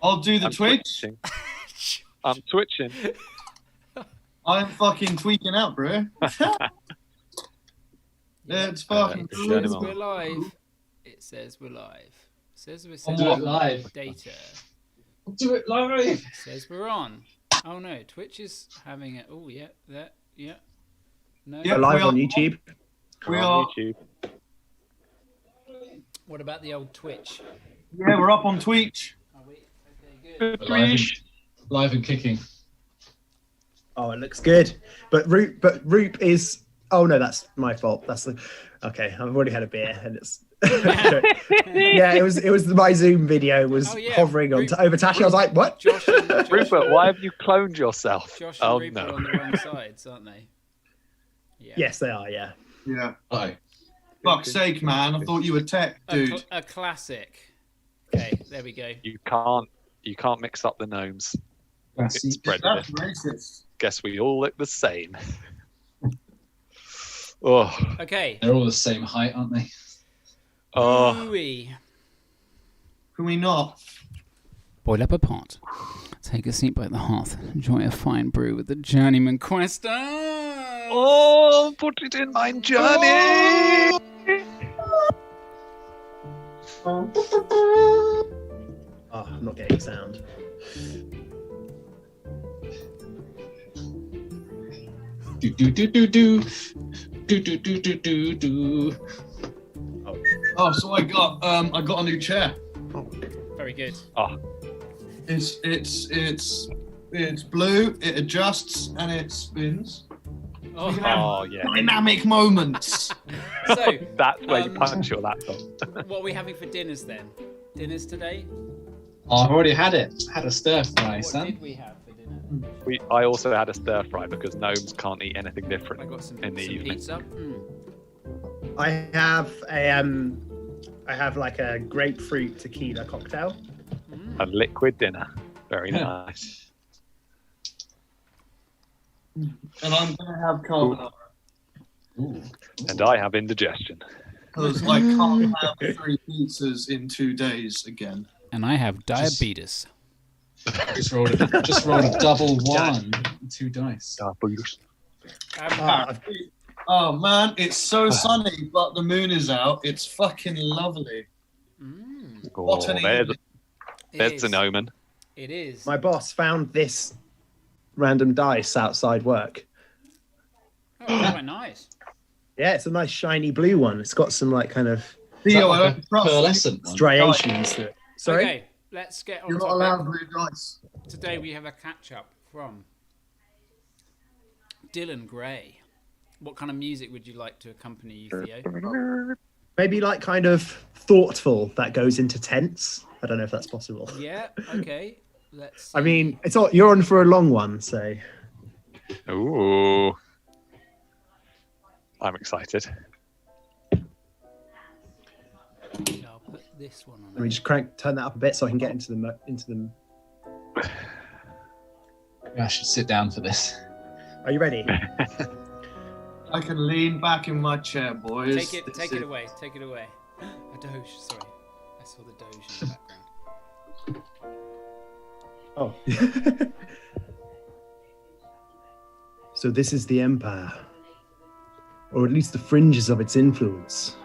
I'll do the Twitch. I'm twitching. I'm fucking tweaking out, bro. It's fucking. We're live. It says we're live. It says we're Do it live. Data. Do it live. It says we're on. Oh no, Twitch is having it. Oh yeah, that yeah. No. Yeah, We're live on YouTube. We We're are. on YouTube. What about the old Twitch? Yeah, we're up on Twitch. Are we? Okay, good. Live and kicking. Oh, it looks good. But Roop is. Oh no, that's my fault. That's the. Okay, I've already had a beer and it's. Yeah, it was my Zoom video was hovering on over Tashi. I was like, what? Josh Rupert, why have you cloned yourself? Josh and Oh Rupert no. are on the wrong sides, aren't they? Yeah. Yes, they are. Yeah. Yeah. Hi. Fuck's sake, man! I thought you were tech, dude. A classic. Okay, there we go. You can't mix up the gnomes. It's That's prejudice. racist. Guess we all look the same. Oh, Okay. They're all the same height, aren't they? oh. Ooh-wee. Can we not? Boil up a pot. Take a seat by the hearth. Enjoy a fine brew with the journeyman quester. Oh, put it in my journey. Oh, I'm not getting sound. Do do do do do do do do do do do. Oh, so I got a new chair. Very good. Oh, It's blue. It adjusts and it spins. oh yeah. Dynamic moments. So, That's where you punch your laptop. what are we having for dinners then? Dinners today? Oh, I've already had it. Had a stir fry, What son. did we have for dinner? I also had a stir fry because gnomes can't eat anything I different got some in the evening. pizza. I have like a grapefruit tequila cocktail. A liquid dinner. Very nice. And I'm gonna have carbonara Ooh. And I have indigestion. because I can't have 3 pizzas in 2 days again. And I have diabetes. Just rolled a double one. 2 dice. Oh man, it's so sunny, but the moon is out. It's fucking lovely. What an evening. There's an omen. It is. My boss found this random dice outside work. Oh, quite nice. Yeah, it's a nice shiny blue one. It's got some like kind of Theo, I Like don't a trust you. pearlescent one. striations to it. Sorry? Okay, let's get on You're not topic. allowed blue dice. Today we have a catch-up from Dylan Gray. What kind of music would you like to accompany you, Theo? Maybe like kind of thoughtful that goes into tense. I don't know if that's possible. Yeah, okay. Let's I mean, it's all you're on for a long one, so Ooh. I'm excited. I'll put this one on. let me just turn that up a bit so I can get into the. I should sit down for this. Are you ready? I can lean back in my chair, boys. Take it away. Take it away. A doge, sorry. I saw the doge in the background. Oh. So this is the Empire, or at least the fringes of its influence.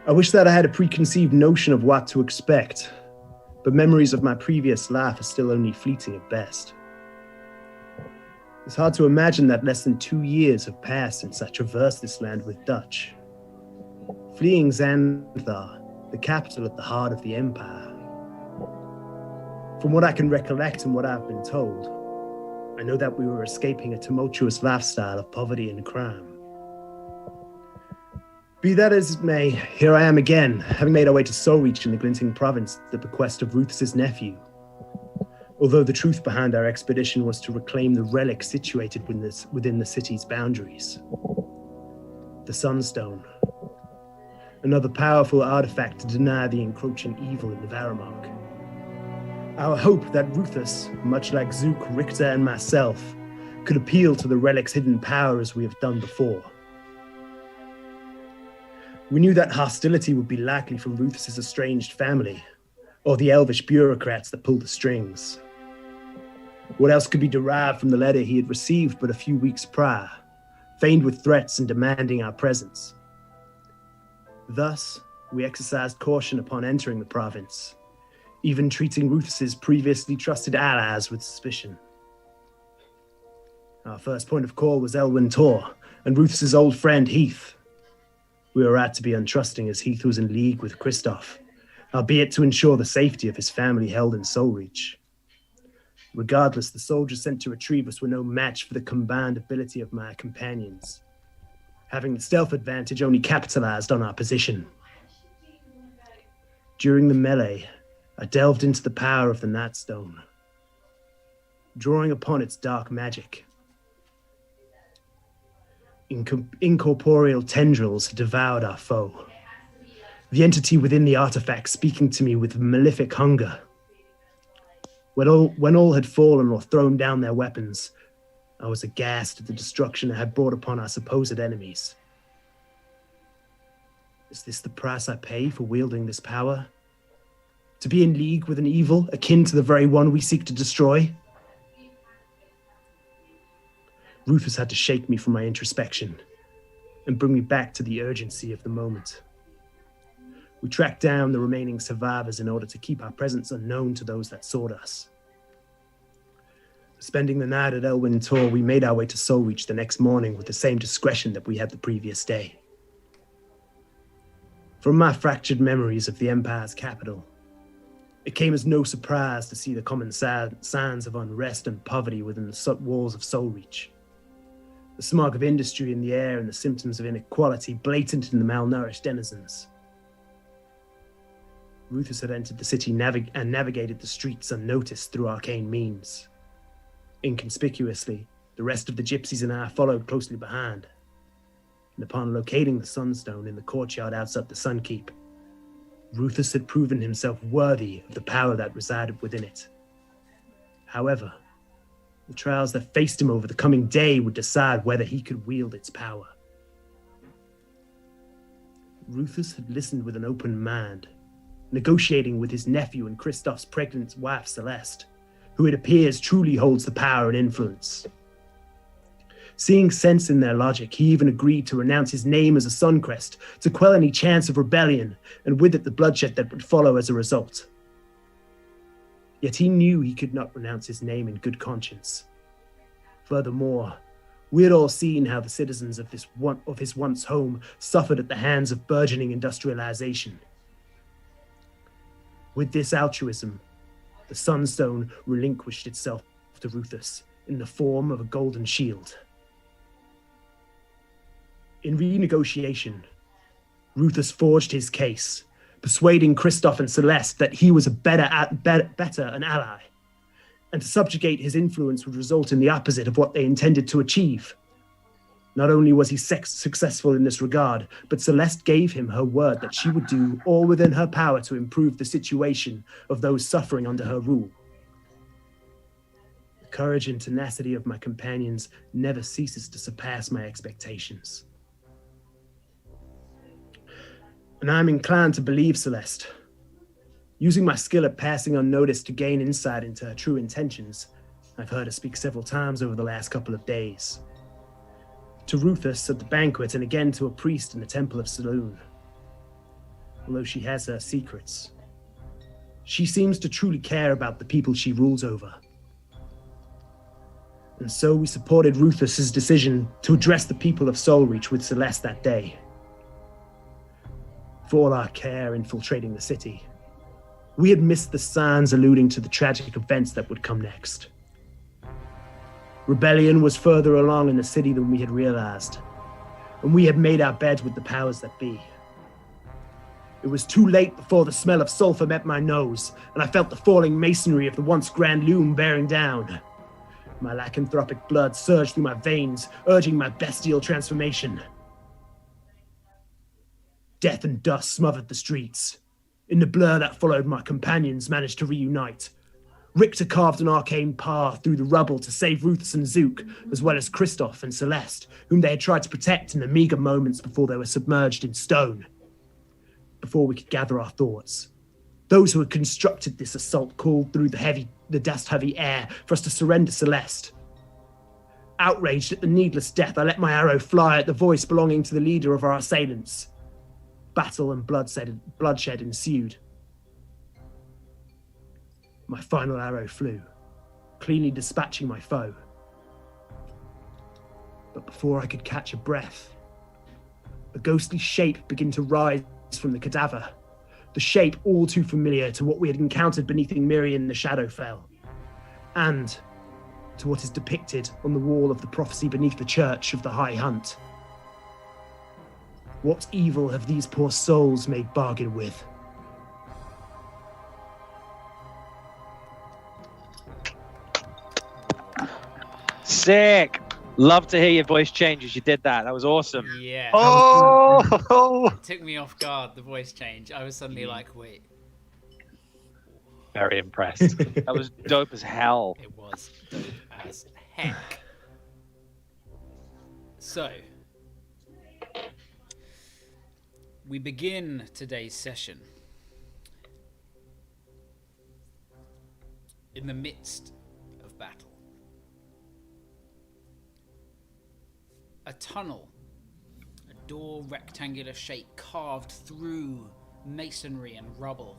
I wish that I had a preconceived notion of what to expect, but memories of my previous life are still only fleeting at best. It's hard to imagine that less than 2 years have passed since I traversed this land with Dutch, fleeing Xanthar, the capital at the heart of the Empire. From what I can recollect and what I've been told, I know that we were escaping a tumultuous lifestyle of poverty and crime. Be that as it may, here I am again, having made our way to Solreach in the Glinting province at the bequest of Ruth's nephew. Although the truth behind our expedition was to reclaim the relic situated within the city's boundaries. The Sunstone. Another powerful artifact to deny the encroaching evil in the Varamark. Our hope that Ruthus, much like Zook, Richter, and myself, could appeal to the relic's hidden power as we have done before. We knew that hostility would be likely from Ruthus's estranged family, or the elvish bureaucrats that pulled the strings. What else could be derived from the letter he had received but a few weeks prior, feigned with threats and demanding our presence? Thus, we exercised caution upon entering the province, even treating Rufus's previously trusted allies with suspicion. Our first point of call was Elwyn Tor and Rufus's old friend Heath. We were right to be untrusting, as Heath was in league with Kristoff, albeit to ensure the safety of his family held in Soulreach. Regardless, the soldiers sent to retrieve us were no match for the combined ability of my companions. Having the stealth advantage only capitalized on our position. During the melee, I delved into the power of the Nightstone, drawing upon its dark magic. Incorporeal tendrils devoured our foe, the entity within the artifact speaking to me with malefic hunger. When all had fallen or thrown down their weapons, I was aghast at the destruction I had brought upon our supposed enemies. Is this the price I pay for wielding this power? To be in league with an evil akin to the very one we seek to destroy? Rufus had to shake me from my introspection and bring me back to the urgency of the moment. We tracked down the remaining survivors in order to keep our presence unknown to those that sought us. Spending the night at Elwyn Tor, we made our way to Soulreach the next morning with the same discretion that we had the previous day. From my fractured memories of the Empire's capital, it came as no surprise to see the common signs of unrest and poverty within the walls of Soulreach. The smog of industry in the air and the symptoms of inequality blatant in the malnourished denizens. Rufus had entered the city and navigated the streets unnoticed through arcane means. Inconspicuously, the rest of the gypsies and I followed closely behind. And upon locating the Sunstone in the courtyard outside the Sunkeep, Rufus had proven himself worthy of the power that resided within it. However, the trials that faced him over the coming day would decide whether he could wield its power. Rufus had listened with an open mind, negotiating with his nephew and Kristoff's pregnant wife, Celeste, who it appears truly holds the power and influence. Seeing sense in their logic, he even agreed to renounce his name as a Suncrest to quell any chance of rebellion, and with it the bloodshed that would follow as a result. Yet he knew he could not renounce his name in good conscience. Furthermore, we had all seen how the citizens of his once home suffered at the hands of burgeoning industrialization. With this altruism, the Sunstone relinquished itself to Rufus in the form of a golden shield. In renegotiation, Rufus forged his case, persuading Kristoff and Celeste that he was a better an ally, and to subjugate his influence would result in the opposite of what they intended to achieve. Not only was he successful in this regard, but Celeste gave him her word that she would do all within her power to improve the situation of those suffering under her rule. The courage and tenacity of my companions never ceases to surpass my expectations. And I'm inclined to believe Celeste. Using my skill at passing unnoticed to gain insight into her true intentions, I've heard her speak several times over the last couple of days. To Rufus at the banquet, and again to a priest in the Temple of Salune. Although she has her secrets, she seems to truly care about the people she rules over. And so we supported Rufus's decision to address the people of Soulreach with Celeste that day. For all our care infiltrating the city, we had missed the signs alluding to the tragic events that would come next. Rebellion was further along in the city than we had realized, and we had made our beds with the powers that be. It was too late before the smell of sulfur met my nose, and I felt the falling masonry of the once grand loom bearing down. My lycanthropic blood surged through my veins, urging my bestial transformation. Death and dust smothered the streets. In the blur that followed, my companions managed to reunite. Richter carved an arcane path through the rubble to save Rufus and Zook, as well as Kristoff and Celeste, whom they had tried to protect in the meager moments before they were submerged in stone. Before we could gather our thoughts, Those who had constructed this assault called through the dust-heavy air for us to surrender Celeste. Outraged at the needless death, I let my arrow fly at the voice belonging to the leader of our assailants. Battle and bloodshed ensued. My final arrow flew, cleanly dispatching my foe. But before I could catch a breath, a ghostly shape began to rise from the cadaver. The shape all too familiar to what we had encountered beneath Miriam the Shadowfell, and to what is depicted on the wall of the prophecy beneath the Church of the High Hunt. What evil have these poor souls made bargain with? Sick! Love to hear your voice change as you did that. That was awesome. Yeah. Oh! It took me off guard, the voice change. I was suddenly like, wait. Very impressed. That was dope as hell. It was dope as heck. So, we begin today's session in the midst of battle. A tunnel, a door rectangular shape carved through masonry and rubble,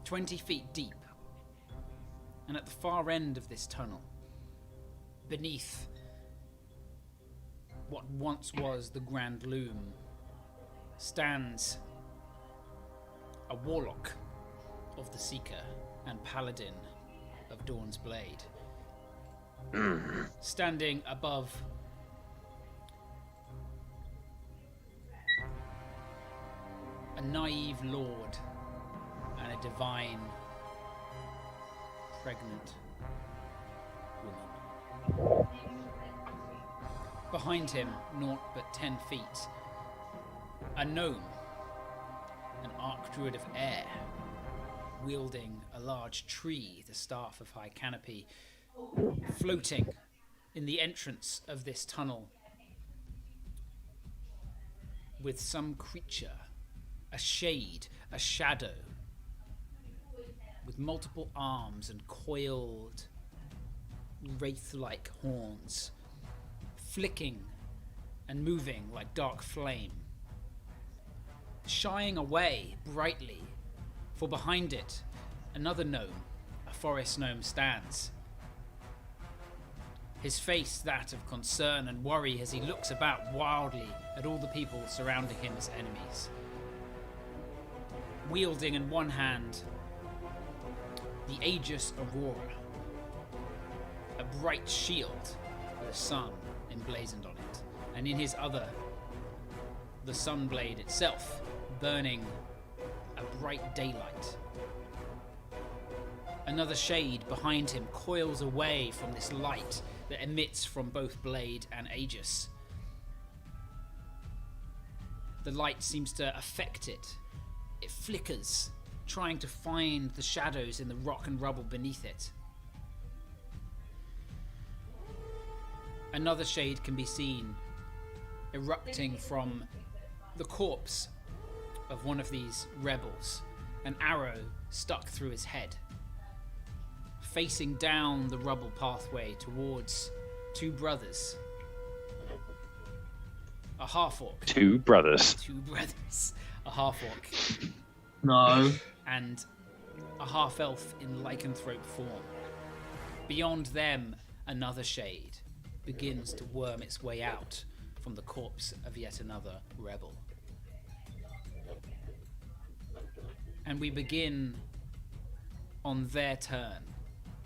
20 feet deep. And at the far end of this tunnel, beneath what once was the Grand Loom, stands a warlock of the Seeker and paladin of Dawn's Blade. Standing above a naive lord and a divine pregnant woman. Behind him, naught but 10 feet, a gnome, an archdruid of air, wielding a large tree, the staff of High Canopy, floating in the entrance of this tunnel with some creature, a shade, a shadow, with multiple arms and coiled wraith-like horns, flicking and moving like dark flame, shying away brightly, for behind it another gnome, a forest gnome, stands. His face that of concern and worry as he looks about wildly at all the people surrounding him as enemies. Wielding in one hand the Aegis Aurora, a bright shield with a sun emblazoned on it, and in his other, the Sunblade itself, burning a bright daylight. Another shade behind him coils away from this light that emits from both blade and Aegis. The light seems to affect it. It flickers, trying to find the shadows in the rock and rubble beneath it. Another shade can be seen erupting from the corpse of one of these rebels, an arrow stuck through his head, facing down the rubble pathway towards two brothers. A half-orc. Two brothers. A half-orc. No. And a half-elf in lycanthrope form. Beyond them, another shade begins to worm its way out from the corpse of yet another rebel. And we begin on their turn,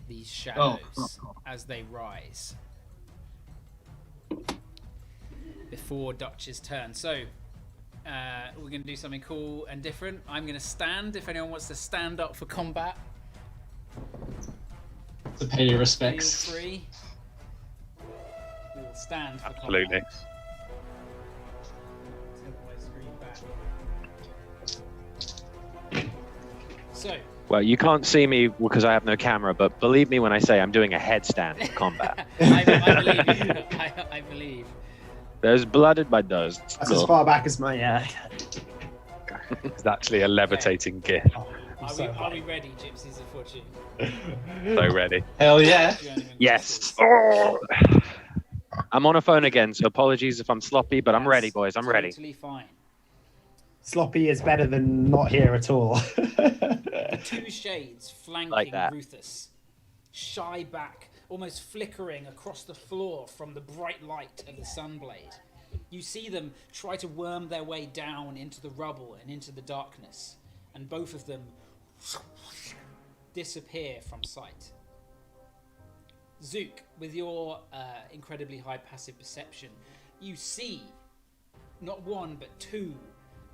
these shadows, as they rise. Before Dutch's turn. So, we're going to do something cool and different. I'm going to stand, if anyone wants to stand up for combat. To pay your respects. Feel free. We will stand for Absolutely. combat. Tilt my screen back. So. Well, you can't see me because I have no camera, but believe me when I say I'm doing a headstand for combat. I believe you. I believe. There's blood in my nose. That's as far back as my It's actually a levitating gift. Oh, I'm Are so we hyped. ready, Gypsies of Fortune? So ready. Hell yeah. Journeyman Yes. Gypsies. I'm on a phone again, so apologies if I'm sloppy, but I'm ready, That's boys. I'm ready. Totally fine. Sloppy is better than not here at all. The two shades flanking Like that. Ruthus shy back, almost flickering across the floor from the bright light of the sunblade. You see them try to worm their way down into the rubble and into the darkness, and both of them disappear from sight. Zook, with your incredibly high passive perception, you see not one but two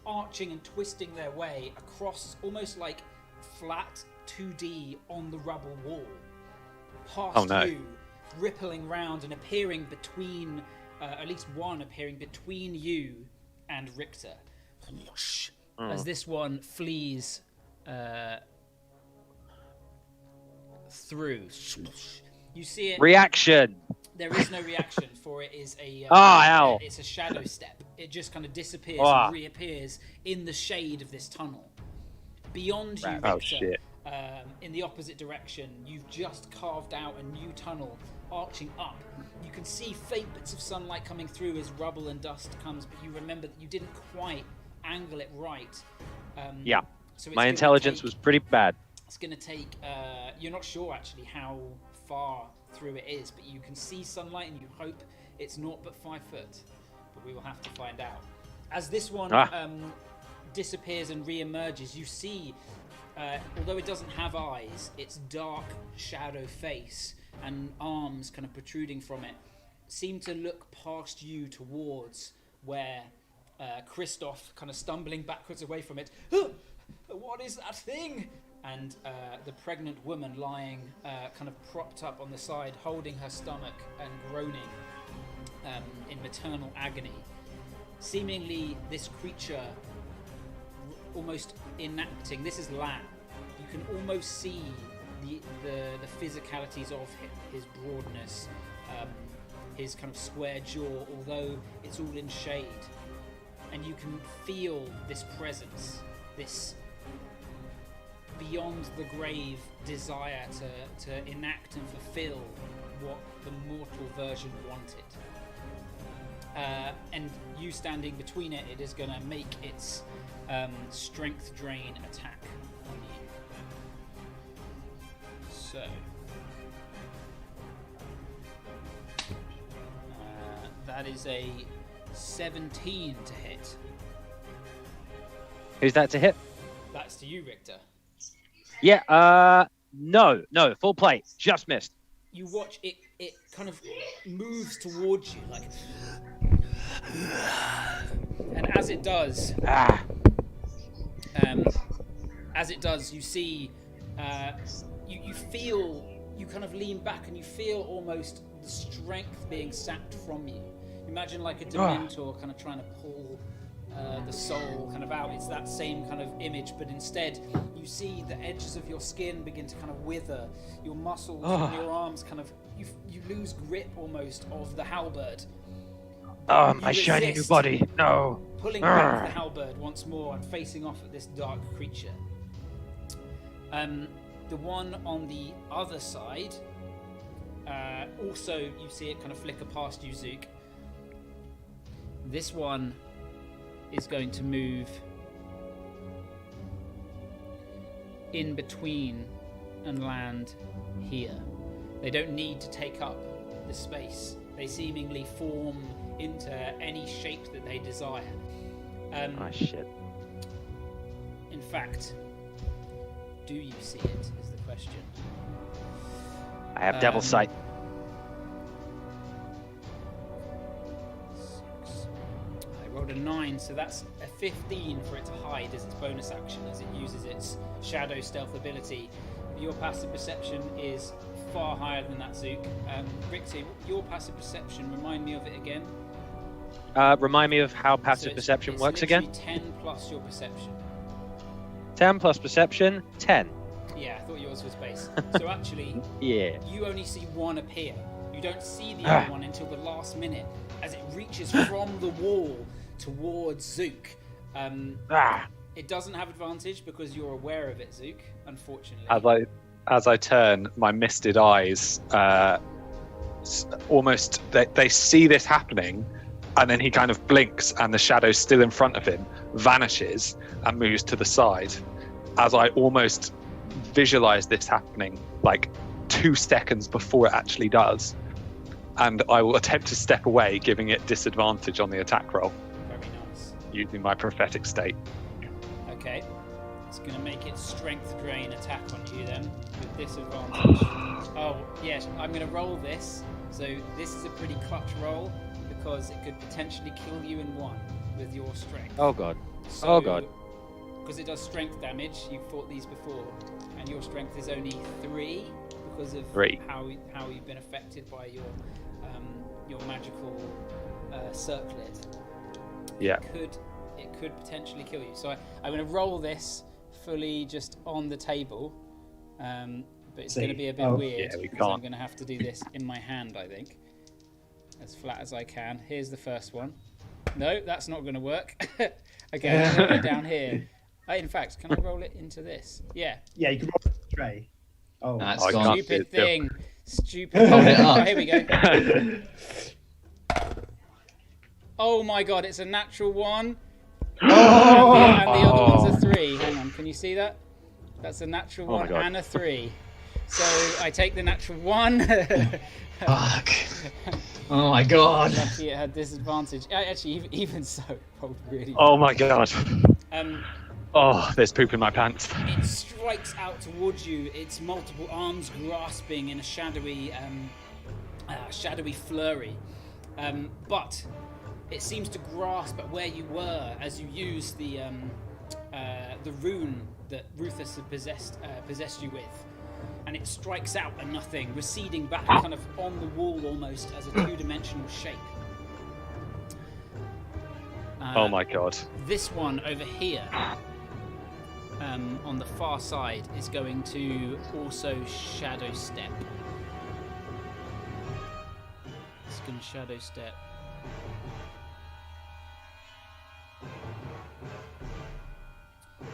arching and twisting their way across almost like flat 2D on the rubble wall. Past you, rippling round and appearing between, at least one appearing between you and Richter. As this one flees through. You see it. Reaction. There is no reaction, for it is a ow. it's a shadow step. It just kind of disappears Ah. and reappears in the shade of this tunnel. Beyond you, Oh, Victor, shit. in the opposite direction, you've just carved out a new tunnel arching up. You can see faint bits of sunlight coming through as rubble and dust comes, but you remember that you didn't quite angle it right. Yeah. So it's My gonna intelligence take- was pretty bad. It's going to take, you're not sure actually how far through it is, but you can see sunlight and you hope it's naught but 5 foot. But we will have to find out. As this one disappears and re-emerges, you see, although it doesn't have eyes, its dark shadow face and arms kind of protruding from it seem to look past you towards where Christoph, kind of stumbling backwards away from it. What is that thing? And the pregnant woman lying kind of propped up on the side, holding her stomach and groaning in maternal agony. Seemingly this creature almost enacting, this is Lamb. You can almost see the physicalities of him, his broadness, his kind of square jaw, although it's all in shade. And you can feel this presence, this beyond the grave desire to enact and fulfill what the mortal version wanted. And you standing between it, it is going to make its strength drain attack on you. So that is a 17 to hit. Who's that to hit? That's to you, Richter. Yeah, no, full plate. Just missed. You watch it kind of moves towards you, like, and as it does, you see, you feel, you kind of lean back and you feel almost the strength being sapped from you. Imagine like a Dementor kind of trying to pull the soul kind of out. It's that same kind of image, but instead you see the edges of your skin begin to kind of wither. Your muscles and your arms kind of, you lose grip almost of the halberd. Oh, You my shiny new resist, body. No. pulling back the halberd once more and facing off at this dark creature. The one on the other side, also you see it kind of flicker past you, Zook. This one is going to move in between and land here. They don't need to take up the space. They seemingly form into any shape that they desire. Oh, shit. In fact, do you see it is the question. I have devil sight. I rolled a 9, so that's a 15 for it to hide as its bonus action as it uses its shadow stealth ability. Your passive perception is far higher than that, Zook. Richter, your passive perception, remind me of it again. Remind me of how passive So perception it's works literally again. 10 plus your perception. 10 plus perception, 10. Yeah, I thought yours was base. So actually, Yeah. you only see one appear. You don't see the other one until the last minute as it reaches from the wall towards Zook. It doesn't have advantage because you're aware of it, Zook. Unfortunately. As I turn, my misted eyes almost they see this happening, and then he kind of blinks, and the shadow still in front of him vanishes and moves to the side. As I almost visualize this happening, like 2 seconds before it actually does, and I will attempt to step away, giving it disadvantage on the attack roll. Very nice. Using my prophetic state. Okay. It's going to make its strength drain attack on you then, with disadvantage. Oh, yes, I'm going to roll this. So this is a pretty clutch roll, because it could potentially kill you in 1 with your strength. Oh god. So, Oh god. Because it does strength damage, you've fought these before, and your strength is only 3 because of 3. how you've been affected by your magical circlet. Yeah. It could potentially kill you. So I'm going to roll this fully just on the table, but it's going to be a bit weird because I'm going to have to do this in my hand, I think, as flat as I can. Here's the first one. No, that's not going to work. Okay, I'll roll it down here. In fact, can I roll it into this? Yeah. Yeah, you can roll the tray. Oh, That's I gone. can't Stupid do it. thing. Stupid. Hold it up. Oh, here we go. Oh my god, it's a natural 1. Oh! And the other one's a 3. Hang on, can you see that? That's a natural Oh my 1 God. and a 3. So I take the natural 1. Fuck. Oh my god. Lucky it had disadvantage. Actually, even so, rolled really. Oh my god. Um, Oh, there's poop in my pants. It strikes out towards you, its multiple arms grasping in a shadowy flurry. But it seems to grasp at where you were as you use the rune that Rufus had possessed you with. And it strikes out at nothing, receding back kind of on the wall almost as a 2-dimensional shape. Oh my god. This one over here, on the far side, is going to also shadow step. It's going to shadow step.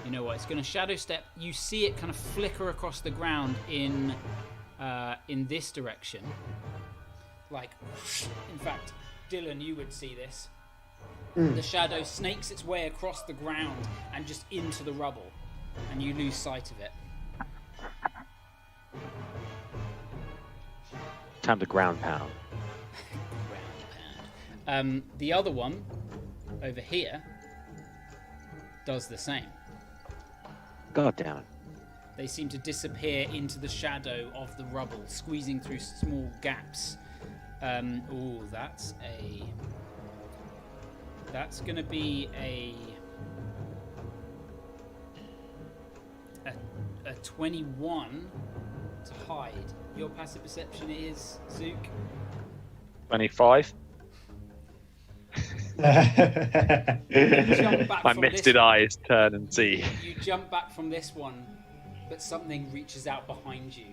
You know what? It's going to shadow step. You see it kind of flicker across the ground in this direction. Like, in fact, Dylan, you would see this. The shadow snakes its way across the ground and just into the rubble, and you lose sight of it. Time to ground pound. The other one over here does the same. God damn it. They seem to disappear into the shadow of the rubble, squeezing through small gaps. That's going to be a 21 to hide. Your passive perception is, Zook? 25. Jump back My from misted this, eyes turn and see. You jump back from this one, but something reaches out behind you,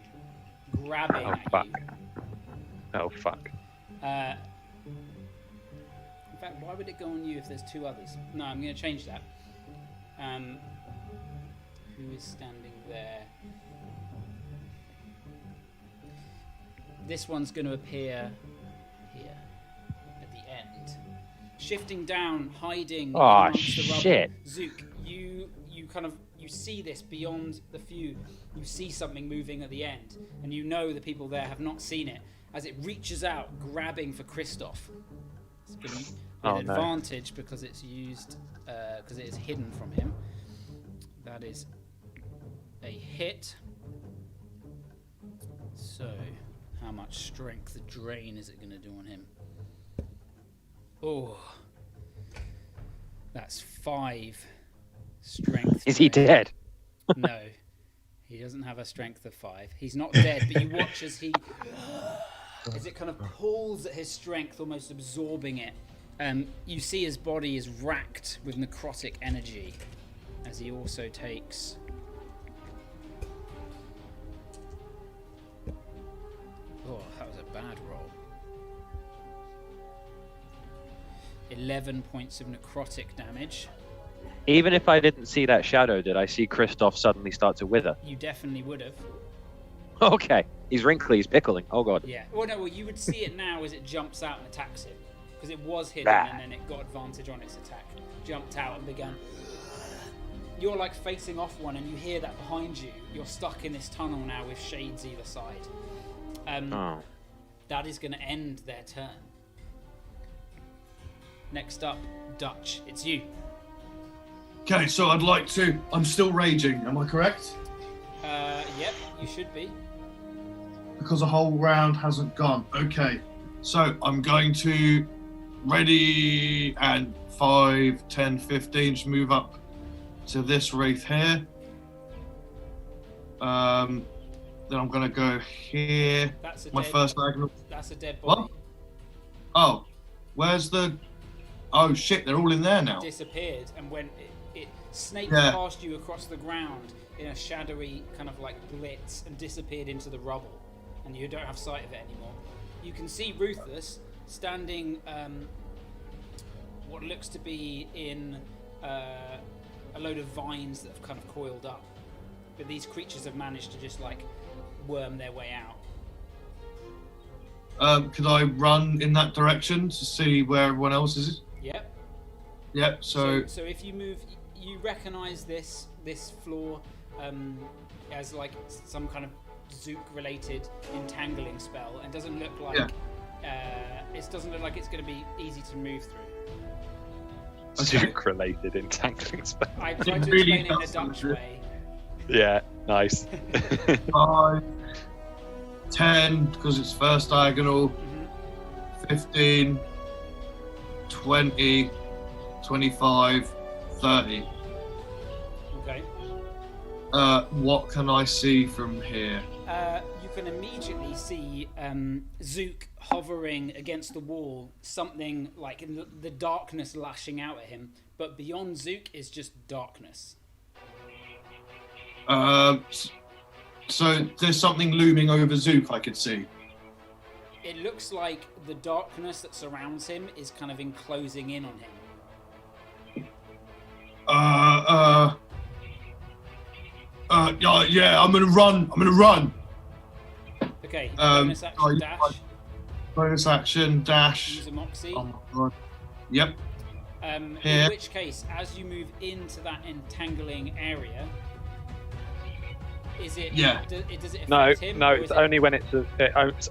grabbing Oh at fuck. you. Oh fuck. In fact, why would it go on you if there's 2 others? No, I'm going to change that. Who is standing there? This one's going to appear here at the end, shifting down, hiding amongst the rubble. Shit. Zook, you see this beyond the few. You see something moving at the end, and you know the people there have not seen it as it reaches out, grabbing for Christoph. It's going to be an advantage because it's used, because it is hidden from him. That is a hit. So, how much strength drain is it going to do on him? Oh, that's 5 strength. Is he dead? No, he doesn't have a strength of 5. He's not dead, but you watch as it kind of pulls at his strength, almost absorbing it. You see his body is racked with necrotic energy as he also takes... Oh, that was a bad roll. 11 points of necrotic damage. Even if I didn't see that shadow, did I see Kristoff suddenly start to wither? You definitely would have. Okay. He's wrinkly, he's pickling. Oh god. Yeah. Well, no, well, you would see it now as it jumps out and attacks him. Because it was hidden and then it got advantage on its attack. Jumped out and began. You're like facing off one and you hear that behind you. You're stuck in this tunnel now with shades either side. That is going to end their turn. Next up, Dutch. It's you. Okay, so I'd like to... I'm still raging, am I correct? Yep, you should be. Because a whole round hasn't gone. Okay, so I'm going to ready and 5, 10, 15, just move up to this wraith here. Then I'm going to go here. That's a My dead, first diagonal. That's a dead body. What? Oh, where's the... Oh shit, they're all in there now. Disappeared and went... It snaked Yeah. past you across the ground in a shadowy kind of like blitz and disappeared into the rubble. And you don't have sight of it anymore. You can see Ruthless standing what looks to be in a load of vines that have kind of coiled up. But these creatures have managed to just like worm their way out. Could I run in that direction to see where everyone else is? Yep. Yep, so So if you move, you recognise this floor as like some kind of Zook-related entangling spell, and doesn't look like it doesn't look like it's going to be easy to move through. Zook-related entangling spell. I tried to really explain it in a does, Dutch doesn't it? way. Yeah, nice. 5, 10, because it's first diagonal, 15, 20, 25, 30. Okay. What can I see from here? You can immediately see Zook hovering against the wall, something like in the darkness lashing out at him, but beyond Zook is just darkness. So there's something looming over Zook I could see. It looks like the darkness that surrounds him is kind of enclosing in on him. Yeah, I'm gonna run. Okay, bonus action dash. Bonus action dash. Use a moxie. Oh my god. Yep. In Here. which case, as you move into that entangling area, is it? Yeah. Does it No, affect him? no, or it's is only when it appears.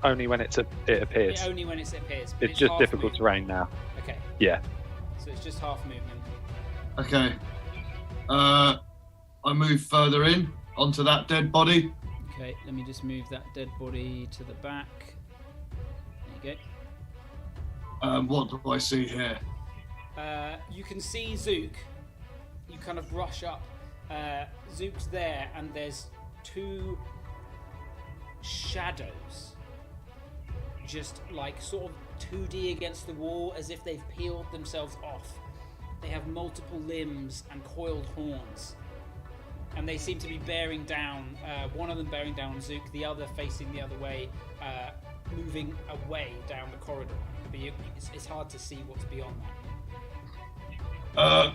only when it appears. But It's just half difficult movement. terrain now. Okay, Yeah. so it's just half movement. Okay. I move further in onto that dead body. Okay, let me just move that dead body to the back. There you go. What do I see here? You can see Zook. You kind of rush up. Zook's there, and there's two shadows, just like sort of 2D against the wall, as if they've peeled themselves off. They have multiple limbs and coiled horns, and they seem to be bearing down. One of them bearing down on Zook, the other facing the other way, moving away down the corridor. But it's hard to see what's beyond that.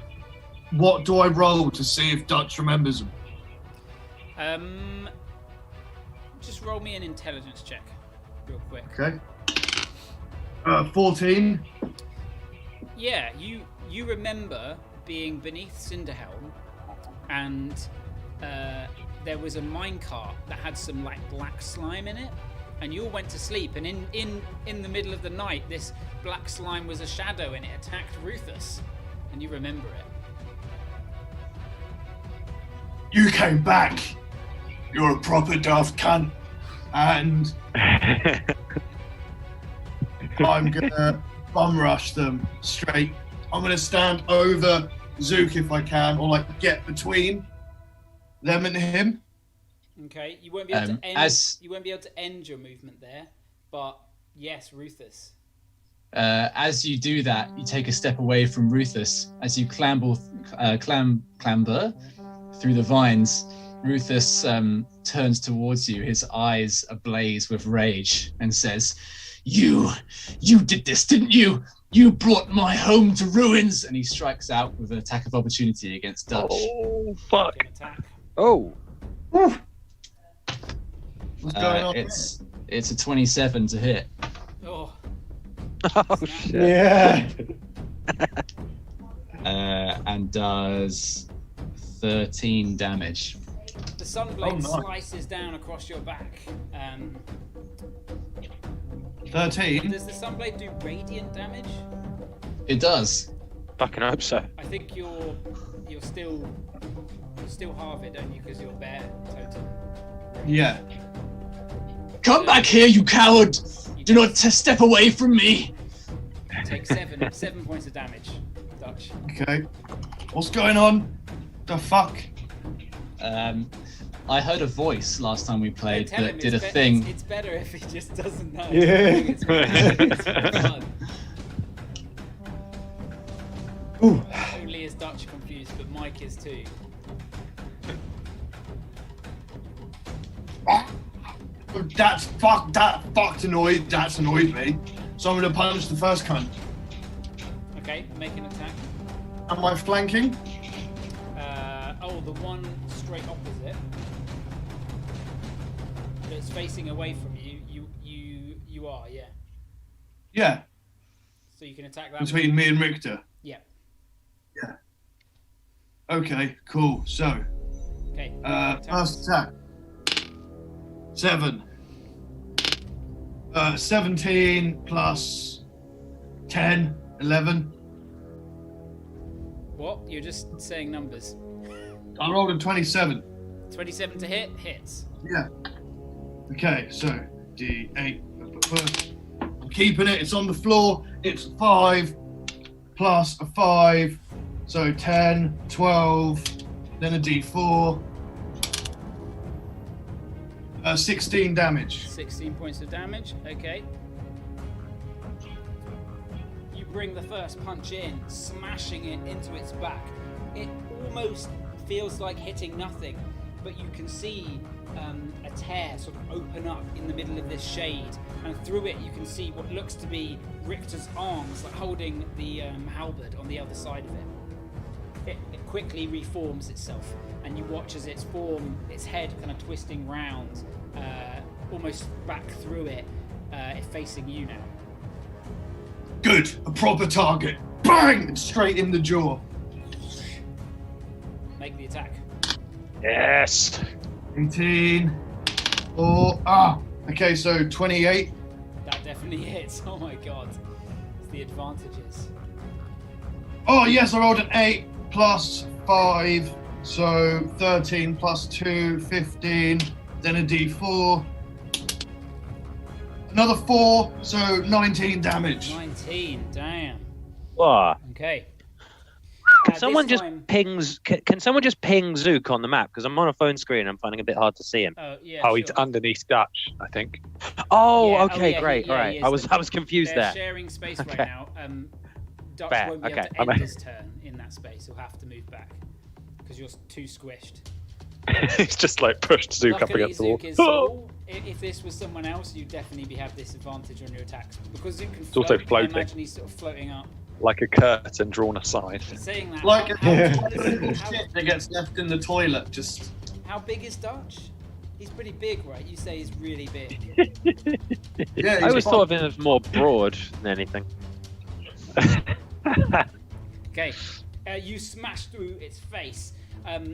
What do I roll to see if Dutch remembers them? Just roll me an intelligence check, real quick. Okay. 14. Yeah, you remember being beneath Cinderhelm, and there was a minecart that had some like black slime in it, and you all went to sleep, and in the middle of the night, this black slime was a shadow, and it attacked Rufus, and you remember it. You came back. You're a proper daft cunt. And I'm gonna bum rush them straight. I'm gonna stand over Zook if I can, or like get between them and him. Okay, you won't be able to end. as- You won't be able to end your movement there, but yes, Rufus. As you do that, you take a step away from Rufus. As you clamber through the vines, Rufus turns towards you, his eyes ablaze with rage, and says, You did this, didn't you? You brought my home to ruins! And he strikes out with an attack of opportunity against Dutch. Oh, fuck. An attack. Oh. What's going on? It's a 27 to hit. Oh, Oh, shit. Yeah. And does 13 damage. the sunblade nice. slices down across your back. 13. Does the sunblade do radiant damage? It does. Fucking hope so. I think you're still halve it, don't you? Because you're bare totem. Yeah. Come back here, you coward! Do not step away from me! You take 7 points of damage, Dutch. Okay. What's going on? The fuck? I heard a voice last time we played Tell him that did a it's thing. It's better if he just doesn't know. Yeah. It's fun. Ooh. Only is Dutch confused, but Mike is too. That annoyed. That's annoyed me. So I'm gonna punch the first cunt. Okay, make an attack. Am I flanking? The one straight opposite. But it's facing away from you. You are, yeah. Yeah. So you can attack that. Between me and Richter. Yeah. Yeah. Okay. Cool. So, Okay. first attack. 7. 17 plus 10, 11. What? You're just saying numbers. I rolled a 27. 27 to hit. Hits. Yeah. Okay, so D8. I'm keeping it. It's on the floor. It's 5 plus a 5. So 10, 12, then a D4. 16 damage. 16 points of damage. Okay. You bring the first punch in, smashing it into its back. It almost feels like hitting nothing, but you can see a tear sort of open up in the middle of this shade, and through it you can see what looks to be Richter's arms, like holding the halberd on the other side of it. It quickly reforms itself, and you watch as its head kind of twisting round, almost back through it, facing you now. Good. A proper target. Bang! Straight in the jaw. Make the attack. Yes. 18. Okay, so 28. That definitely hits. Oh my god. It's the advantages. Oh, yes, I rolled an 8 plus 5. So 13 plus 2, 15. Then a D4. Another 4, so 19 damage. 19, damn. Whoa. Okay. Can someone this just time- Can someone just ping Zook on the map? Because I'm on a phone screen and I'm finding it a bit hard to see him. Oh, yeah. Oh, sure. he's underneath Dutch, I think. Oh, Yeah, okay, yeah, great. he All right. is. I was confused They're there. sharing space right Okay. now. Dutch Fair, won't be able okay. to end his turn in that space. He'll have to move back because you're too squished. He's just like pushed Zook up Luckily, against the wall. Zook is small. If this was someone else, you'd definitely have this advantage on your attacks. Because Zook can float, also I floating. imagine he's sort of floating up. Like a curtain drawn aside. Saying that, Like a how, little shit that gets left in the toilet. Just. how big is Dutch? He's pretty big, right? You say he's really big. Yeah, I always thought of him as more broad than anything. Okay, you smash through its face.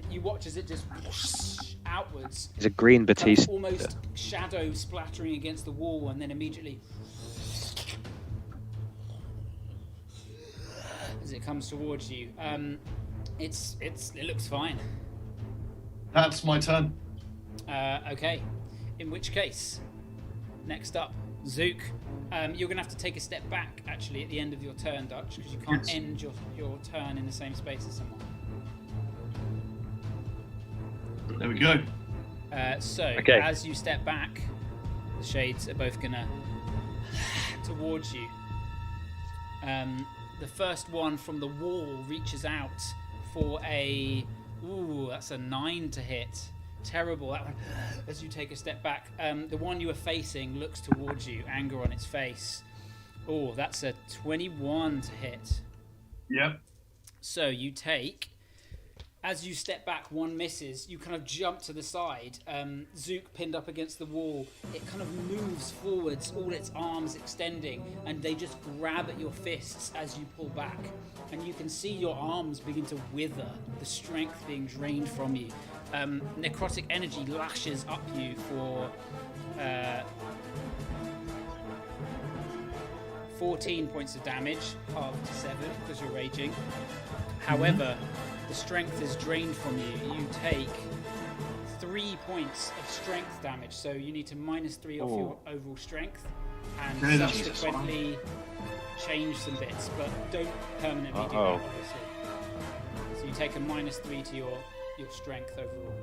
You watch as it just whoosh outwards, He's a green kind of Batista. almost shadow splattering against the wall, and then immediately, as it comes towards you, it looks fine. That's my turn. Okay, in which case, next up, Zook. You're gonna have to take a step back actually at the end of your turn, Dutch, because you can't Yes. end your turn in the same space as someone. There we go. Okay. As you step back, the shades are both gonna towards you. The first one from the wall reaches out for that's a 9 to hit. Terrible, that one. As you take a step back, the one you are facing looks towards you, anger on its face. Oh, that's a 21 to hit. Yep. So you take, as you step back, one misses. You kind of jump to the side. Zook pinned up against the wall. It kind of moves forwards, all its arms extending, and they just grab at your fists as you pull back. And you can see your arms begin to wither, the strength being drained from you. Necrotic energy lashes up you for 14 points of damage, halved to 7 because you're raging. However, the strength is drained from you. You take 3 points of strength damage, so you need to -3 off your overall strength and Okay, that's subsequently change some bits, but don't permanently do that, obviously. So you take a -3 to your strength overall.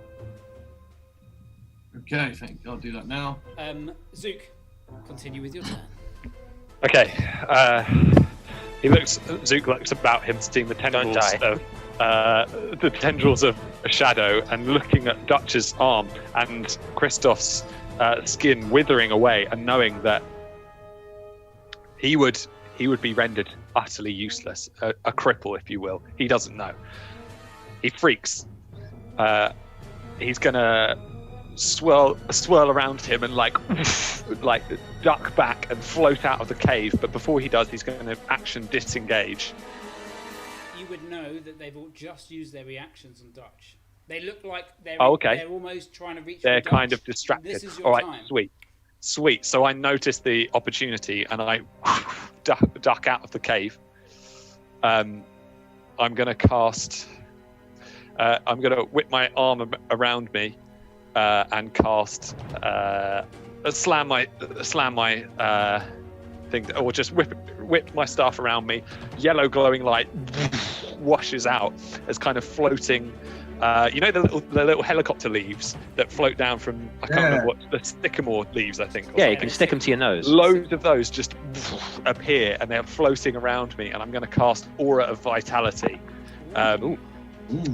Okay, thank God. I'll do that now. Zook, continue with your turn. Okay. Zook looks about him, seeing the tendrils of a shadow, and looking at Dutch's arm and Christoph's skin withering away, and knowing that he would be rendered utterly useless, a cripple, if you will. He doesn't know. He freaks. He's gonna swirl around him and like duck back and float out of the cave. But before he does, he's going to action disengage. You would know that they've all just used their reactions on Dutch. They look like they're they're almost trying to reach. They're for kind Dutch. of distracted. This is your All right, time. sweet. So I noticed the opportunity and I duck out of the cave. I'm going to cast. I'm going to whip my arm around me and cast slam my thing, or just whip my staff around me. Yellow glowing light washes out as kind of floating. You know the little helicopter leaves that float down from, I can't remember what, the sycamore leaves, I think. Yeah, you can stick them to your nose. Loads of those just appear and they're floating around me, and I'm going to cast Aura of Vitality.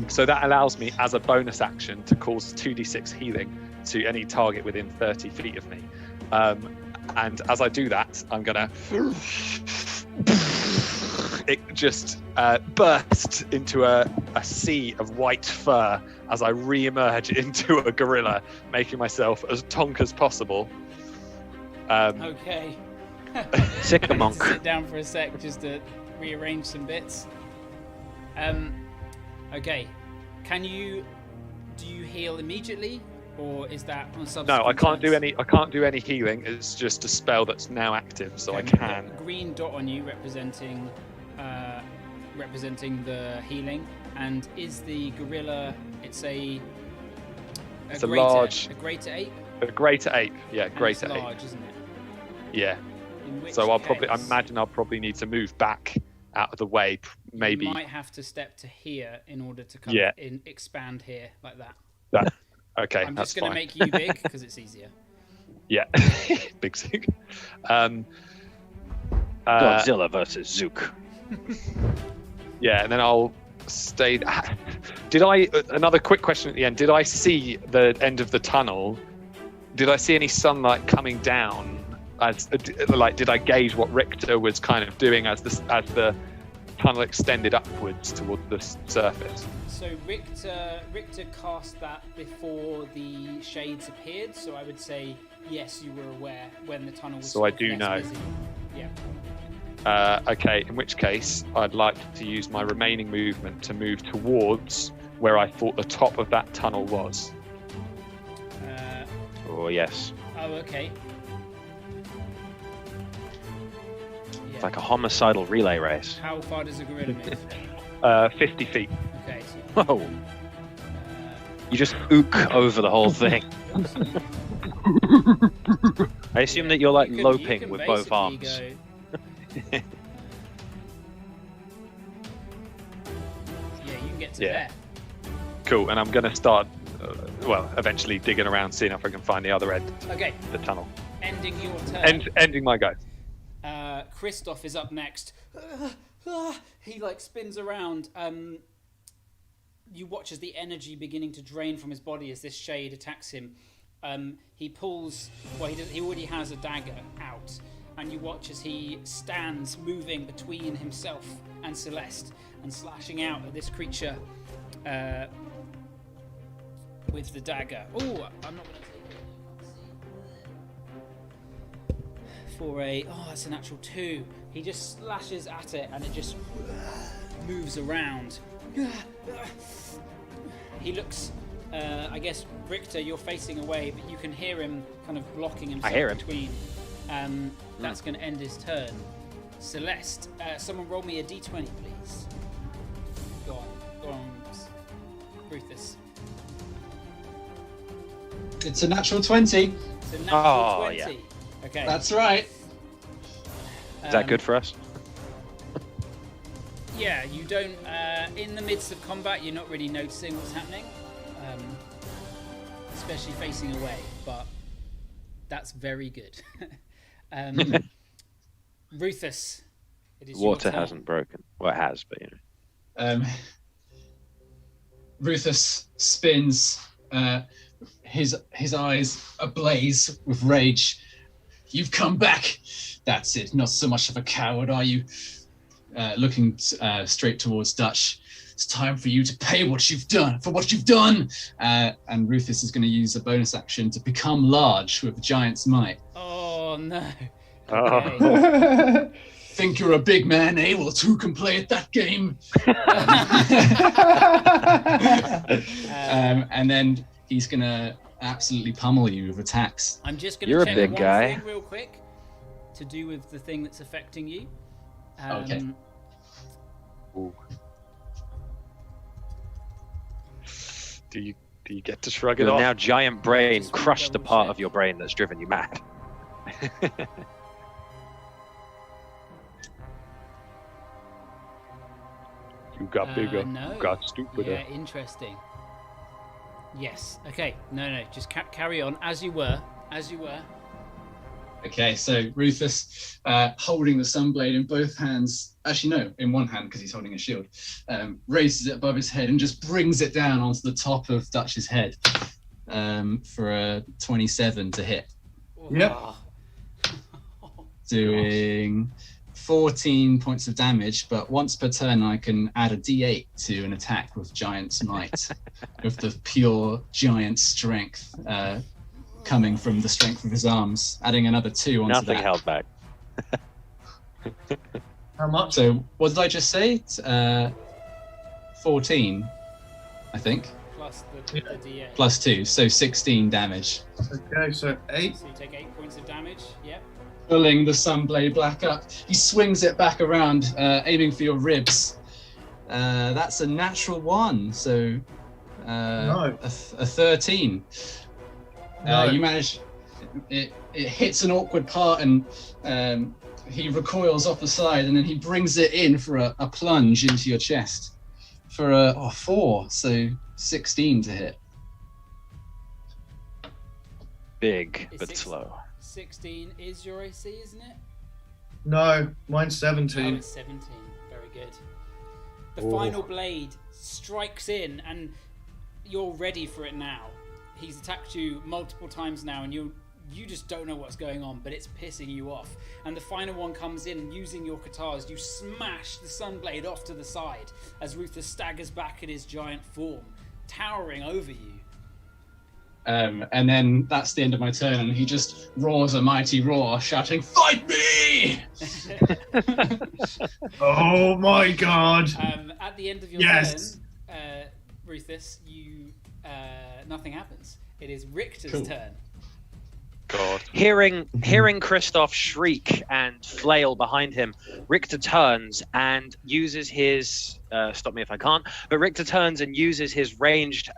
So that allows me, as a bonus action, to cause 2d6 healing to any target within 30 feet of me. And as I do that, I'm going to... It just bursts into a sea of white fur as I re-emerge into a gorilla, making myself as tonk as possible. Okay. Sick-a-monk. Sit down for a sec just to rearrange some bits. Okay. Do you heal immediately, or is that on subsequent No, I can't turns? do any healing. It's just a spell that's now active, so I can. A green dot on you representing the healing, and is the gorilla? It's a greater ape. A greater ape, yeah, And greater it's ape. large, isn't it? Yeah. In which So I case, imagine I'll probably need to move back out of the way, maybe. You might have to step to here in order to come in, expand here like that. Okay, I'm that's just going to fine. make you big because it's easier. Yeah, big Zook. Godzilla versus Zook. Yeah, and then I'll stay. Another quick question at the end? Did I see the end of the tunnel? Did I see any sunlight coming down? Did I gauge what Richter was kind of doing as the tunnel extended upwards towards the surface? So Richter cast that before the shades appeared. So I would say yes, you were aware when the tunnel was. So I do less know. busy. Yeah. Okay, in which case I'd like to use my remaining movement to move towards where I thought the top of that tunnel was. Oh, yes. Oh, okay. It's like a homicidal relay race. How far does a gorilla move? 50 feet. Okay. Whoa. You just ook over the whole thing. I assume that you're like You can loping with both basically arms. go- Yeah, you can get to Yeah. there. Cool, and I'm going to start, eventually digging around, seeing if I can find the other end Okay, of the tunnel. ending your turn. Ending my go. Christoph is up next. He spins around. You watch as the energy beginning to drain from his body as this shade attacks him. He pulls. Well, he already has a dagger out, and you watch as he stands moving between himself and Celeste and slashing out at this creature with the dagger. Oh, I'm not going to take it. For that's a natural 2. He just slashes at it and it just moves around. He looks, I guess, Richter, you're facing away, but you can hear him kind of blocking himself between. That's going to end his turn. Celeste, someone roll me a d20, please. Go on, Rufus. It's a natural 20. It's a natural 20. Yeah. Okay. That's right. Is that good for us? Yeah, you don't. In the midst of combat, you're not really noticing what's happening, especially facing away. But that's very good. Rufus, it is Water your turn. hasn't broken. Well, it has, but you know. Rufus spins, his eyes ablaze with rage. You've come back. That's it. Not so much of a coward, are you? Looking straight towards Dutch. It's time for you to pay what you've done for what you've done. And Rufus is going to use a bonus action to become large with Giant's Might. Oh no. Okay. Oh. Think you're a big man, eh? Well, two can play at that game. And then he's going to absolutely pummel you with attacks. I'm just going You're to a check big one guy. thing real quick to do with the thing that's affecting you. Okay. Do you get to shrug it Your off? now giant brain Just wanna crushed the double part check. of your brain that's driven you mad. You got bigger. No. You got stupider. Yeah, interesting. Yes. Okay. No. Just carry on as you were. Okay, so Rufus, holding the Sunblade in both hands, actually no, in one hand because he's holding a shield, raises it above his head and just brings it down onto the top of Dutch's head for a 27 to hit. Yep. Doing 14 points of damage, but once per turn I can add a d8 to an attack with Giant's Might, with the pure giant strength coming from the strength of his arms, adding another 2 onto Nothing that. held back. How much? So what did I just say? 14, I think, Plus the D8. plus 2, so 16 damage. Okay, so 8. So you take 8 points of damage. Yep. Pulling the Sunblade back up, he swings it back around, aiming for your ribs. That's a natural 1, so No. a 13. No. You manage. It hits an awkward part, and he recoils off the side, and then he brings it in for a plunge into your chest for a 4, so 16 to hit. Big, It's but 6 slow. 16 is your AC, isn't it? No, mine's Oh, 17. it's 17. Very good. The final blade strikes in, and you're ready for it now. He's attacked you multiple times now, and you just don't know what's going on, but it's pissing you off. And the final one comes in, and using your katars, you smash the Sunblade off to the side as Rufus staggers back in his giant form, towering over you. And then that's the end of my turn, and he just roars a mighty roar, shouting, "Fight me!" Oh my god. At the end of your Yes. turn, Rufus, nothing happens. It is Richter's Cool. turn. God. Hearing Christoph shriek and flail behind him, Richter turns and uses his stop me if I can't, but Richter turns and uses his ranged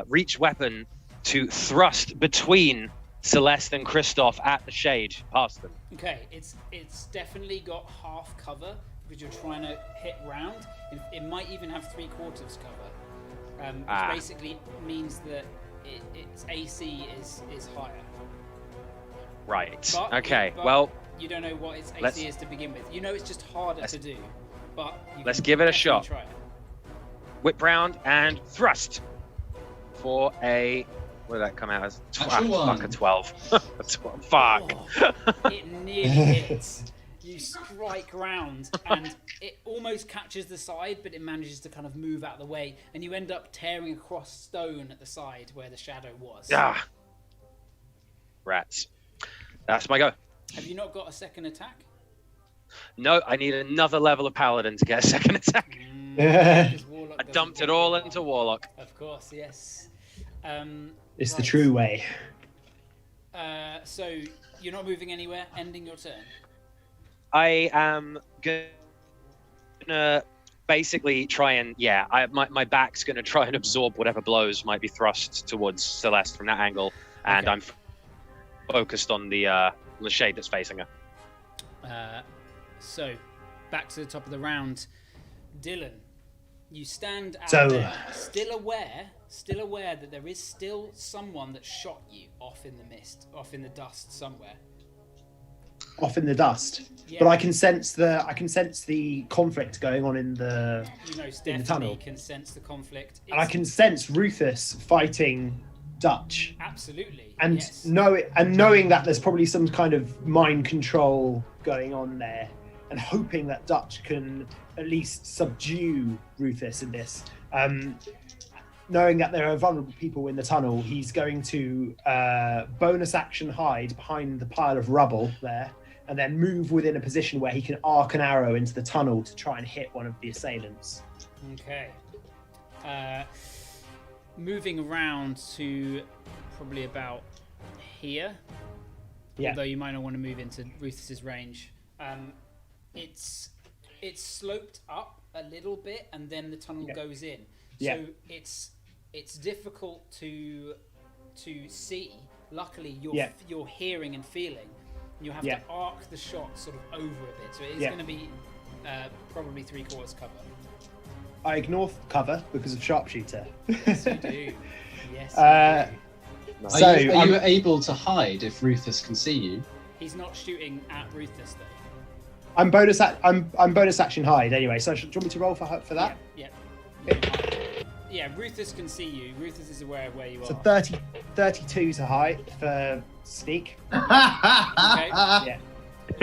reach weapon to thrust between Celeste and Christoph at the shade past them. Okay, it's definitely got half cover because you're trying to hit round. It might even have 3/4 cover, which basically means that its AC is higher. Right. But- Okay. but Well, you don't know what its AC let's- is to begin with. You know it's just harder to do, but you let's can give it a definitely shot. Try it. whip round and thrust for a What did that come out as? Natural one. Fuck, a 12. Fuck. It nearly hits. You strike round, and it almost catches the side, but it manages to kind of move out of the way, and you end up tearing across stone at the side where the shadow was. Ah. Rats. That's my go. Have you not got a second attack? No, I need another level of paladin to get a second attack. Because Warlock I doesn't dumped it do all that. into Warlock. Of course, yes. It's the right. true way. So you're not moving anywhere, ending your turn. I am gonna basically try and my back's gonna try and absorb whatever blows might be thrust towards Celeste from that angle, and Okay. I'm focused on the shade that's facing her. So back to the top of the round, Dylan. You stand out So- there, still aware that there is still someone that shot you off in the mist, off in the dust somewhere. Off in the dust. Yeah. But I can sense the conflict going on in the You know, tunnel. Stephanie can sense the conflict. and I can sense Rufus fighting Dutch. Absolutely. And yes. knowing that there's probably some kind of mind control going on there, and hoping that Dutch can at least subdue Rufus in this. Knowing that there are vulnerable people in the tunnel, he's going to bonus action hide behind the pile of rubble there, and then move within a position where he can arc an arrow into the tunnel to try and hit one of the assailants. Okay. Moving around to probably about here. Yeah. Although you might not want to move into Rufus's range. It's sloped up a little bit, and then the tunnel goes in. Yeah. So it's difficult to see. Luckily, you're hearing and feeling. You have to arc the shot sort of over a bit, so it is going to be probably 3/4 cover. I ignore cover because of sharpshooter. Yes, you do. Yes. You do. So Are you able to hide if Rufus can see you? He's not shooting at Rufus though. I'm bonus action hide anyway. So do you want me to roll for that? Yeah. Yeah, Rufus can see you. Rufus is aware of where you So are. 32 to hide for sneak. Okay. Yeah.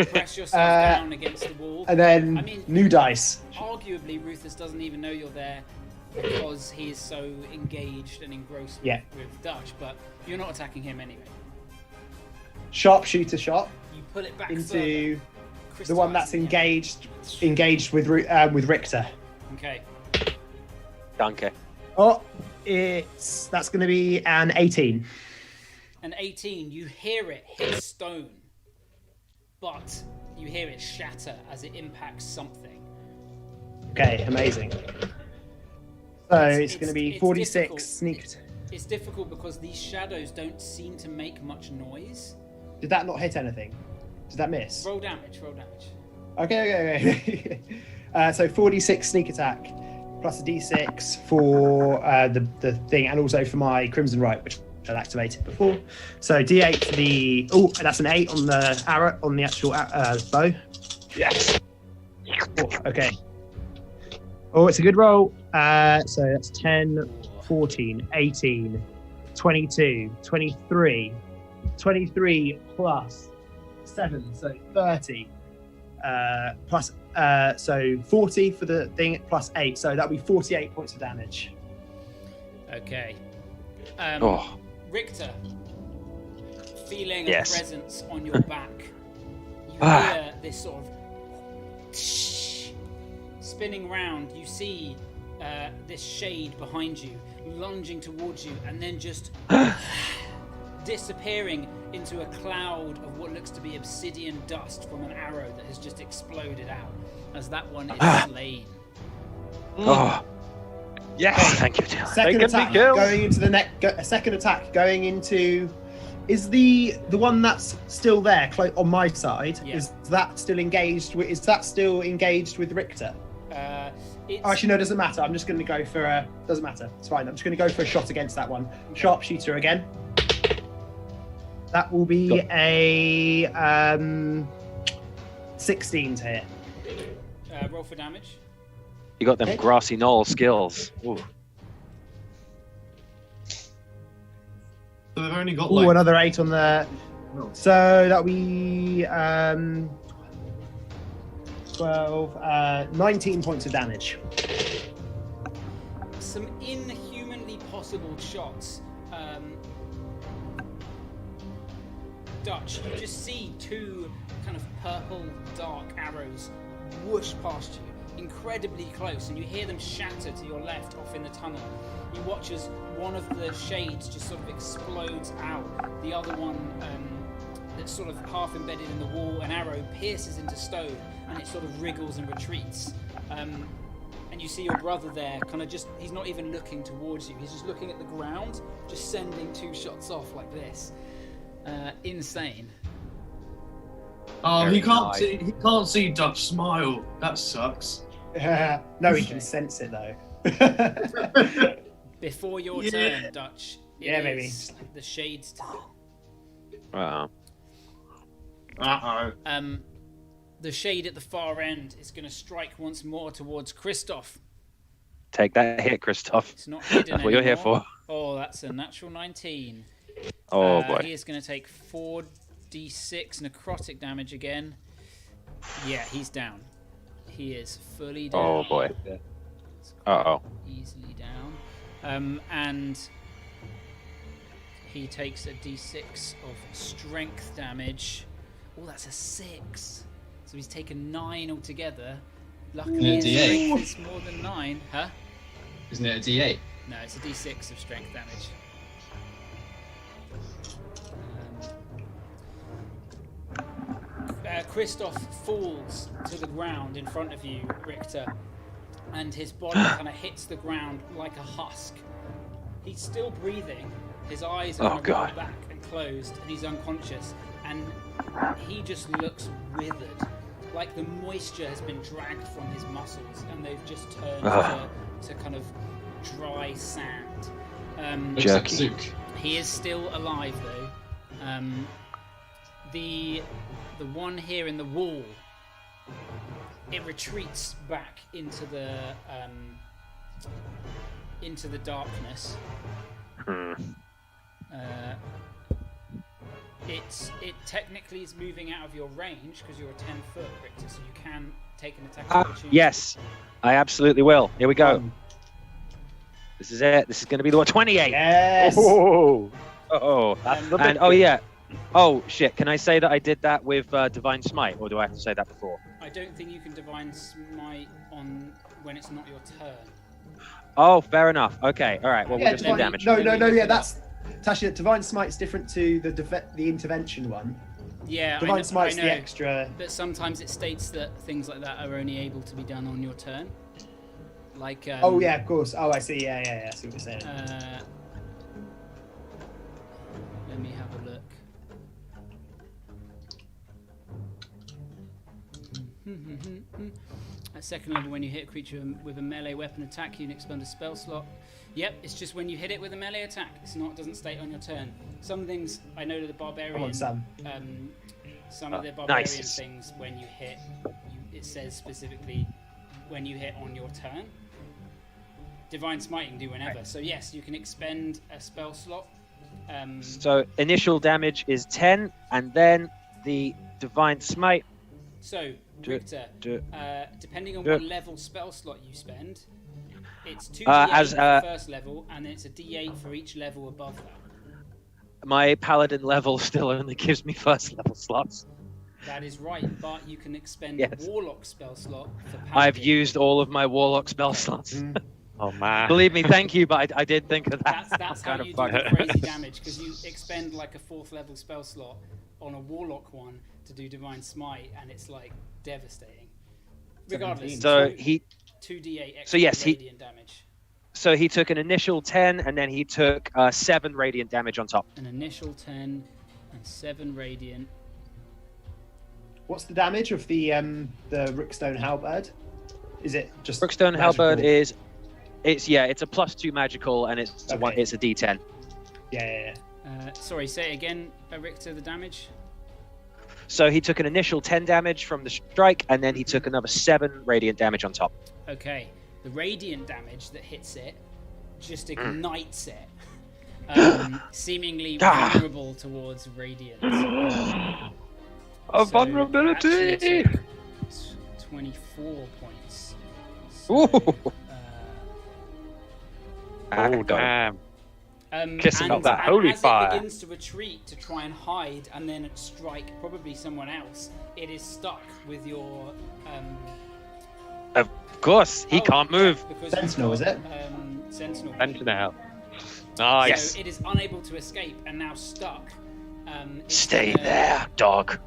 Press yourself down against the wall. And then I mean- new dice. Arguably, Rufus doesn't even know you're there because he is so engaged and engrossed with Dutch, but you're not attacking him anyway. Sharpshooter shot You pull it back into further, the one that's crystallising engaged with Richter. it. Okay. Danke. Oh, that's going to be an 18. An 18, you hear it hit stone, but you hear it shatter as it impacts something. Okay, amazing. So it's going to be it's 46 difficult. sneak. It's difficult because these shadows don't seem to make much noise. Did that not hit anything? Did that miss? Roll damage. Okay. So 46 sneak attack plus a d6 for the thing, and also for my Crimson Right, which I'd activated before. So d8 for the... Oh, that's an 8 on the arrow, on the actual bow. Yes. Oh, okay. Oh, it's a good roll. So that's 10, 14, 18, 22, 23. 23 plus 7, so 30. Plus, so 40 for the thing, plus 8. So that'll be 48 points of damage. Okay. Oh. Richter, feeling Yes. a presence on your back. You hear this sort of spinning round. You see this shade behind you lunging towards you, and then just disappearing into a cloud of what looks to be obsidian dust from an arrow that has just exploded out as that one is slain. Oh. Yes. Thank you, Dylan. Second They can attack be killed. going into the neck. Second attack going into. Is the one that's still there on my side? Yeah. Is that still engaged? Is that still engaged with Richter? It's, Actually, no, it doesn't matter. I'm just going to go for a. Doesn't matter. It's fine. I'm just going to go for a shot against that one. Sharpshooter again. That will be a 16 to hit. roll for damage. You got them grassy knoll skills. Ooh. So they've only got Ooh, like another 8 on there. No. So that'll be 12, 19 points of damage. Some inhumanly possible shots. Dutch, you just see 2 kind of purple dark arrows whoosh past you, incredibly close, and you hear them shatter to your left off in the tunnel. You watch as one of the shades just sort of explodes out. The other one, that's sort of half embedded in the wall, an arrow pierces into stone, and it sort of wriggles and retreats. And you see your brother there, kind of just, he's not even looking towards you, he's just looking at the ground, just sending 2 shots off like this. Insane. Oh, Very he can't nice. see. He can't see Dutch smile. That sucks. No, he can sense it though. Before your Yeah. turn, Dutch. Yeah, maybe. Is the Shade's turn. Uh-oh. The Shade at the far end is going to strike once more towards Christoph. Take that hit, Christoph. It's not hidden That's what you're here anymore. for. Oh, that's a natural 19. Oh, boy. He is going to take 4d6 necrotic damage again. Yeah, he's down. He is fully down. Oh, boy. Uh-oh. Easily down. And he takes a d6 of strength damage. Oh, that's a 6. So he's taken 9 altogether. Luckily, Isn't it his a D8? strength is more than 9. Huh? Isn't it a D8? No, it's a d6 of strength damage. Christoph falls to the ground in front of you, Richter, and his body kind of hits the ground like a husk. He's still breathing. His eyes are kind of rolled back and closed, and he's unconscious. And he just looks withered, like the moisture has been dragged from his muscles, and they've just turned to kind of dry sand. Looks like Jerky. Zook. He is still alive though. The one here in the wall, it retreats back into the darkness. It technically is moving out of your range because you're a 10-foot, Richter, so you can take an attack opportunity. Yes, I absolutely will. Here we go. This is it. This is going to be the one. 28. Yes. Oh. That's the And, big oh, yeah. Oh, shit. Can I say that I did that with Divine Smite, or do I have to say that before? I don't think you can Divine Smite on when it's not your turn. Oh, fair enough. Okay. All right. Well, Yeah, we'll just do divine- damage. No. Yeah, that's Tashi. Divine Smite's different to the intervention one. Yeah, Divine Smite's I the know, extra. but sometimes it states that things like that are only able to be done on your turn. Like. Oh yeah, of course. Oh, I see. Yeah. I see what you're saying. Let me have a look. At second level, when you hit a creature with a melee weapon attack, you can expend a spell slot. Yep, it's just when you hit it with a melee attack. It's not. Doesn't state on your turn. Some things I know that the barbarian. Come on, Sam. Some of the barbarian Nice. things, when you hit, it says specifically when you hit on your turn. Divine Smite you can do whenever. Right. So yes, you can expend a spell slot. So initial damage is 10, and then the Divine Smite. So, Richter, depending on do what it. level spell slot you spend, it's 2d8 as, for the first level, and then it's a d8 for each level above that. My Paladin level still only gives me first level slots. That is right, but you can expend Yes. a Warlock spell slot for Paladin. I've used all of my Warlock spell slots. Oh, man. Believe me, thank you, but I did think of that. That's I'm how kind you of do the fucked. crazy damage, because you expend like a 4th level spell slot on a Warlock one to do Divine Smite, and it's like devastating. Regardless, 17. So two- he 2d8 extra So yes, he- radiant damage. So he took an initial 10, and then he took 7 radiant damage on top. An initial 10 and 7 radiant. What's the damage of the Rickstone Halberd? Is it just Brookstone magical? Halberd is, it's a +2 magical, and it's Okay. it's a D10. Yeah. Sorry, say it again, Richter, the damage. So he took an initial 10 damage from the strike, and then he took another 7 radiant damage on top. Okay, the radiant damage that hits it just ignites it. seemingly vulnerable towards radiant. A vulnerability! Actually took 24 points. Ooh. So, Damn. Kissing up that holy as fire. it begins to retreat to try and hide and then strike probably someone else, it is stuck with your. Of course, he can't move. Because Sentinel, is it? Sentinel. Sentinel. Nice. So it is unable to escape and now stuck. It's Stay gonna- there, dog.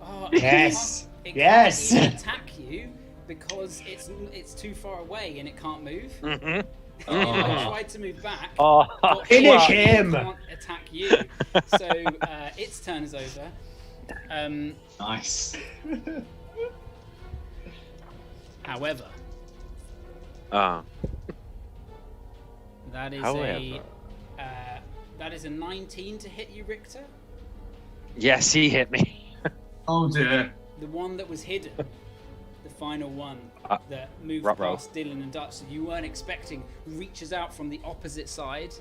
Oh, Yes. It Yes. can't even attack you because it's too far away and it can't move. Mm-hmm. I tried to move back. Oh, but Finish it him. can't attack you. So its turn is over. Nice. However, Ah, that is However. that is a 19 to hit you, Richter. yes, he hit me. Oh dear. The one that was hidden, the final one that moved ruh-roh. past Dylan and Dutch, that you weren't expecting, reaches out from the opposite side,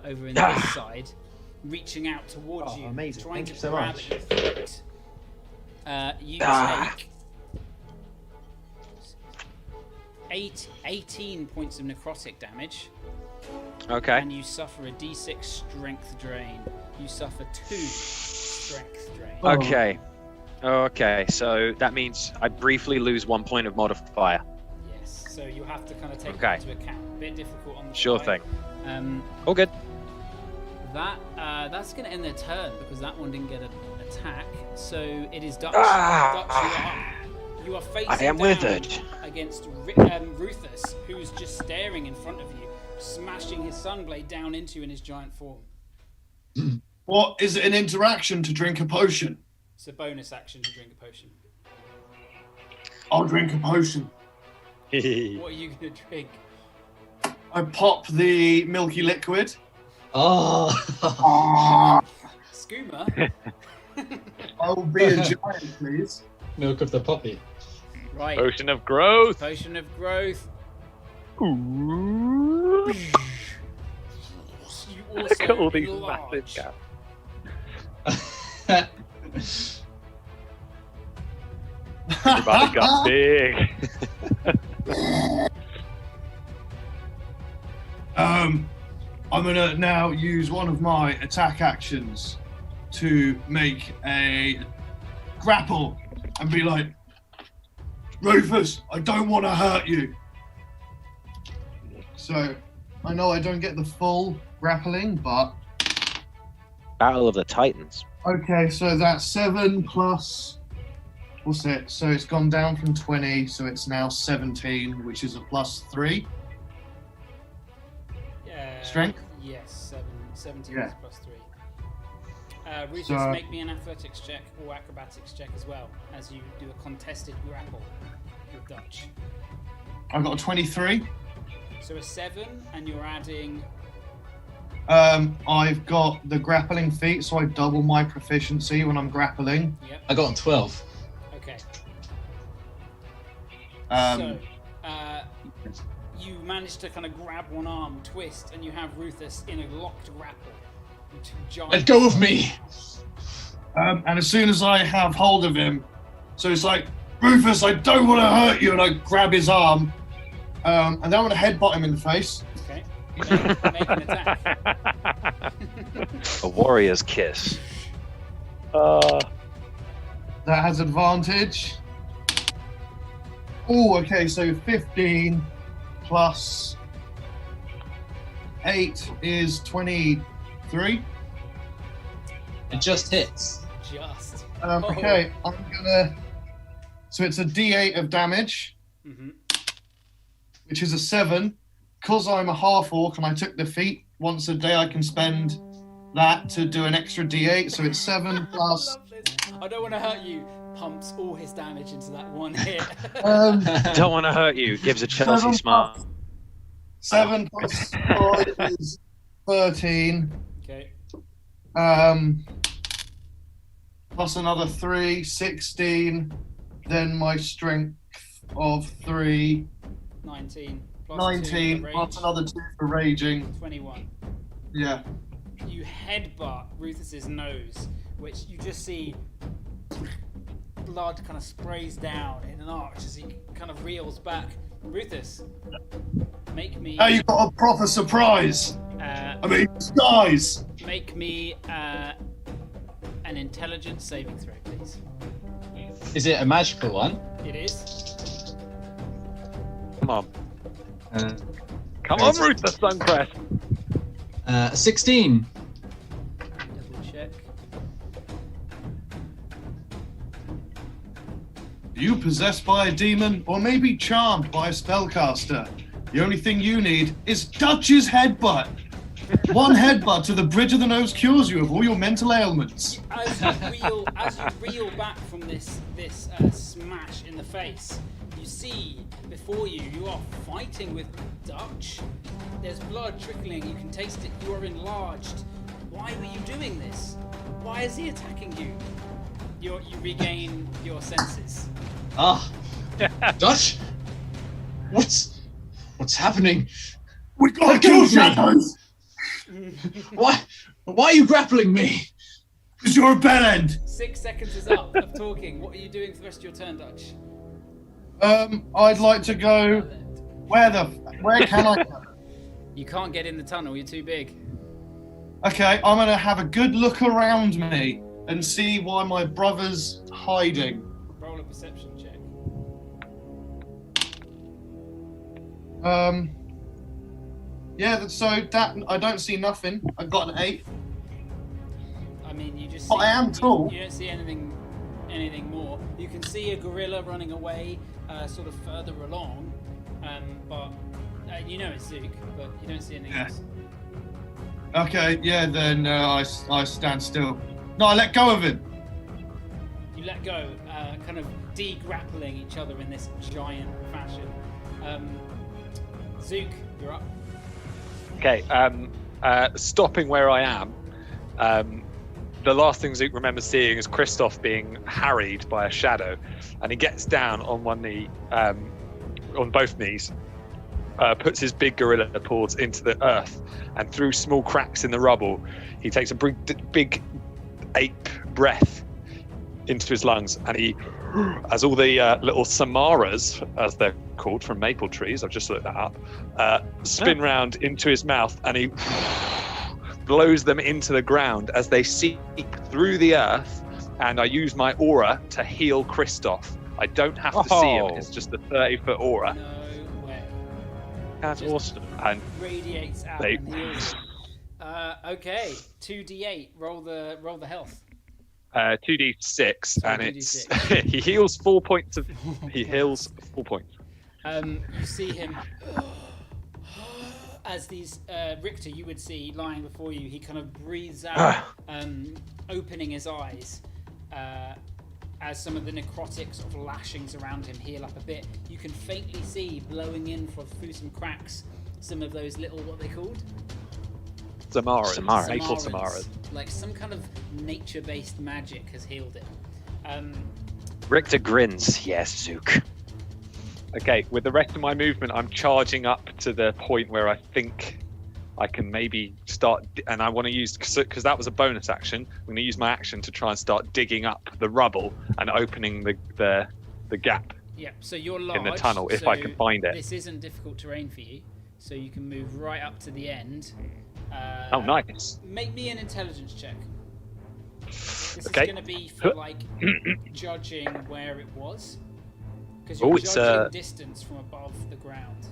over in this side, reaching out towards Oh, you, amazing. trying Thank to you so grab much. at your throat. You take 18 points of necrotic damage, Okay. and you suffer a d6 strength drain. You suffer 2 strength drain. Okay. Okay, so that means I briefly lose 1 point of modifier. Yes, so you have to kind of take Okay. that into account. A bit difficult on the Sure fly. thing. All good. That's going to end their turn because that one didn't get an attack. So it is Dutch. Ah! Dutch, you are facing I am down withered. against Rufus, who is just staring in front of you, smashing his sunblade down into you in his giant form. What is it? An interaction to drink a potion? It's a bonus action to drink a potion. I'll drink a potion. What are you going to drink? I pop the milky liquid. Oh. Ah, Skooma? I will be a giant, please. Milk of the poppy. Right. Potion of growth. Potion of growth. Ooh. You Look at all also these enlarge. massive gaps. Everybody got big. I'm gonna now use one of my attack actions to make a grapple and be like, Rufus, I don't want to hurt you. So I know I don't get the full grappling, but Battle of the Titans. okay, so that's 7 plus, what's it? So it's gone down from 20, so it's now 17, which is a +3. Strength? Yes, 17 Yeah. is +3. Rufus, So- make me an athletics check or acrobatics check as well as you do a contested grapple with Dutch. I got a 23. So a 7, and you're adding. I've got the grappling feat, so I double my proficiency when I'm grappling. Yep. I got on 12. Okay. Um, You manage to kind of grab one arm, twist, and you have Rufus in a locked grapple. Let go of me! and as soon as I have hold of him, so it's like, Rufus, I don't want to hurt you, and I grab his arm, and then I'm going to headbutt him in the face. Okay. Make an attack. A warrior's kiss. That has advantage. Oh, okay, so 15 plus 8 is 23. It just hits. Just. Okay, I'm gonna. So it's a D8 of damage, Mm-hmm. which is a 7. Because I'm a half orc and I took the feat once a day, I can spend that to do an extra D8. So it's 7 plus. I don't want to hurt you. Pumps all his damage into that one hit. Don't want to hurt you. Gives a Chelsea 7 smile. 7 plus 5 is 13. Okay. Plus another 3, 16. Then my strength of 3, 19. Plus 19. 2 for Plus rage, another 2 for raging. 21. Yeah. you headbutt Rufus's nose, which you just see blood kind of sprays down in an arch as he kind of reels back. Rufus, make me. Oh, you got a proper surprise. Disguise. Make me an intelligence saving throw, please. Is it a magical one? It is. Come on. Come on, Rufus Suncrest. 16. Double check. Are you possessed by a demon, or maybe charmed by a spellcaster? The only thing you need is Dutch's headbutt. One headbutt to the bridge of the nose cures you of all your mental ailments. As you reel back from this smash in the face, you see before you are fighting with Dutch. There's blood trickling. You can taste it. You are enlarged. Why were you doing this? Why is he attacking you? You regain your senses. Dutch? What's happening? We gotta kill Shadows! Why are you grappling me? Because you're a bell end! 6 seconds is up of talking. What are you doing for the rest of your turn, Dutch? I'd like to go. Where can I go? You can't get in the tunnel. You're too big. Okay, I'm gonna have a good look around me and see why my brother's hiding. Roll a perception check. Yeah, so that I don't see nothing. I've got an 8. I mean, you just. But I am tall. You don't see anything more. You can see a gorilla running away, sort of further along, but you know it's Zook, but you don't see anything else. Okay, yeah, then I stand still. No, I let go of him. You let go, kind of de-grappling each other in this giant fashion. Zook, you're up. Okay, stopping where I am, the last thing Zook remembers seeing is Kristoff being harried by a shadow, and he gets down on one knee, on both knees, puts his big gorilla paws into the earth, and through small cracks in the rubble, he takes a big ape breath into his lungs, and he, as all the little samaras, as they're called, from maple trees, I've just looked that up, spin round into his mouth, and he blows them into the ground as they seep through the earth, and I use my aura to heal Kristoff. I don't have to see him, it's just a 30-foot aura. No way. That's awesome. And radiates out and heals. Okay, 2d8. Roll the health. 2d6, and 2d6. it's he heals 4 points of. He heals 4 points. You see him as these Richter you would see lying before you. He kind of breathes out, opening his eyes. As some of the necrotic sort of lashings around him heal up a bit, you can faintly see blowing in through some cracks some of those little, what are they called? Samaras. Maple Samaras. Like some kind of nature-based magic has healed him. Richter grins. Yes, Zook. Okay, with the rest of my movement, I'm charging up to the point where I think I can maybe start, and I want to use, because that was a bonus action, I'm going to use my action to try and start digging up the rubble and opening the gap Yeah, so you're large, in the tunnel, if so I can find it. This isn't difficult terrain for you, so you can move right up to the end. Oh, nice. Make me an intelligence check. This is Okay. going to be for, like, judging where it was. Because Oh, you're it's, judging distance from above the ground.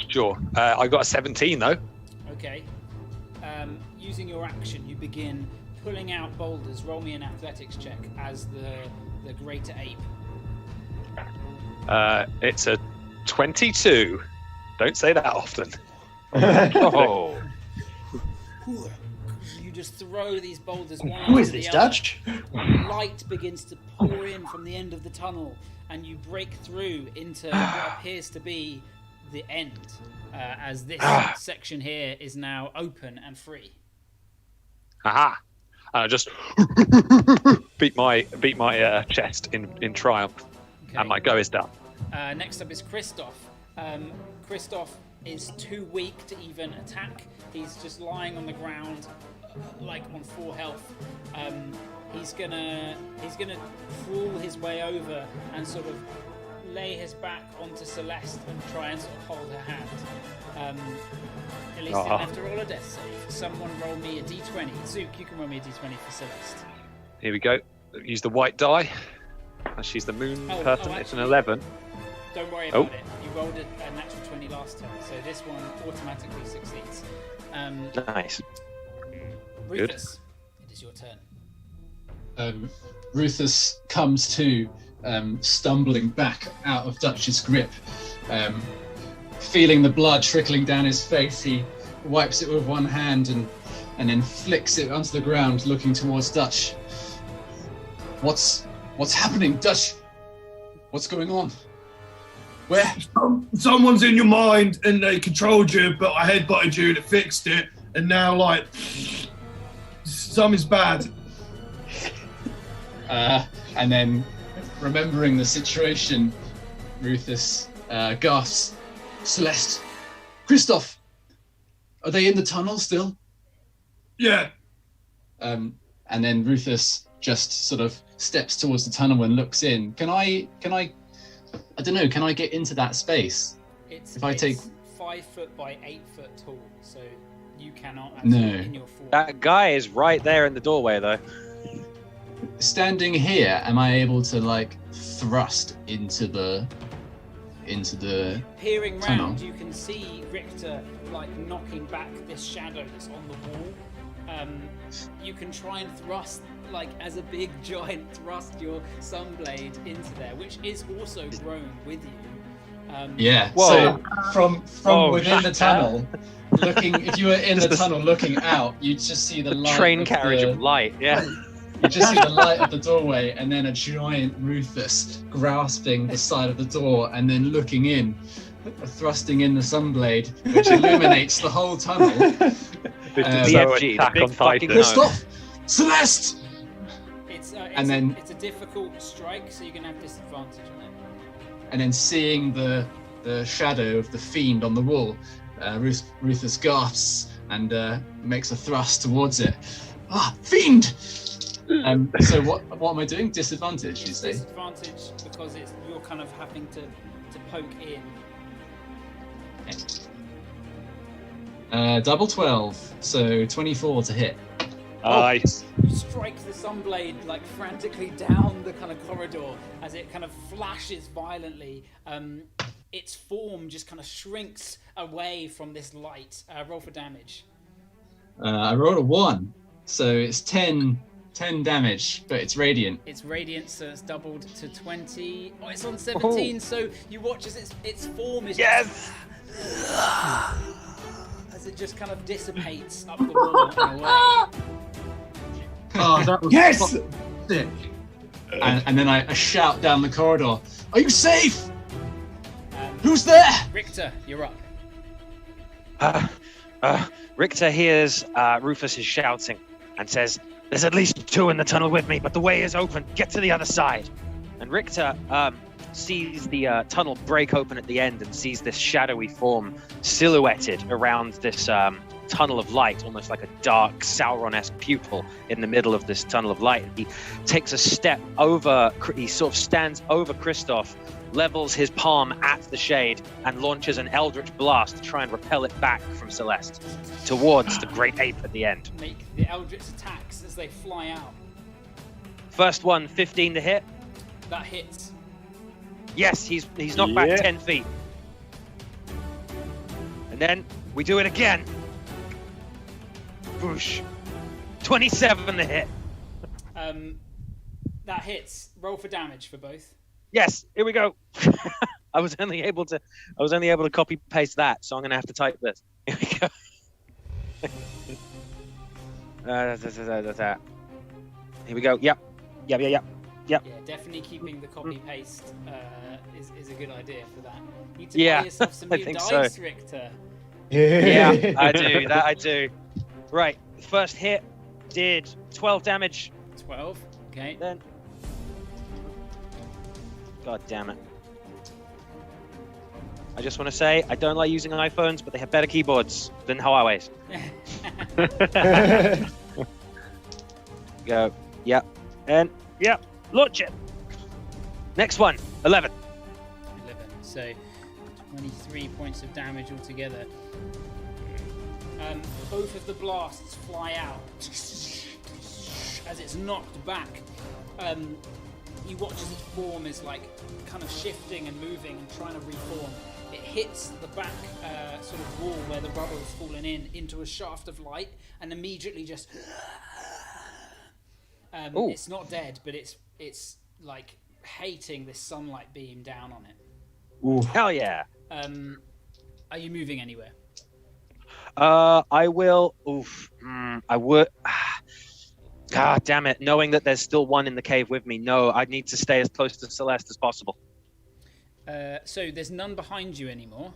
Sure. I got a 17, though. Okay. Using your action, you begin pulling out boulders. Roll me an athletics check as the greater ape. It's a 22. Don't say that often. Oh. You just throw these boulders one Who after is the this, other. Dutch? Light begins to pour in from the end of the tunnel, and you break through into what appears to be the end, as this section here is now open and free. Aha! And I just beat my chest in triumph, Okay. and my go is done. Next up is Kristoff. Kristoff is too weak to even attack. He's just lying on the ground, like on 4 health. He's gonna crawl his way over and sort of lay his back onto Celeste and try and sort of hold her hand. At least he'll have to roll a death save. Someone roll me a d20. Zook, you can roll me a d20 for Celeste. Here we go. Use the white die. She's the moon person. It's an 11. Don't worry about it. You rolled a natural 20 last turn, so this one automatically succeeds. Nice. Rufus, it is your turn. Rufus comes to, stumbling back out of Dutch's grip. Feeling the blood trickling down his face, he wipes it with one hand and then flicks it onto the ground, looking towards Dutch. What's happening, Dutch? What's going on? Where? Someone's in your mind and they controlled you, but I headbutted you and it fixed it, and now like something's bad. And then, remembering the situation, Rufus gasps, Celeste, Christoph, are they in the tunnel still? Yeah. And then Rufus just sort of steps towards the tunnel and looks in. Can I don't know, can I get into that space? It's 5 foot by 8 foot tall, so you cannot actually in your form. That guy is right there in the doorway, though. Standing here, am I able to like thrust into the peering tunnel? round, you can see Richter like knocking back this shadow that's on the wall. You can try and thrust, like as a big giant, thrust your sunblade into there, which is also grown with you. Yeah. Whoa. So from within the tunnel, looking, if you were in the tunnel looking out, you'd just see the light. Train carriage of light. Yeah. You just see the light of the doorway, and then a giant Rufus grasping the side of the door, and then looking in, thrusting in the sunblade, which illuminates the whole tunnel. BFG, the big fucking Christoph, Celeste. It's a difficult strike, so you're gonna have disadvantage on it. And then seeing the shadow of the fiend on the wall, Rufus gasps and makes a thrust towards it. Ah, fiend! So what am I doing? Disadvantage, you say? Disadvantage because you're kind of having to poke in. Double 12, so 24 to hit. Nice. You strike the sunblade like frantically down the kind of corridor as it kind of flashes violently. Its form just kind of shrinks away from this light. Roll for damage. I rolled a 1, so it's 10 damage, but it's radiant. It's radiant, so it's doubled to 20. Oh, it's on 17, so you watch as its form is Yes! as it just kind of dissipates up the wall and away. Oh, that was Yes! sick. And then I shout down the corridor, are you safe? Who's there? Richter, you're up. Richter hears Rufus is shouting and says, "There's at least 2 in the tunnel with me, but the way is open. Get to the other side." And Richter sees the tunnel break open at the end and sees this shadowy form silhouetted around this tunnel of light, almost like a dark Sauron-esque pupil in the middle of this tunnel of light. He takes a step over, he sort of stands over Christoph, levels his palm at the shade, and launches an eldritch blast to try and repel it back from Celeste towards the great ape at the end. Make the eldritch attacks as they fly out. First one, 15 to hit. That hits. Yes, he's knocked back 10 feet. And then we do it again. Boosh. 27 to hit. That hits. Roll for damage for both. Yes, here we go. I was only able to copy paste that, so I'm gonna have to type this. Here we go. Here we go. Yep. Yeah, definitely keeping the copy paste is a good idea for that. You need to buy yourself some new dice, so. Richter. Yeah, I do. Right, the first hit did 12 damage. 12. Okay. Then. God damn it. I just want to say, I don't like using iPhones, but they have better keyboards than Huawei's. go. Yep. And yep. Launch it. Next one. 11. 11. So 23 points of damage altogether. Both of the blasts fly out as it's knocked back. You watch as its form is like kind of shifting and moving and trying to reform. It hits the back sort of wall where the rubble has fallen into a shaft of light and immediately just it's not dead, but it's like hating this sunlight beam down on it. Ooh. Hell yeah. Are you moving anywhere? I will. I would. God damn it! Knowing that there's still one in the cave with me, no, I need to stay as close to Celeste as possible. So there's none behind you anymore.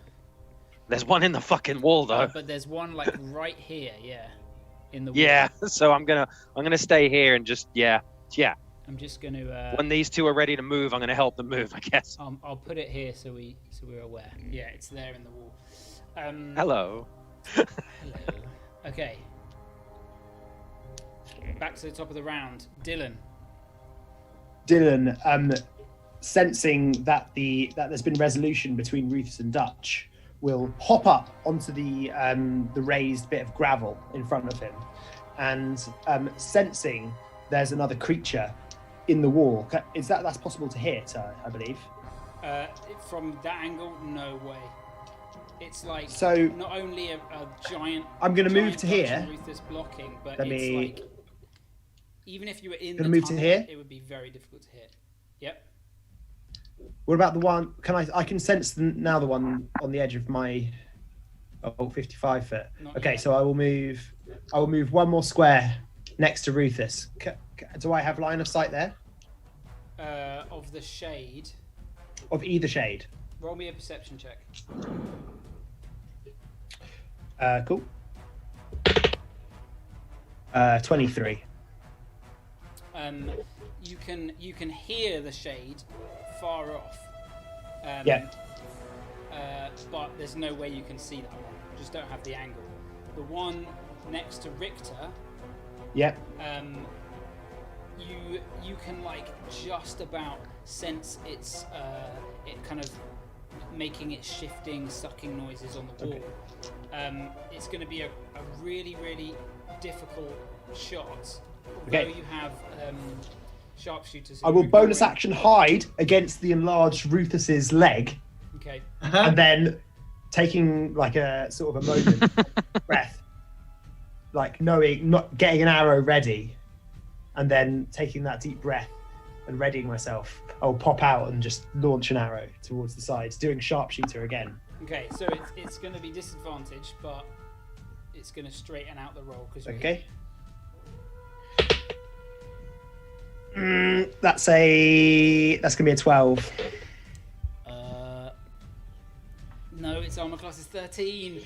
There's one in the fucking wall though. But there's one like right here, in the wall. Yeah. So I'm gonna stay here and just yeah. I'm just gonna. When these two are ready to move, I'm gonna help them move, I guess. I'll put it here so we're aware. Yeah, it's there in the wall. Hello. Hello. Okay. Back to the top of the round, Dylan. Sensing that there's been resolution between Ruthus and Dutch, will hop up onto the raised bit of gravel in front of him, and sensing there's another creature in the wall. That's possible to hit? I believe. From that angle, no way. It's like so. Not only a giant. I'm going to move to here. Ruthus blocking, but like even if you were in the move tunnel, to here. It would be very difficult to hit. Yep. What about the one? I can sense the one on the edge of my 55 foot. Okay, so I will move one more square next to Ruthus. Do I have line of sight there? Of the shade. Of either shade. Roll me a perception check. Cool. 23. You can hear the shade far off. But there's no way you can see that one. You just don't have the angle. The one next to Richter. Yep. You can like just about sense its it kind of making its shifting, sucking noises on the wall. Okay. It's going to be a really, really difficult shot. Although you have sharpshooters. I will bonus action hide against the enlarged Ruthus's leg. Okay. And then taking like a sort of a moment breath, like not getting an arrow ready, and then taking that deep breath and readying myself. I'll pop out and just launch an arrow towards the sides, doing sharpshooter again. Okay, so it's going to be disadvantaged, but it's going to straighten out the roll because. Okay. That's going to be a 12. No, its armor class is 13.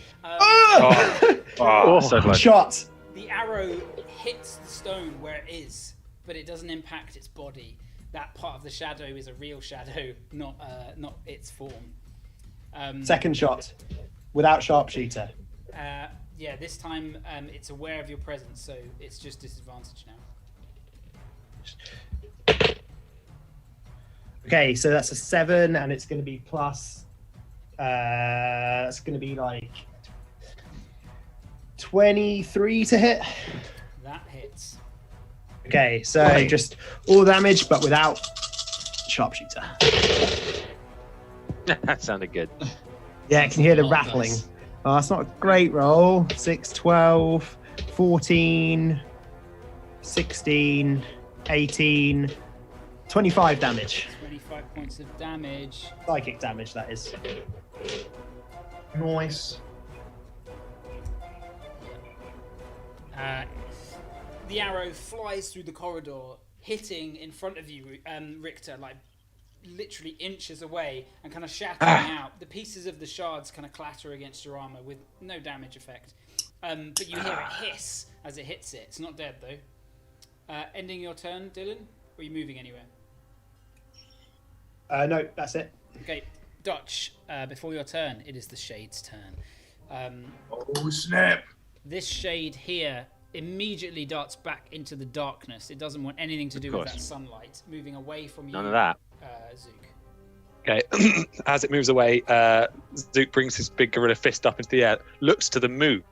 So close. Shot. The arrow hits the stone where it is, but it doesn't impact its body. That part of the shadow is a real shadow, not its form. Second shot, without sharpshooter. This time it's aware of your presence, so it's just disadvantage now. Okay, so that's a 7, and it's going to be plus. It's going to be like 23 to hit. That hits. Okay, so just all damage, but without sharpshooter. That sounded good. Yeah, I can hear the rattling. Nice. Oh, that's not a great roll. 6, 12, 14, 16, 18, 25 damage. 25 points of damage. Psychic damage, that is. Nice. The arrow flies through the corridor, hitting in front of you, Richter, like literally inches away, and kind of shattering out. The pieces of the shards kind of clatter against your armor with no damage effect. But you hear it hiss as it hits it. It's not dead though. Ending your turn, Dylan? Or are you moving anywhere? No, that's it. Okay, Dutch, before your turn, it is the Shade's turn. Oh, snap. This Shade here immediately darts back into the darkness. It doesn't want anything to do with that sunlight, moving away from you. None of that. Zook. Okay, as it moves away, Zook brings his big gorilla fist up into the air, looks to the moon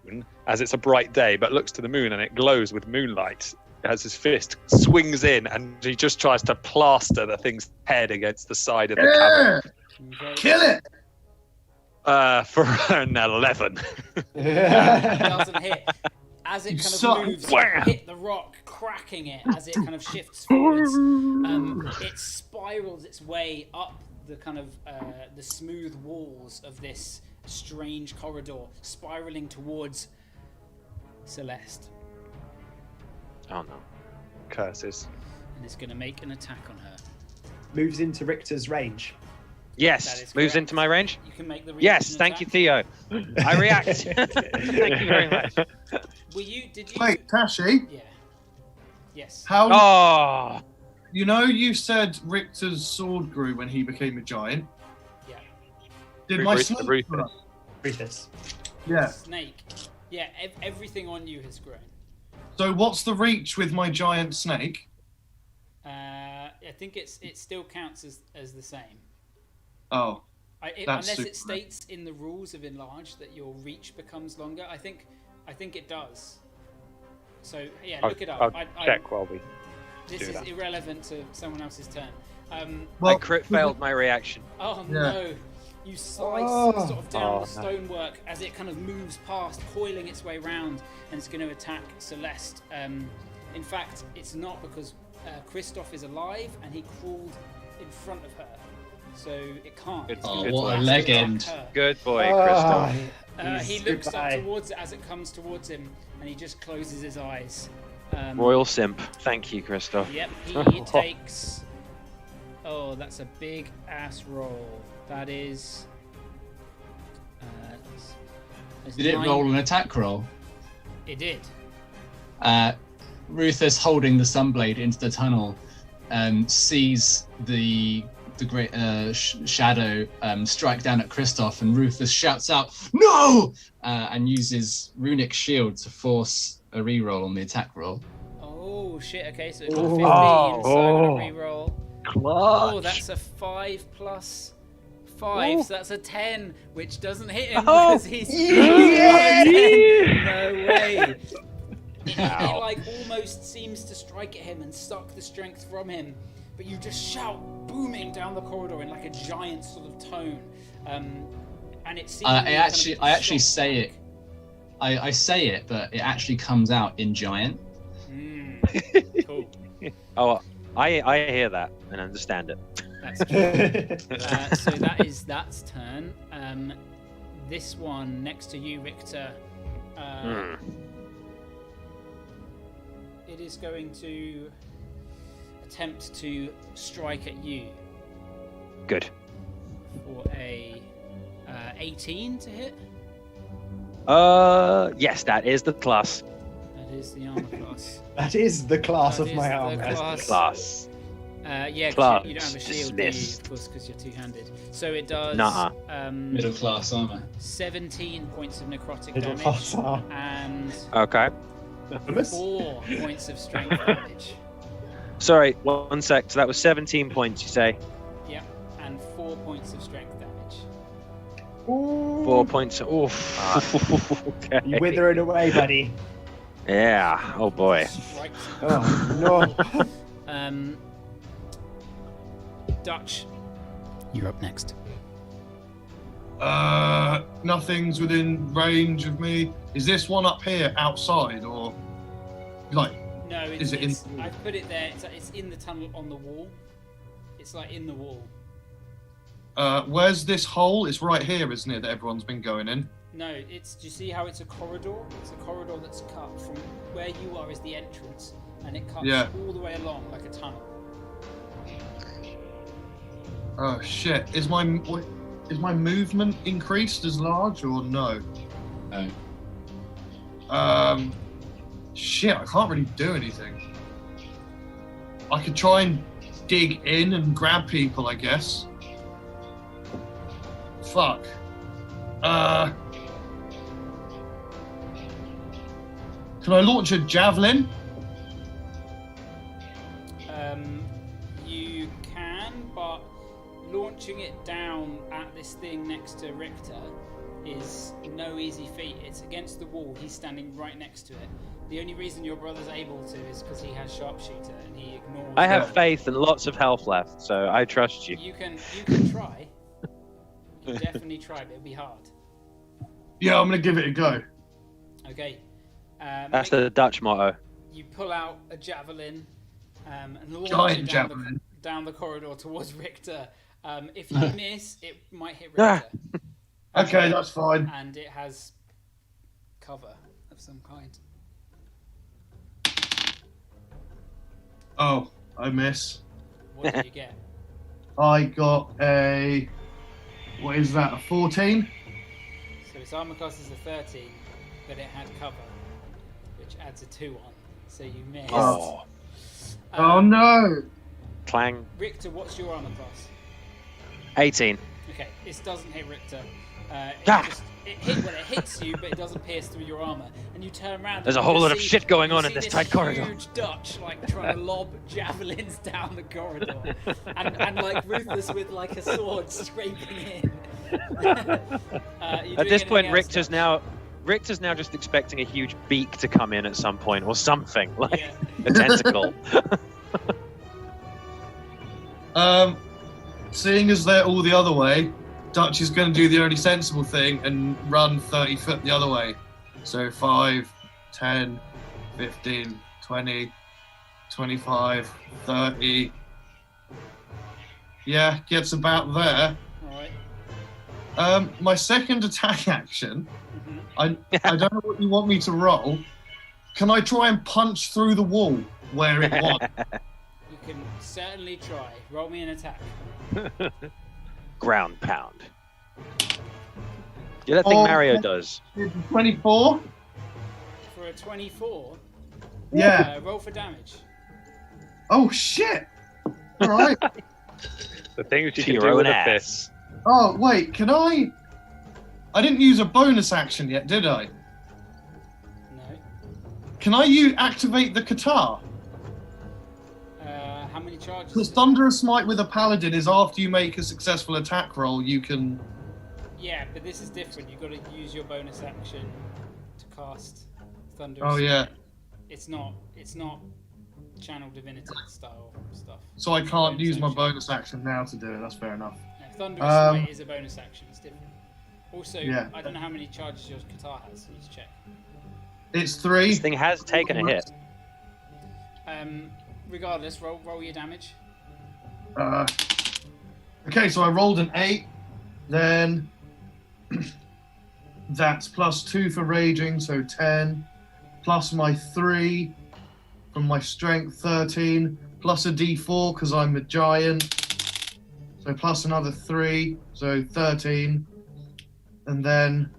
as it's a bright day, but looks to the moon and it glows with moonlight as his fist swings in, and he just tries to plaster the thing's head against the side of the cavern. Okay. Kill it! For an 11. It doesn't hit. As it You kind of suck. moves, you hit the rock, cracking it as it kind of shifts forwards. It spirals its way up the kind of the smooth walls of this strange corridor, spiraling towards Celeste. Oh no. Curses. And it's going to make an attack on her. Moves into Richter's range. That Yes, is moves correct. into my range. You can make the Yes, reaction thank you, attack. Theo. I react. Thank you very much. Did you? Wait, Tashi, Yeah. Yes. how... Oh, You know you said Richter's sword grew when he became a giant? Yeah. Did my Rufus. snake grow? Rufus. Yeah. Snake. Yeah, everything on you has grown. So what's the reach with my giant snake? I think it still counts as the same. Oh, That's Unless it super. states in the rules of enlarge that your reach becomes longer. I think it does. So yeah, look it up. I'll check while we... This do is that. irrelevant to someone else's turn. I crit failed my reaction. Oh Yeah. no! You slice sort of down the stonework as it kind of moves past, coiling its way round, and it's going to attack Celeste. In fact, it's not, because Christoph is alive and he crawled in front of her, so it can't. Good- It's Oh, gonna what a blast legend. her. Good boy, Christoph. He looks Goodbye. up towards it as it comes towards him, and he just closes his eyes. Royal simp. Thank you, Christoph. Yep, he takes. Oh, that's a big ass roll. That is. That's Did it 9. roll an attack roll? It did. Rufus, holding the sunblade into the tunnel, sees the great shadow strike down at Christoph, and Rufus shouts out, "No!" And uses runic shield to force a reroll on the attack roll. Oh shit! Okay, so it got 15. So I'm gonna reroll. Clutch. Oh, that's a 5 plus 5, so that's a 10, which doesn't hit him Oh, because he's no way. It Ow. like almost seems to strike at him and suck the strength from him, but you just shout, booming down the corridor in like a giant sort of tone, and it seems. I actually say it. I say it, but it actually comes out in giant. Cool. Oh, I hear that and understand it. That's true. So that's turn. This one next to you, Richter. It is going to attempt to strike at you Good. for a 18 to hit. Yes, that is the class. That is the armor class. That is the class That of is my the armor. class. Class. Yeah, 'cause Class you don't have a shield, do you? dismissed. Of course, because you're two-handed. So it does Nuh-uh. Middle class armor. 17 points of necrotic Middle damage class armor. and Okay. 4 points of strength damage. Sorry, 1 sec. So that was 17 points, you say? Yep, and 4 points of strength damage. 4 points. Oof. Okay. You withering away, buddy. Yeah. Oh boy. Strikes. Oh, no. Dutch, you're up next. Nothing's within range of me. Is this one up here outside, or like? No, Is it in- I've put it there. It's in the tunnel on the wall. It's like in the wall. Where's this hole? It's right here, isn't it? That everyone's been going in. No, do you see how it's a corridor? It's a corridor that's cut from where you are is the entrance, and it cuts Yeah. all the way along like a tunnel. Oh shit! Is my movement increased as large or no? No. Shit! I can't really do anything. I could try and dig in and grab people, I guess. Fuck. Can I launch a javelin? You can, but launching it down at this thing next to Richter is no easy feat. It's against the wall. He's standing right next to it. The only reason your brother's able to is because he has sharpshooter and he ignores. I have faith and lots of health left, so I trust you. You can try. You can definitely try, but it'll be hard. Yeah, I'm gonna give it a go. Okay. That's the Dutch motto. You pull out a javelin and launch Giant it javelin. down the corridor towards Richter. If you miss, it might hit Richter. Okay, that's fine. And it has cover of some kind. Oh, I miss. What did you get? I got a... What is that, a 14? So its armor class is a 13, but it had cover, which adds a 2 on. So you missed. Oh. Oh no! Clang. Richter, what's your armor class? 18. Okay, this doesn't hit Richter. It hits you, but it doesn't pierce through your armor. And you turn around. There's a whole lot of shit going on in this tight corridor. Huge Dutch, like trying to lob javelins down the corridor, and like Ruthless with like a sword scraping in. At this point, Richter's now just expecting a huge beak to come in at some point or something, like a tentacle. Seeing as they're all the other way, Dutch is going to do the only sensible thing and run 30 foot the other way. So 5, 10, 15, 20, 25, 30. Yeah, gets about there. Alright. My second attack action, I don't know what you want me to roll. Can I try and punch through the wall where it was? You can certainly try. Roll me an attack. Ground pound. Do that thing Mario does. 24? For a 24? Yeah. Roll for damage. Oh shit! Alright. The things you To can your do own with a ass. fist. Oh, wait, can I didn't use a bonus action yet, did I? No. Can I activate the Qatar? How many charges? Because Thunderous Smite with a Paladin is after you make a successful attack roll, you can... Yeah, but this is different. You've got to use your bonus action to cast Thunderous Oh, yeah. Smite. It's not Channel Divinity style stuff. So I can't use my bonus action now to do it, that's fair enough. No, Thunderous Smite is a bonus action. It's different. Also, Yeah. I don't know how many charges your Qatar has. Need to check. It's 3. This thing has taken a hit. Regardless, roll your damage. Okay, so I rolled an 8, then that's plus 2 for raging, so 10, plus my 3 from my strength, 13, plus a d4 because I'm a giant, so plus another 3, so 13, and then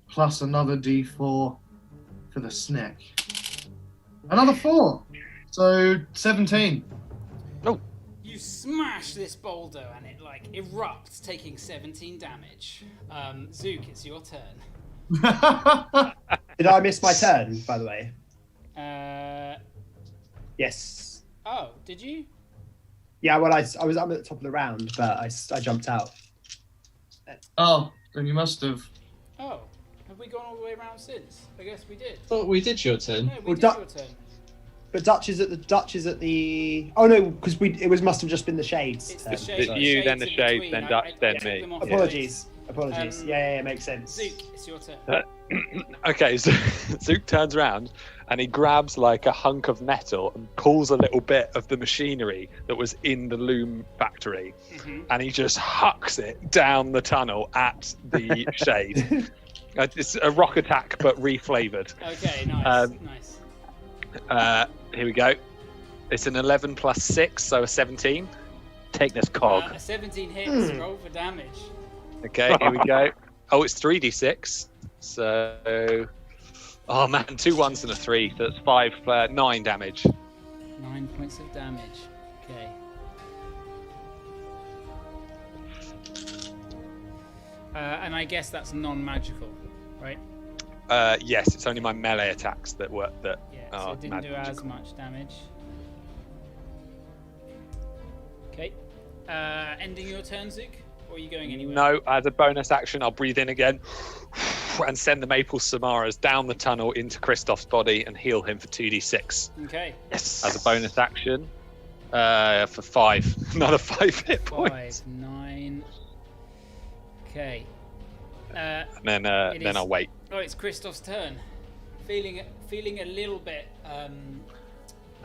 plus another d4 for the snack. Another 4, so 17. You smash this boulder and it like erupts, taking 17 damage. Zook, it's your turn. Did I miss my turn, by the way? Yes. Oh, did you? Yeah, well, I was up at the top of the round, but I jumped out. Oh, then you must have. Oh, have we gone all the way around since? I guess we did. Thought we did your turn. No, we Well, did your turn. But Dutch is at the. Oh no, because must have just been the shades. It's the It's shades. you, then the in shades, between. then Dutch, then took me. them off the Apologies. Apologies. Um, Yeah, makes sense. Zook, it's your turn. Okay, so Zook turns around and he grabs like a hunk of metal and pulls a little bit of the machinery that was in the loom factory, and he just hucks it down the tunnel at the shade. It's a rock attack, but reflavoured. Okay, nice, nice. Here we go. It's an 11 plus 6, so a 17. Take this cog. A 17 hits. Roll for damage. Okay, here we go. Oh, it's 3d6. So, oh man, 2 1s and a 3. That's 9 damage. 9 points of damage. Okay. And I guess that's non-magical, right? Yes, it's only my melee attacks that work. That Yeah, so it didn't do as much damage. Okay. Ending your turn, Zook? Or are you going anywhere? No, as a bonus action, I'll breathe in again and send the Maple Samaras down the tunnel into Christoph's body and heal him for 2d6. Okay. Yes. As a bonus action, for 5. Another 5 hit 5, points. 9. Okay. And then I'll wait. Oh, it's Christoph's turn. Feeling a little bit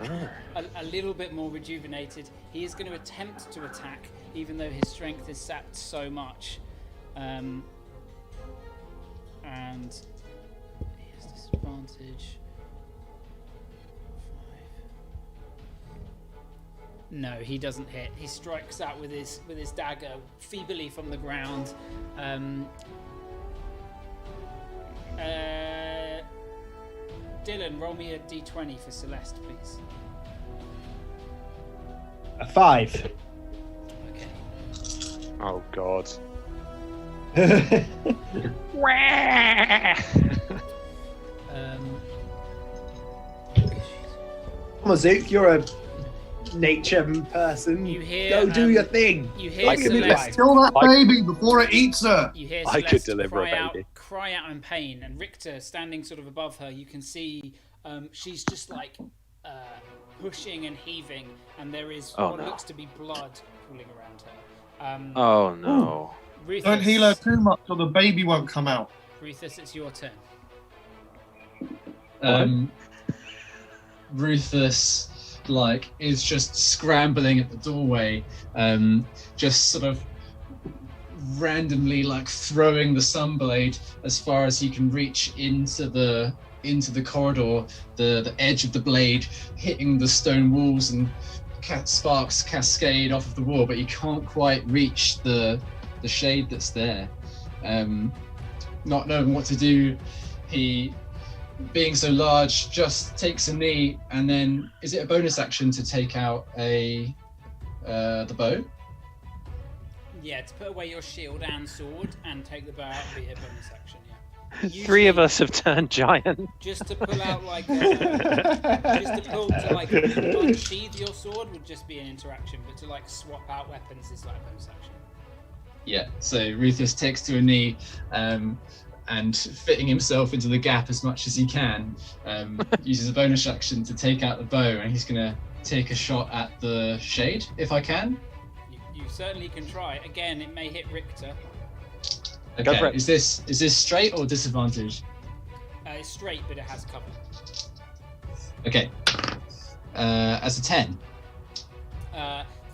a little bit more rejuvenated. He is going to attempt to attack, even though his strength is sapped so much. And he has disadvantage. 5. No, he doesn't hit. He strikes out with his dagger feebly from the ground. Dylan, roll me a d20 for Celeste, please. A 5. Okay. Oh God. Come on, Zook, you're a nature person. You hear, Go do your thing. You hear I could Celeste. Kill that baby before it eats her. You hear I Celeste could deliver a baby. cry out in pain, and Richter standing sort of above her. You can see she's just like pushing and heaving, and there is what looks to be blood pooling around her. Oh no! Rufus, Don't heal her too much, or the baby won't come out. Rufus, it's your turn. Rufus is just scrambling at the doorway, just sort of randomly throwing the sunblade as far as he can reach into the corridor, the edge of the blade hitting the stone walls, and sparks cascade off of the wall, but he can't quite reach the shade that's there. Not knowing what to do, he, being so large, just takes a knee, and then is it a bonus action to take out the bow? Yeah, to put away your shield and sword and take the bow out would be a bonus action. Yeah. Three of us have turned giant. Just to pull out to unsheath your sword would just be an interaction, but to swap out weapons is a bonus action. Yeah. So Rufus takes to a knee, and fitting himself into the gap as much as he can, uses a bonus action to take out the bow, and he's gonna take a shot at the shade if I can. You certainly can try. Again, it may hit Richter. Okay. Is this straight or disadvantage? It's straight, but it has cover. Okay. As a 10.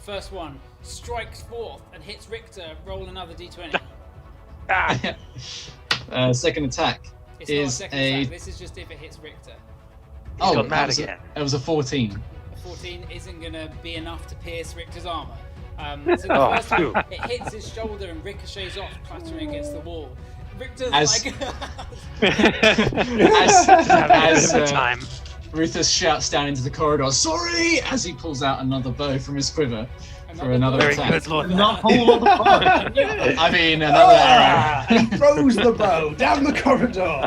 First one strikes forth and hits Richter. Roll another d20. Second attack It's is not a second attack. This is just if it hits Richter. He's gone mad again. It was a 14. A 14 isn't going to be enough to pierce Richter's armor. So the first one, it hits his shoulder and ricochets off, clattering against the wall. Richter's as time. Rufus shouts down into the corridor, "Sorry!" as he pulls out another bow from his quiver for another Very attack. good, Lord. Not whole lot of fun. I mean, another arrow. He throws the bow down the corridor.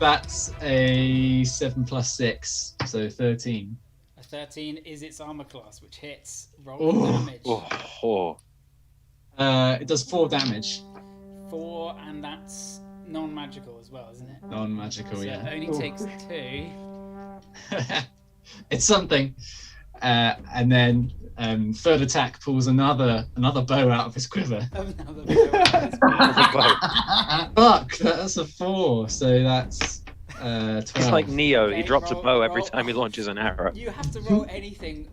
That's a 7 plus 6, so 13. A 13 is its armor class, which hits. Roll damage. It does 4 damage. 4, and that's non-magical as well, isn't it? Non-magical, So yeah. it only takes 2. It's something. And then third attack pulls another bow out of his quiver. Another Fuck, that's a 4, so that's 12. It's like Neo. Okay, He drops a roll- bow every roll- time he launches an arrow. You have to roll anything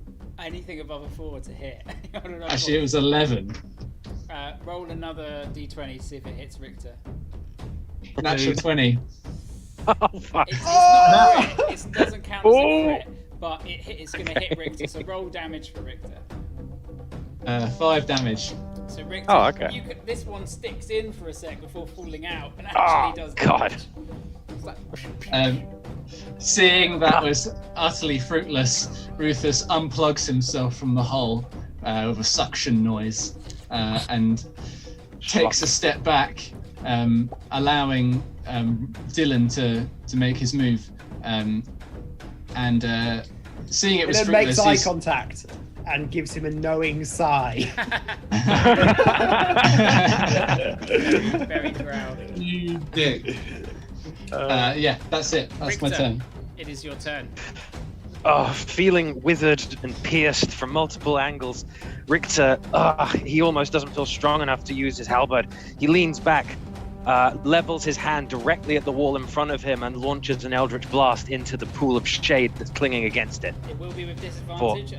above a 4 to hit. I don't know Actually, it was 11. roll another d20 to see if it hits Richter. Natural 20. Oh fuck! It's not a crit. It doesn't count as a crit, but it's going to hit Richter. So roll damage for Richter. 5 damage. So Richter, Oh, okay. This one sticks in for a sec before falling out, and actually does God. damage. It's like, Seeing that was utterly fruitless, Rufus unplugs himself from the hole with a suction noise and takes a step back allowing Dylan to make his move, and seeing it was Dylan makes fruitless. eye he's- contact and gives him a knowing sigh. Very proud. You dick. Yeah, that's it. That's my Richter, turn. It is your turn. Feeling withered and pierced from multiple angles, Richter, he almost doesn't feel strong enough to use his halberd. He leans back, levels his hand directly at the wall in front of him, and launches an eldritch blast into the pool of shade that's clinging against it. It will be with disadvantage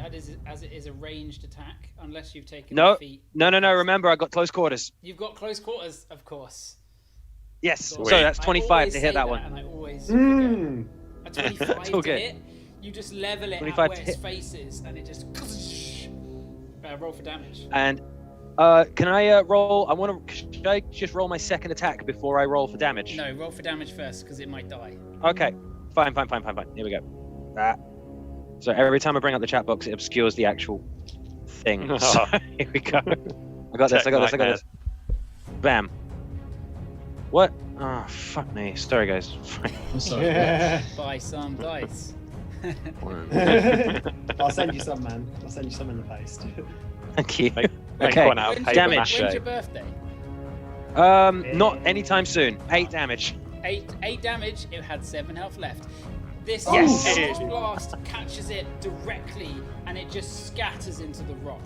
as it is a ranged attack, unless you've taken No, a feat. no. Remember, I got close quarters. You've got close quarters, of course. Yes, So so that's I 25 always to hit say that one. And I always Mm. forget. A 25 It's all to good. hit, you just level it at 25 where to its hit. face is, and it just roll for damage. And can I roll? Should I just roll my second attack before I roll for damage? No, roll for damage first, because it might die. Okay, fine. Here we go. So every time I bring up the chat box, it obscures the actual thing. So here we go. I got this. Bam. What? Oh, fuck me. Sorry, guys. I'm sorry. Buy some dice. I'll send you some, man. I'll send you some in the post. Thank you. Make Okay, one out of paper damage. When's mache. your birthday? Not anytime soon. 8 damage. 8 damage. It had 7 health left. This Yes. eldritch blast catches it directly, and it just scatters into the rock.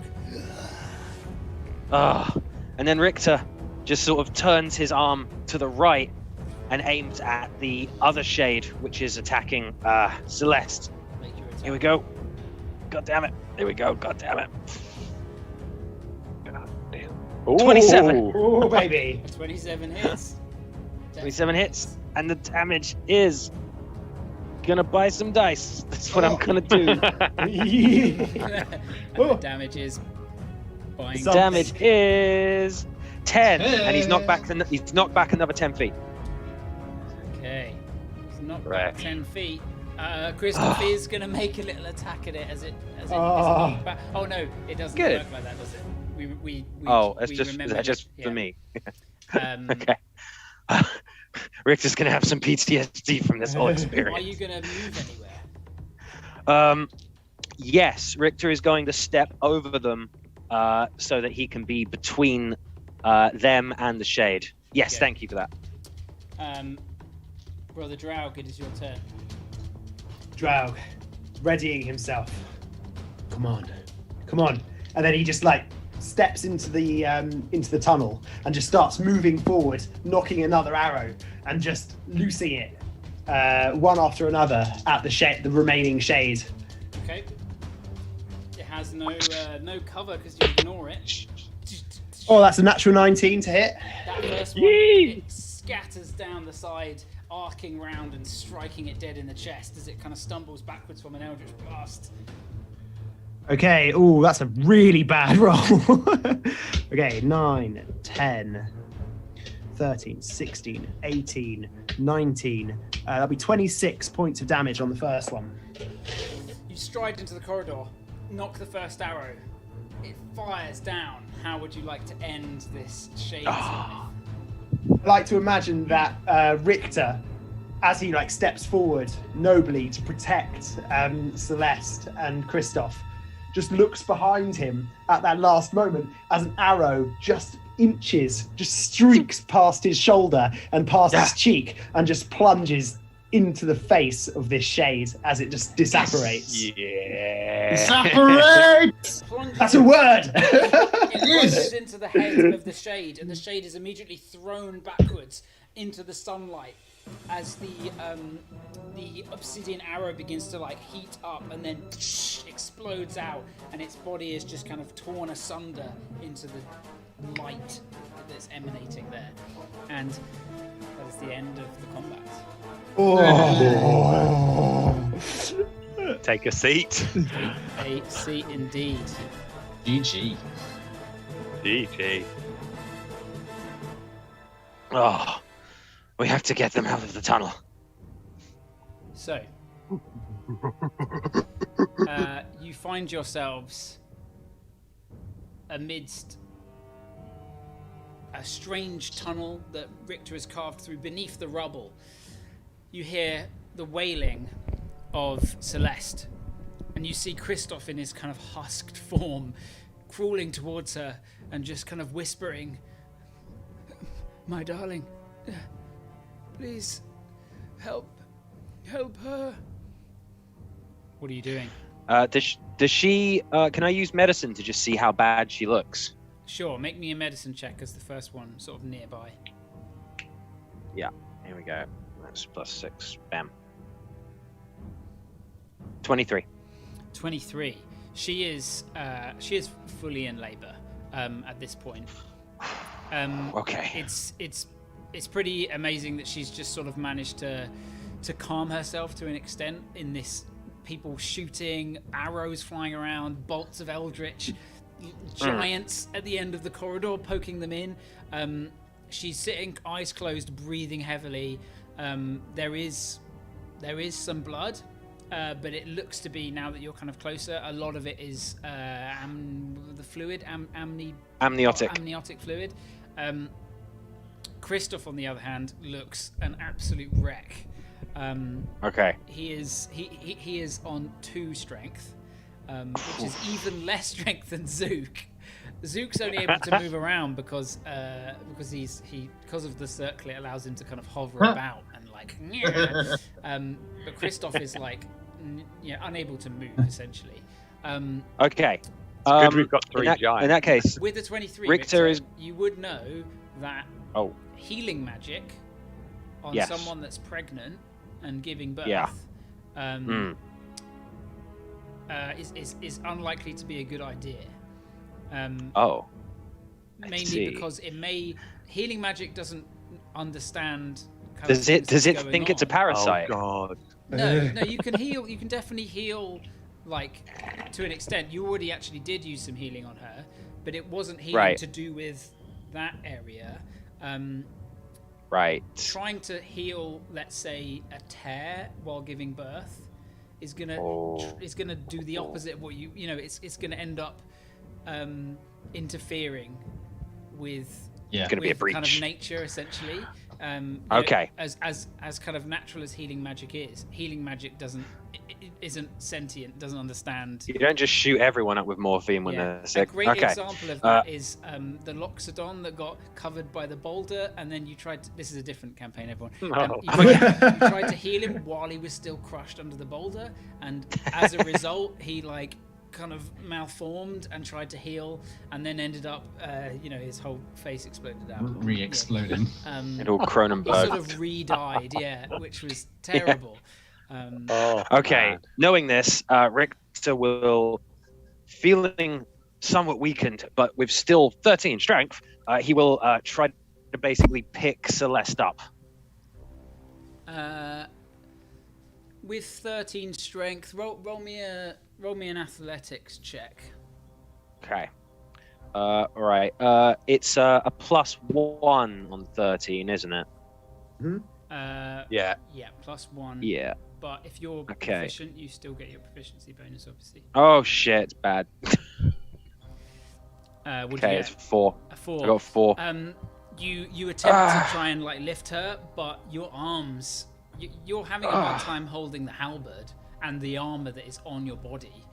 And then Richter just sort of turns his arm to the right and aims at the other shade, which is attacking Celeste. Make your attack. Here we go. God damn it. Here we go. God damn it. Ooh. 27. Oh, baby. 27 hits. 27 hits. And the damage is gonna buy some dice. That's what I'm gonna do. The damage is buying. Some- Damage is 10, and he's knocked back another 10 feet. Okay. He's knocked Right. back 10 feet. Christoph is going to make a little attack at it as it Oh. knocked back. Oh no, it doesn't Good. work like that, does it? We That's we just remembered it. just Yeah. for me. Um, Okay. Richter's gonna have some PTSD from this whole Are experience. you going to move anywhere? Yes, Richter is going to step over them so that he can be between them and the shade. Yes, Okay. thank you for that. Brother Draug, it is your turn. Draug, readying himself. Come on. And then he just steps into the tunnel and just starts moving forward, knocking another arrow and just loosing it one after another at the remaining shade. Okay. It has no cover because you ignore it. Oh, that's a natural 19 to hit. That first one, it scatters down the side, arcing round and striking it dead in the chest as it kind of stumbles backwards from an eldritch blast. Okay, ooh, that's a really bad roll. Okay, 9, 10, 13, 16, 18, 19. That'll be 26 points of damage on the first one. You stride into the corridor, knock the first arrow. It fires down. How would you like to end this shade's life? I like to imagine that Richter, as he steps forward nobly to protect Celeste and Christoph, just looks behind him at that last moment as an arrow just streaks past his shoulder and past his cheek and just plunges into the face of this shade as it just disapparates. Yeah. Separate! Plunges- That's a word! It plunges into the head of the shade, and the shade is immediately thrown backwards into the sunlight as the obsidian arrow begins to heat up and then explodes out, and its body is just kind of torn asunder into the light that's emanating there. And that is the end of the combat. Take a seat. A seat indeed. GG. GG. Oh, we have to get them out of the tunnel. So, you find yourselves amidst a strange tunnel that Richter has carved through beneath the rubble. You hear the wailing of Celeste, and you see Christoph in his kind of husked form crawling towards her and just kind of whispering, "My darling, please help her." What are you doing? Does she? Can I use medicine to just see how bad she looks? Sure, make me a medicine check as the first one sort of nearby. Yeah, here we go. That's +6. Bam. 23. 23. She is fully in labor at this point. Okay. It's pretty amazing that she's just sort of managed to calm herself to an extent in this people shooting, arrows flying around, bolts of eldritch, giants at the end of the corridor poking them in. She's sitting, eyes closed, breathing heavily. There is some blood, but it looks to be, now that you're kind of closer, a lot of it is the fluid, amniotic fluid. Christoph, on the other hand, looks an absolute wreck. Okay. He is on 2 strength, which is even less strength than Zook. Zook's only able to move around because of the circle. It allows him to kind of hover about and like. But Christoph is like, unable to move essentially. Okay. Good we've got 3 in giants. that case, With the 23, Richter is. you would know that Oh. healing magic on Yes. someone that's pregnant and giving birth Yeah. is unlikely to be a good idea. Oh. I Mainly see. because healing magic doesn't understand. kind of Does it things that are think going it's a on. parasite? Oh god. No, you can heal. You can definitely heal, like to an extent. You already actually did use some healing on her, but it wasn't healing Right. to do with that area. Right. Trying to heal, let's say, a tear while giving birth is gonna do the opposite of what it's gonna end up interfering with It's gonna be a with kind breach. of nature essentially. Okay. As kind of natural as healing magic is, healing magic isn't sentient, doesn't understand. You don't just shoot everyone up with morphine when they're A sick. great Okay. example of that is the Loxodon that got covered by the boulder, and then you tried to. This is a different campaign, everyone. No. You tried to heal him while he was still crushed under the boulder, and as a result, he kind of malformed and tried to heal, and then ended up, his whole face exploded out. Re-exploding. It all He Cronenberg. sort of re-died, which was terrible. Okay, man. knowing this, Richter will, feeling somewhat weakened, but with still 13 strength, he will try to basically pick Celeste up. With 13 strength, roll me an athletics check. Okay. All right. It's a +1 on 13, isn't it? Yeah. Yeah, +1. Yeah. But if you're Okay. proficient, you still get your proficiency bonus, obviously. Oh shit, it's bad. Would Okay, you it's get? 4. A 4. I got 4. You attempt to try and lift her, but your arms, you're having a hard time holding the halberd and the armor that is on your body.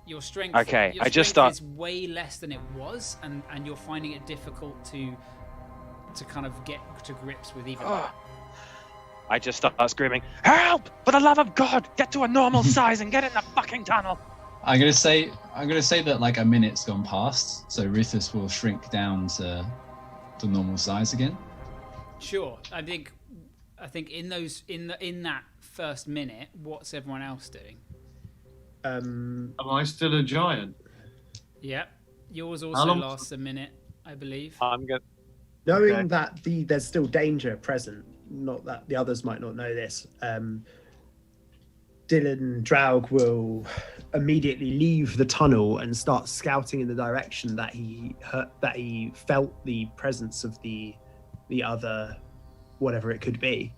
Your strength. Okay, your I just strength start- is way less than it was, and you're finding it difficult to kind of get to grips with even. I just start screaming, "Help! For the love of God, get to a normal size and get in the fucking tunnel!" I'm gonna say that like a minute's gone past, so Rufus will shrink down to normal size again. Sure. I think in that first minute, what's everyone else doing? Am I still a giant? Yeah. Yours How also long- lasts a minute, I believe. I'm gonna. Knowing Okay. that there's still danger present, not that the others might not know this, Dylan Draug will immediately leave the tunnel and start scouting in the direction that he felt the presence of the other, whatever it could be.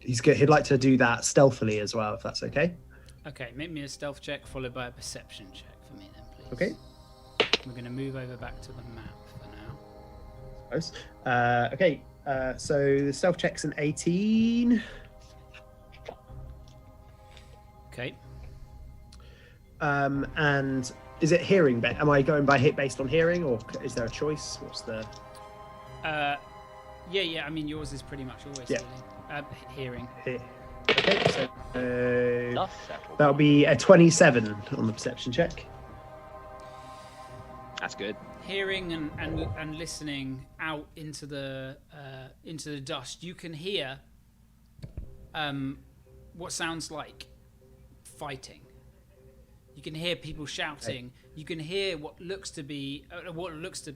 He'd like to do that stealthily as well, if that's okay. Okay, make me a stealth check followed by a perception check for me then, please. Okay. We're going to move over back to the map for now. Close. Okay, so the stealth check's an 18. Okay. And is it hearing? Am I going by hit based on hearing, or is there a choice? What's the? Yeah. I mean, yours is pretty much always hearing. Okay, so that'll be a 27 on the perception check. That's good. Hearing and listening out into the dust, you can hear what sounds like fighting. You can hear people shouting. Okay. You can hear what looks to be what looks to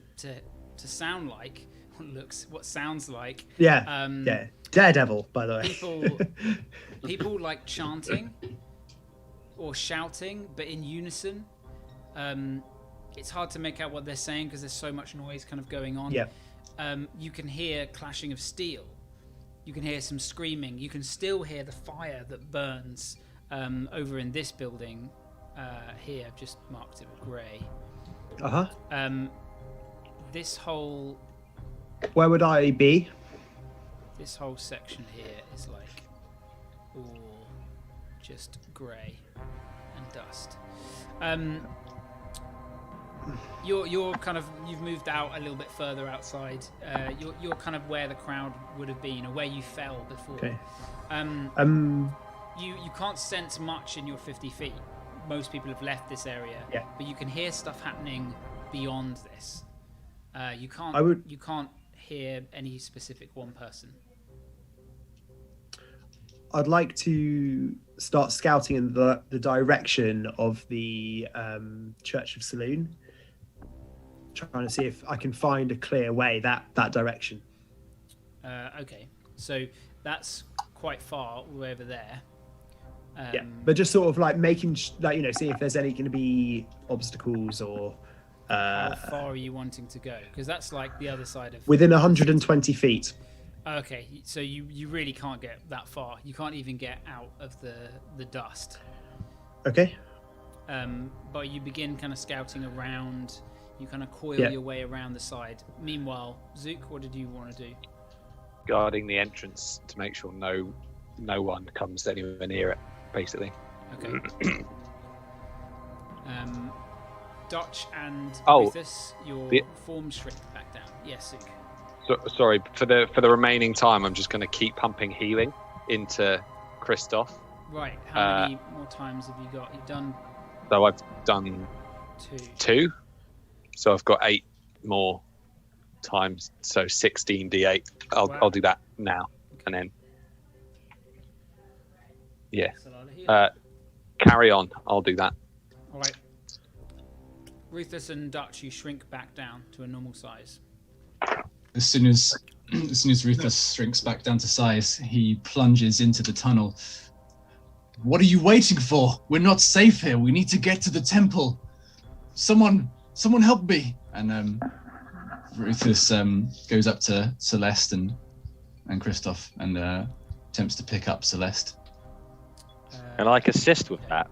sound like what sounds like. Yeah. Daredevil, by the way. People like chanting or shouting, but in unison. It's hard to make out what they're saying because there's so much noise kind of going on. Yeah. You can hear clashing of steel. You can hear some screaming. You can still hear the fire that burns over in this building here. I've just marked it with grey. This whole... Where would I be? This whole section here is like all just grey and dust. You're kind of, you've moved out a little bit further outside. You're kind of where the crowd would have been, or where you fell before. Okay. You can't sense much in your 50 feet. Most people have left this area. Yeah. But you can hear stuff happening beyond this. You can't hear any specific one person. I'd like to start scouting in the direction of the Church of Salune, trying to see if I can find a clear way that direction. Okay, so that's quite far all the way over there. Yeah, but just sort of like making see if there's any going to be obstacles or. How far are you wanting to go? Because that's like the other side of. Within 120 feet. Okay, so you really can't get that far. You can't even get out of the dust. Okay. But you begin kind of scouting around. You kind of coil your way around the side. Meanwhile, Zook, what did you want to do? Guarding the entrance to make sure no one comes anywhere near it, basically. Okay. Dutch and Rufus, your form shrink back down. Yes, Zook. Sorry, for the remaining time, I'm just going to keep pumping healing into Christoph. Right. How many more times have you got? You've done. So I've done two. So I've got 8 more times. So 16 d8. I'll do that now, and then carry on. I'll do that. All right. Rufus and Dutch, you shrink back down to a normal size. As soon as Rufus shrinks back down to size, he plunges into the tunnel. What are you waiting for? We're not safe here. We need to get to the temple. Someone help me. And Rufus goes up to Celeste and Christoph and attempts to pick up Celeste. Can I assist with that?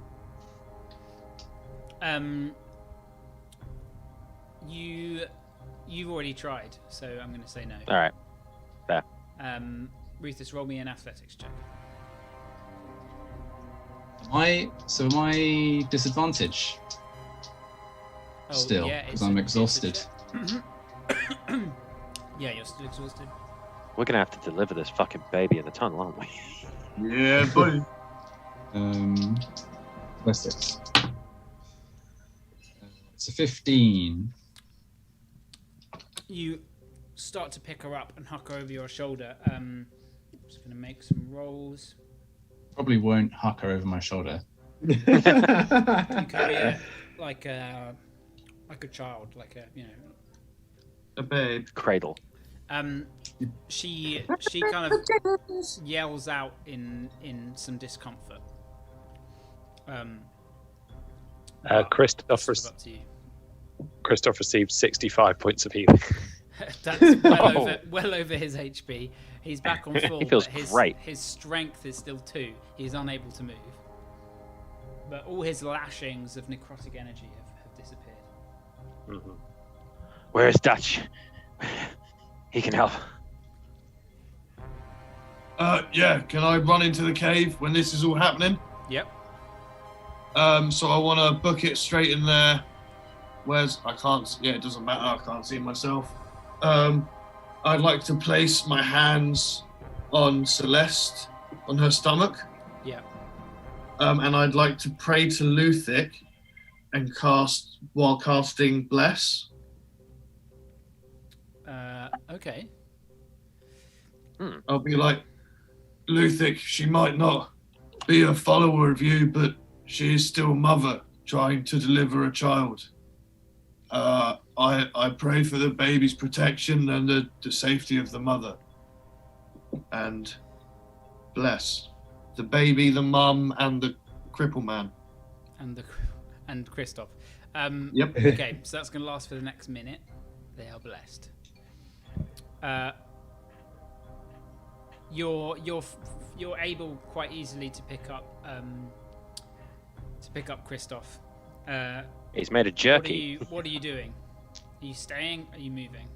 You've already tried, so I'm going to say no. All right. Fair. Rufus, roll me an athletics check. Am I disadvantage? Oh, still, because I'm exhausted. Yeah, you're still exhausted. We're going to have to deliver this fucking baby in the tunnel, aren't we? Yeah, buddy. Where's 6? It's a 15. You start to pick her up and huck her over your shoulder. I'm just going to make some rolls. Probably won't huck her over my shoulder. You carry her like a child, like a babe. Cradle. She kind of yells out in some discomfort. Christoph received 65 points of healing. That's well over his HP. He's back on full. He feels great. His strength is still 2. He's unable to move. But all his lashings of necrotic energy have disappeared. Mm-hmm. Where is Dutch? He can help. Yeah, can I run into the cave when this is all happening? Yep. So I want to book it straight in there. I can't, yeah, it doesn't matter, I can't see myself. I'd like to place my hands on Celeste, on her stomach. Yeah. And I'd like to pray to Luthic and cast, while casting Bless. Okay. I'll be like, Luthic, she might not be a follower of you, but she is still mother trying to deliver a child. I pray for the baby's protection and the safety of the mother. And bless the baby, the mum, and the cripple man. And Christoph. Yep. Okay, so that's going to last for the next minute. They are blessed. You're able quite easily to pick up Christoph. He's made a jerky. What are you doing? Are you staying? Are you moving?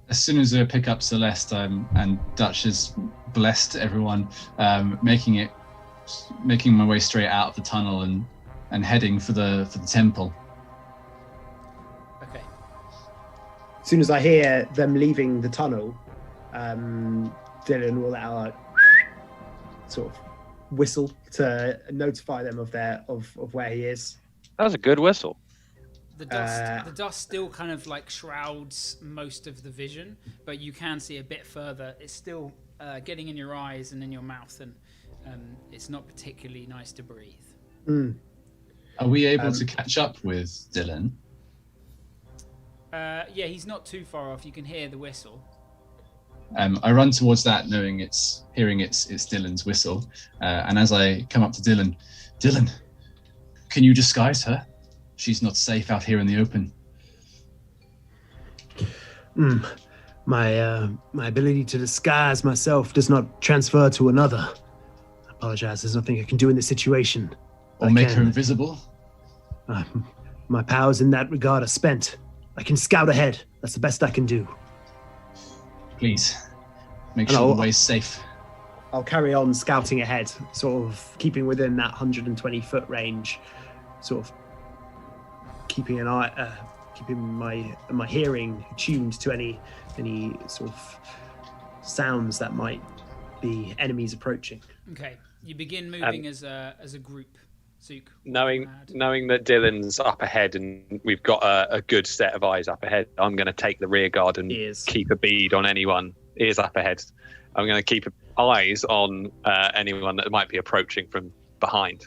As soon as I pick up Celeste, and Dutch has blessed everyone, making my way straight out of the tunnel and heading for the temple. Okay. As soon as I hear them leaving the tunnel, Dylan will let out a sort of whistle to notify them of where he is. That was a good whistle. The dust still kind of like shrouds most of the vision, but you can see a bit further. It's still getting in your eyes and in your mouth, and it's not particularly nice to breathe. Mm. Are we able to catch up with Dylan? Yeah, he's not too far off. You can hear the whistle. I run towards that, hearing it's Dylan's whistle, and as I come up to Dylan, can you disguise her? She's not safe out here in the open. My ability to disguise myself does not transfer to another. I apologize. There's nothing I can do in this situation. Or make her invisible? My powers in that regard are spent. I can scout ahead. That's the best I can do. Please, make sure the way's safe. I'll carry on scouting ahead, sort of keeping within that 120-foot range, sort of keeping an eye, keeping my hearing tuned to any sort of sounds that might be enemies approaching. Okay, you begin moving as a group. Zook, knowing that Dylan's up ahead and we've got a good set of eyes up ahead, I'm going to take the rear guard and keep a bead on anyone. Ears up ahead. I'm going to keep eyes on anyone that might be approaching from behind.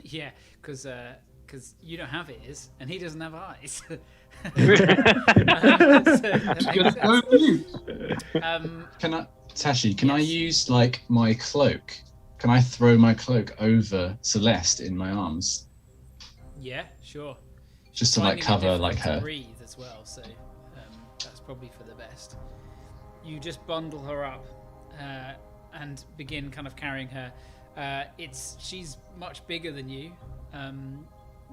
Yeah, because you don't have ears and he doesn't have eyes. Can I use like my cloak? Can I throw my cloak over Celeste in my arms? Yeah, sure. Just to like cover like her. Breathe as well, so that's probably for the best. You just bundle her up and begin kind of carrying her. She's much bigger than you.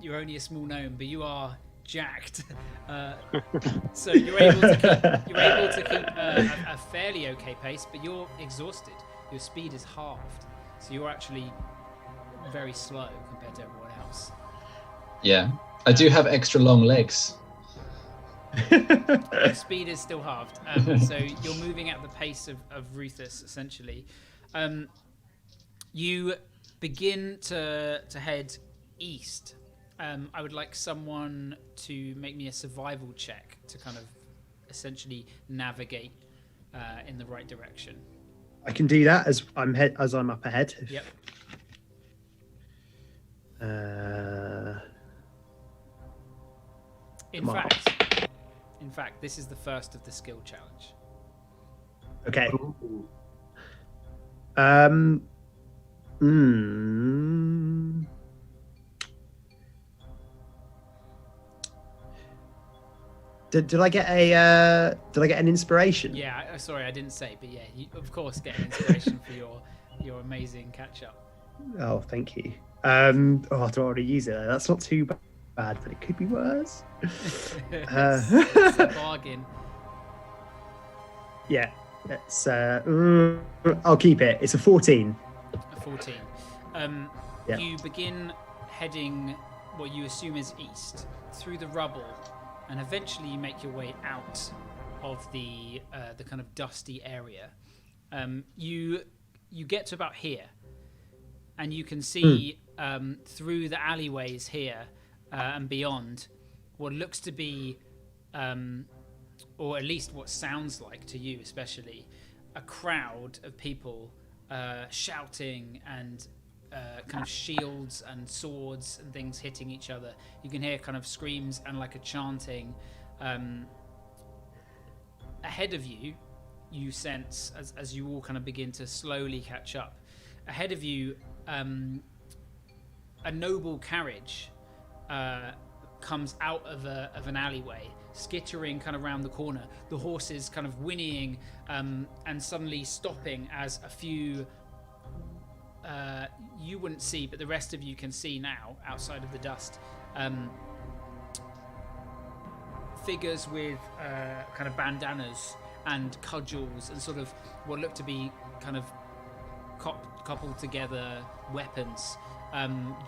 You're only a small gnome, but you are jacked. So you're able to keep a fairly okay pace, but you're exhausted. Your speed is halved. So you're actually very slow compared to everyone else. Yeah, I do have extra long legs. Your speed is still halved. So you're moving at the pace of Ruthus, essentially. You begin to head east. I would like someone to make me a survival check to kind of essentially navigate in the right direction. I can do that as I'm up ahead. Yep. In fact, this is the first of the skill challenge. Okay. Did I get an inspiration? Yeah, sorry, I didn't say, but yeah, you of course get an inspiration for your amazing catch up. Oh, thank you. Do I already use it? That's not too bad, but it could be worse. It's a bargain. Yeah, it's. I'll keep it. It's a 14. A 14. Yeah. You begin heading what you assume is east through the rubble, and eventually you make your way out of the kind of dusty area. You get to about here, and you can see through the alleyways here and beyond what looks to be, or at least what sounds like to you especially, a crowd of people shouting and kind of shields and swords and things hitting each other. You can hear kind of screams and like a chanting. Ahead of you, you sense, as you all kind of begin to slowly catch up, ahead of you, a noble carriage comes out of an alleyway, skittering kind of around the corner, the horses kind of whinnying and suddenly stopping as a few you wouldn't see, but the rest of you can see now outside of the dust, figures with kind of bandanas and cudgels and sort of what look to be kind of coupled together weapons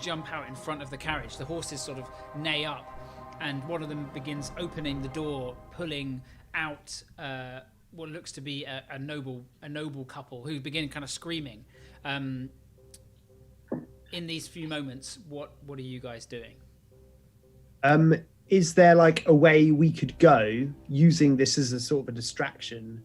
jump out in front of the carriage. The horses sort of neigh up, and one of them begins opening the door, pulling out what looks to be a noble couple who begin kind of screaming. In these few moments, what are you guys doing? Is there like a way we could go using this as a sort of a distraction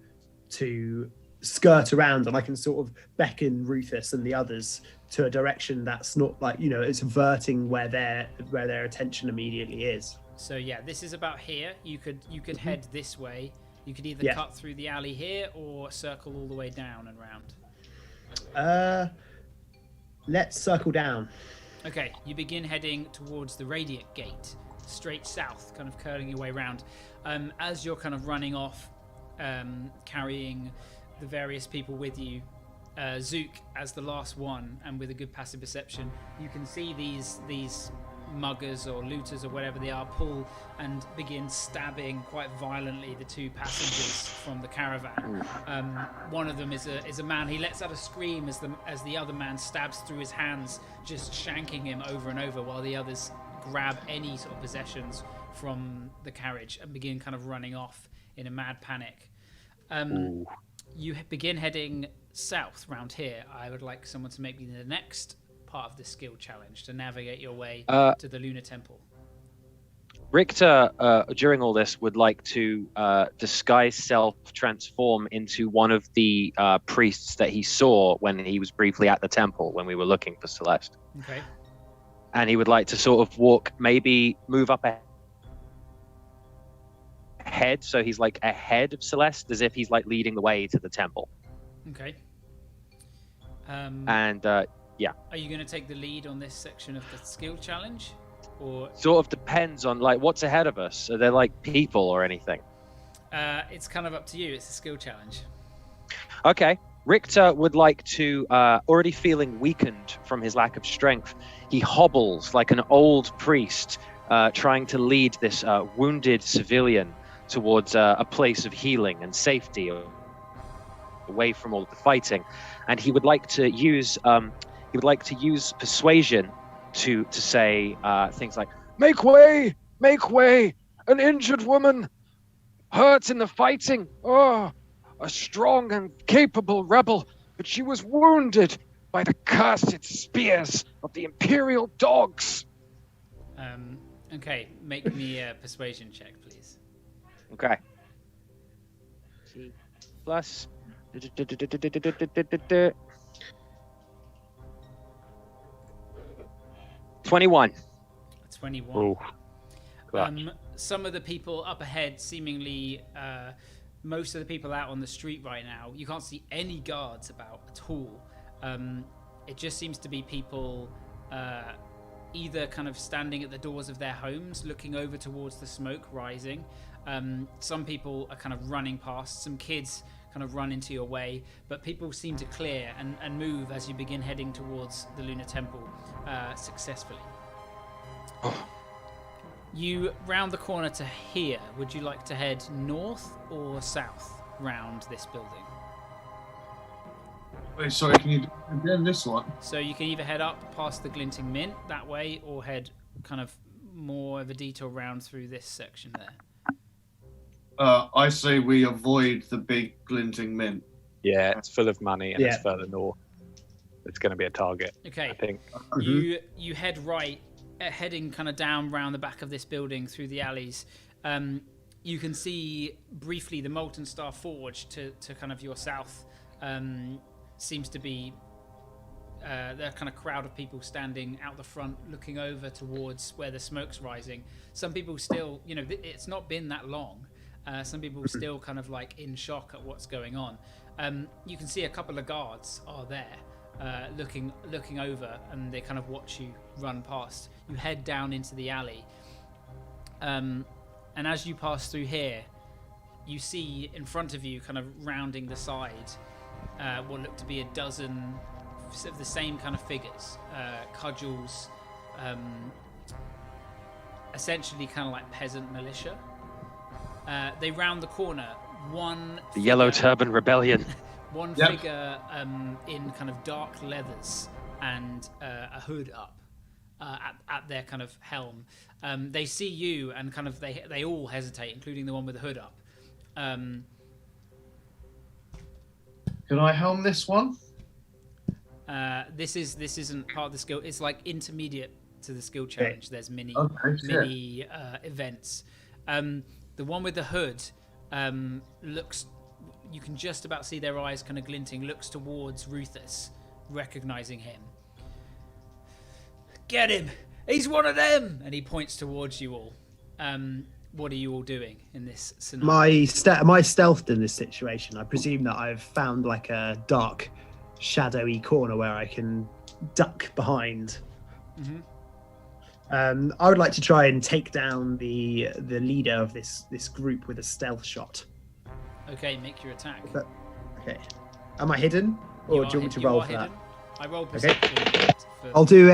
to skirt around, and I can sort of beckon Rufus and the others to a direction that's not like, it's averting where their attention immediately is. So yeah, this is about here. You could head this way. You could either cut through the alley here or circle all the way down and round. Let's circle down. Okay, you begin heading towards the Radiant Gate, straight south, kind of curling your way around. As you're kind of running off, carrying the various people with you, Zook as the last one, and with a good passive perception, you can see these muggers or looters or whatever they are pull and begin stabbing quite violently the two passengers from the caravan. One of them is a man. He lets out a scream as the other man stabs through his hands, just shanking him over and over, while the others grab any sort of possessions from the carriage and begin kind of running off in a mad panic. You begin heading south round here. I would like someone to make me the next part of the skill challenge to navigate your way to the Lunar Temple. Richter, during all this, would like to disguise self, transform into one of the priests that he saw when he was briefly at the temple when we were looking for Celeste. Okay. And he would like to sort of walk, maybe move up ahead, so he's like ahead of Celeste, as if he's like leading the way to the temple. Okay. Yeah. Are you going to take the lead on this section of the skill challenge, or sort of depends on like what's ahead of us? Are there like people or anything? It's kind of up to you. It's a skill challenge. Okay. Richter would like to, already feeling weakened from his lack of strength, he hobbles like an old priest, trying to lead this wounded civilian towards a place of healing and safety, away from all the fighting. And he would like to use persuasion to say things like, make way, an injured woman, hurt in the fighting. Oh, a strong and capable rebel, but she was wounded by the cursed spears of the Imperial dogs. Okay, make me a persuasion check, please. Okay. Plus 21. 21. Oh, some of the people up ahead, seemingly most of the people out on the street right now, you can't see any guards about at all. It just seems to be people either kind of standing at the doors of their homes, looking over towards the smoke rising. Some people are kind of running past. Some kids kind of run into your way, but people seem to clear and move as you begin heading towards the Lunar Temple successfully. You round the corner to here. Would you like to head north or south? round this building. Wait, sorry, can you do again this one? So you can either head up past the Glinting Mint that way, or head kind of more of a detour round through this section there. I say we avoid the big Glinting Mint. Yeah, it's full of money and Yeah. it's further north. It's going to be a target, Okay. I think. You head right, heading kind of down round the back of this building through the alleys. You can see briefly the Molten Star Forge to kind of your south. Seems to be there kind of crowd of people standing out the front, looking over towards where the smoke's rising. Some people still, it's not been that long. Some people still kind of like in shock at what's going on. You can see a couple of guards are there, looking over, and they kind of watch you run past. You head down into the alley, and as you pass through here, you see in front of you, kind of rounding the side, what look to be a dozen of the same kind of figures, cudgels, essentially kind of like peasant militia. They round the corner. The Yellow Turban Rebellion. One Yep. figure in kind of dark leathers and a hood up at their kind of helm. They see you and kind of they all hesitate, including the one with the hood up. Can I helm this one? This isn't part of the skill. It's like intermediate to the skill challenge. There's mini events. The one with the hood looks. You can just about see their eyes kind of glinting. Looks towards Rufus, recognizing him. Get him! He's one of them! And he points towards you all. What are you all doing in this scenario? Am I stealthed in this situation? I presume that I've found like a dark, shadowy corner where I can duck behind. Mm-hmm. I would like to try and take down the leader of this group with a stealth shot. Okay, make your attack. Okay. Am I hidden, or do you want me to roll for that? I roll perception. I'll do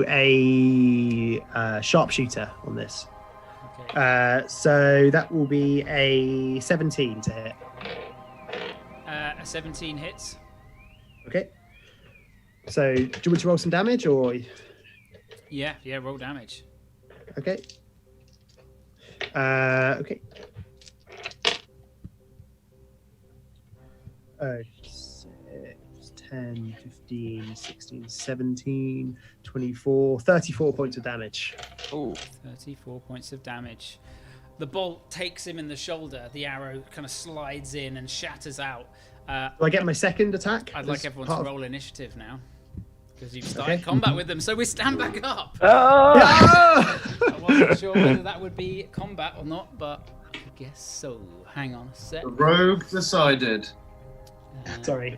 a sharpshooter on this. Okay. So that will be a 17 to hit. A 17 hits. Okay. So do you want me to roll some damage, or? Yeah, roll damage. Okay. Okay. 6, 10, 15, 16, 17, 24, 34 points of damage. Oh, 34 points of damage. The bolt takes him in the shoulder. The arrow kind of slides in and shatters out. Do I get my second attack? I'd like everyone to roll initiative now, because you've started Okay. combat with them. So we stand back up. Ah! I wasn't sure whether that would be combat or not, but I guess so. Hang on a sec. The rogue decided. Sorry.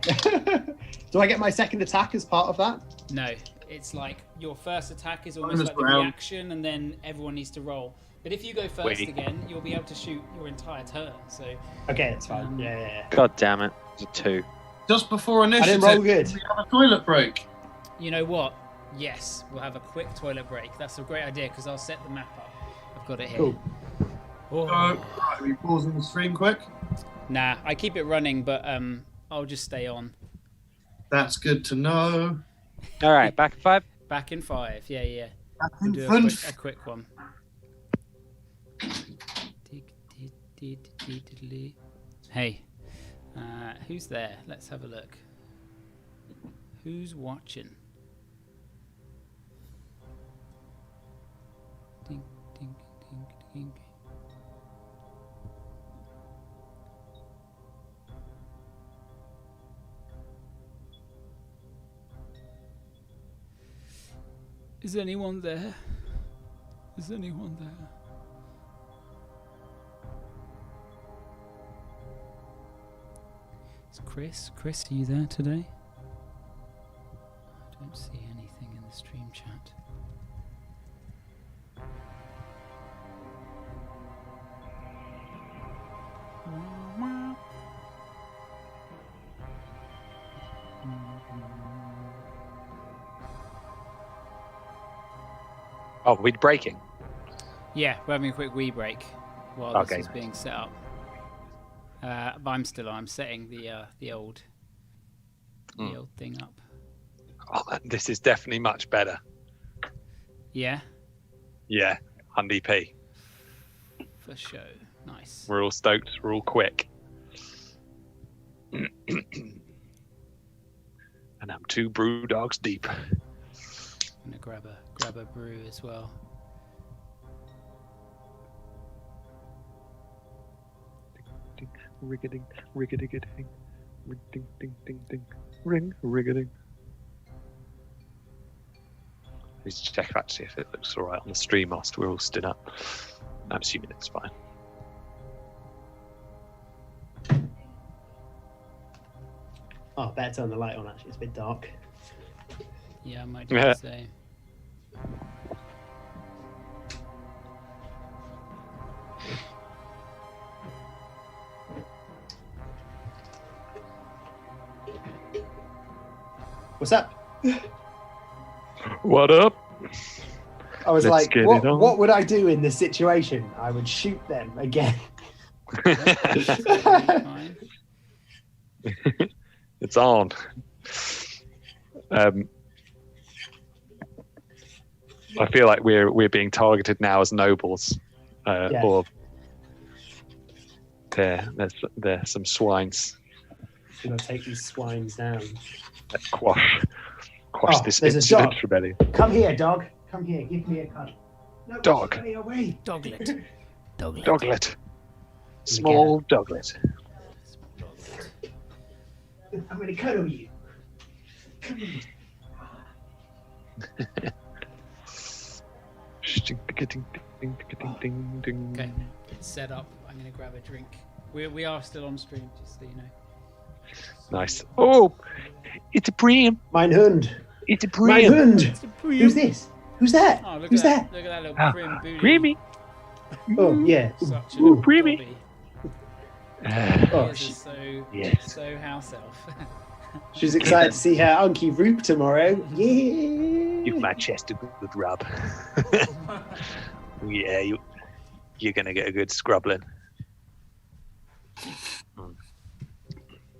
Do I get my second attack as part of that? No, it's like your first attack is almost Bonus like the round. reaction, and then everyone needs to roll. But if you go first Wait. again, you'll be able to shoot your entire turn. So Okay, that's fine. Yeah. God damn it. It's a 2. Just before I initiative, didn't roll good. we have a toilet break. you know what? Yes, we'll have a quick toilet break. That's a great idea, because I'll set the map up. I've got it here. Cool. Oh. Right, we pausing the stream quick. Nah, I keep it running, but I'll just stay on. That's good to know. All right, back at 5. Back in 5. Yeah. Back We'll in do front. a quick one. Hey, who's there? Let's have a look. Who's watching? Ding, ding, ding, ding. Is anyone there? Is anyone there? Is Chris? Chris, are you there today? I don't see anything in the stream chat. Oh, we're breaking. Yeah, we're having a quick wee break while Okay, this is nice. being set up. But I'm still on. I'm setting the old thing up. Oh, this is definitely much better. Yeah, Yeah, 100p. for show. Nice. We're all stoked. We're all quick. And I'm 2 brew dogs deep. I'm gonna grab a brew as well. Rig-a-ding, rig-a-ding-a-ding, ring-ding-ding-ding-ding, ring, rig-a-ding. Let's check actually if it looks all right on the stream whilst we're all stood up. I'm assuming it's fine. Oh, better turn the light on, actually. It's a bit dark. Yeah, I might do the same. What's up? What up? I was Let's like, get what, it on. what would I do in this situation? I would shoot them again. Fine. It's on. I feel like we're being targeted now as nobles, Yeah. or there's some swines. I'm going to take these swines down. Let's quash Oh, this there's a incident dog. rebellion. Come here, dog. Come here. Give me a cuddle. No, Dog. Stay away. Doglet. Doglet. Doglet. Small doglet. I'm going to cuddle you. Come here. Okay, it's set up. I'm gonna grab a drink. We are still on stream, just so you know. Nice. Oh, it's a Bream. Mein Hund. It's a Mein Bream. Hund. Who's this? Who's that? Oh, look Who's at that? Look at that little Ah, prim booty. Breamy. Oh, yeah. Such a Ooh. Breamy. bobby. Oh, This is so yes. so house elf. she's excited to see her Unky Roop tomorrow. Yeah. Give my chest a good rub. Yeah, you're gonna get a good scrubbling.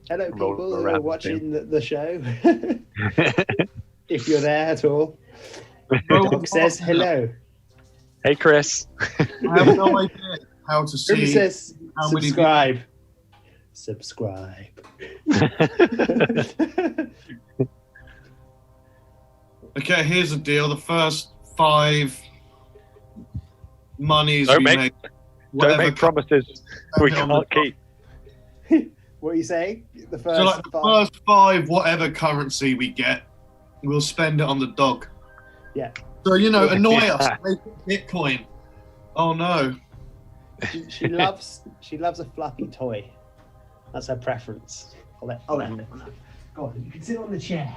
Hello, Roll people who around are the watching the show. If you're there at all. Dog says hello. Hey, Chris. I have no idea how to Ruby see says how many subscribe. Subscribe. Okay, here's the deal. The first 5 monies Don't we make- make. Don't whatever make promises we comes on the can't keep. What are you saying? The first, So, like, the first 5, whatever currency we get, we'll spend it on the dog. Yeah. So, annoy Yeah. us. Make it Bitcoin. Oh, no. she loves a fluffy toy. That's her preference. I'll let that one up. Go on, you can sit on the chair.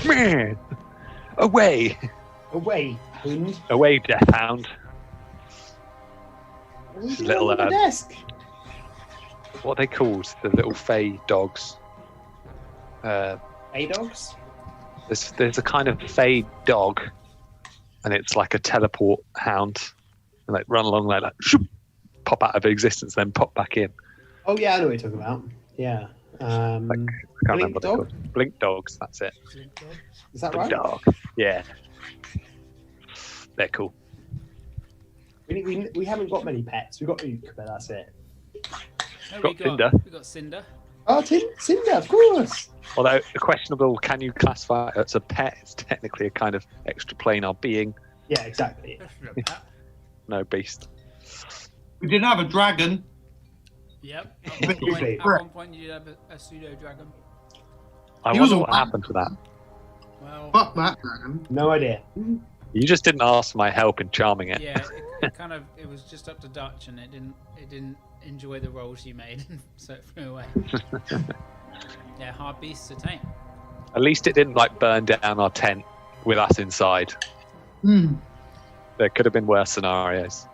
Man, away, Away, Hund. away, death hound. What are you doing Little, on the desk? What are they called? The little fey dogs. A-dogs? There's a kind of fey dog, and it's like a teleport hound, and like run along like that, shoop, pop out of existence, then pop back in. Oh yeah, I know what you're talking about. Yeah. Like, I can't Blink remember what they're dog? called. Blink dogs. That's it. Is that Blink right? dog. Yeah. They're cool. We haven't got many pets. We've got Ook, but that's it. No, Got Cinder. We got Cinder. Oh, Cinder, of course. Although questionable, can you classify it as a pet? It's technically a kind of extra planar being, Yeah, exactly. no beast. We did have a dragon. Yep. Briefly. At one point, you did have a pseudo dragon. I He was wonder a what happened to that. Well, Fuck that dragon. No idea. You just didn't ask for my help in charming it. yeah, it was just up to Dutch, and it didn't enjoy the rolls you made, so it flew away. Yeah, hard beasts to tame. At least it didn't like burn down our tent with us inside. There could have been worse scenarios.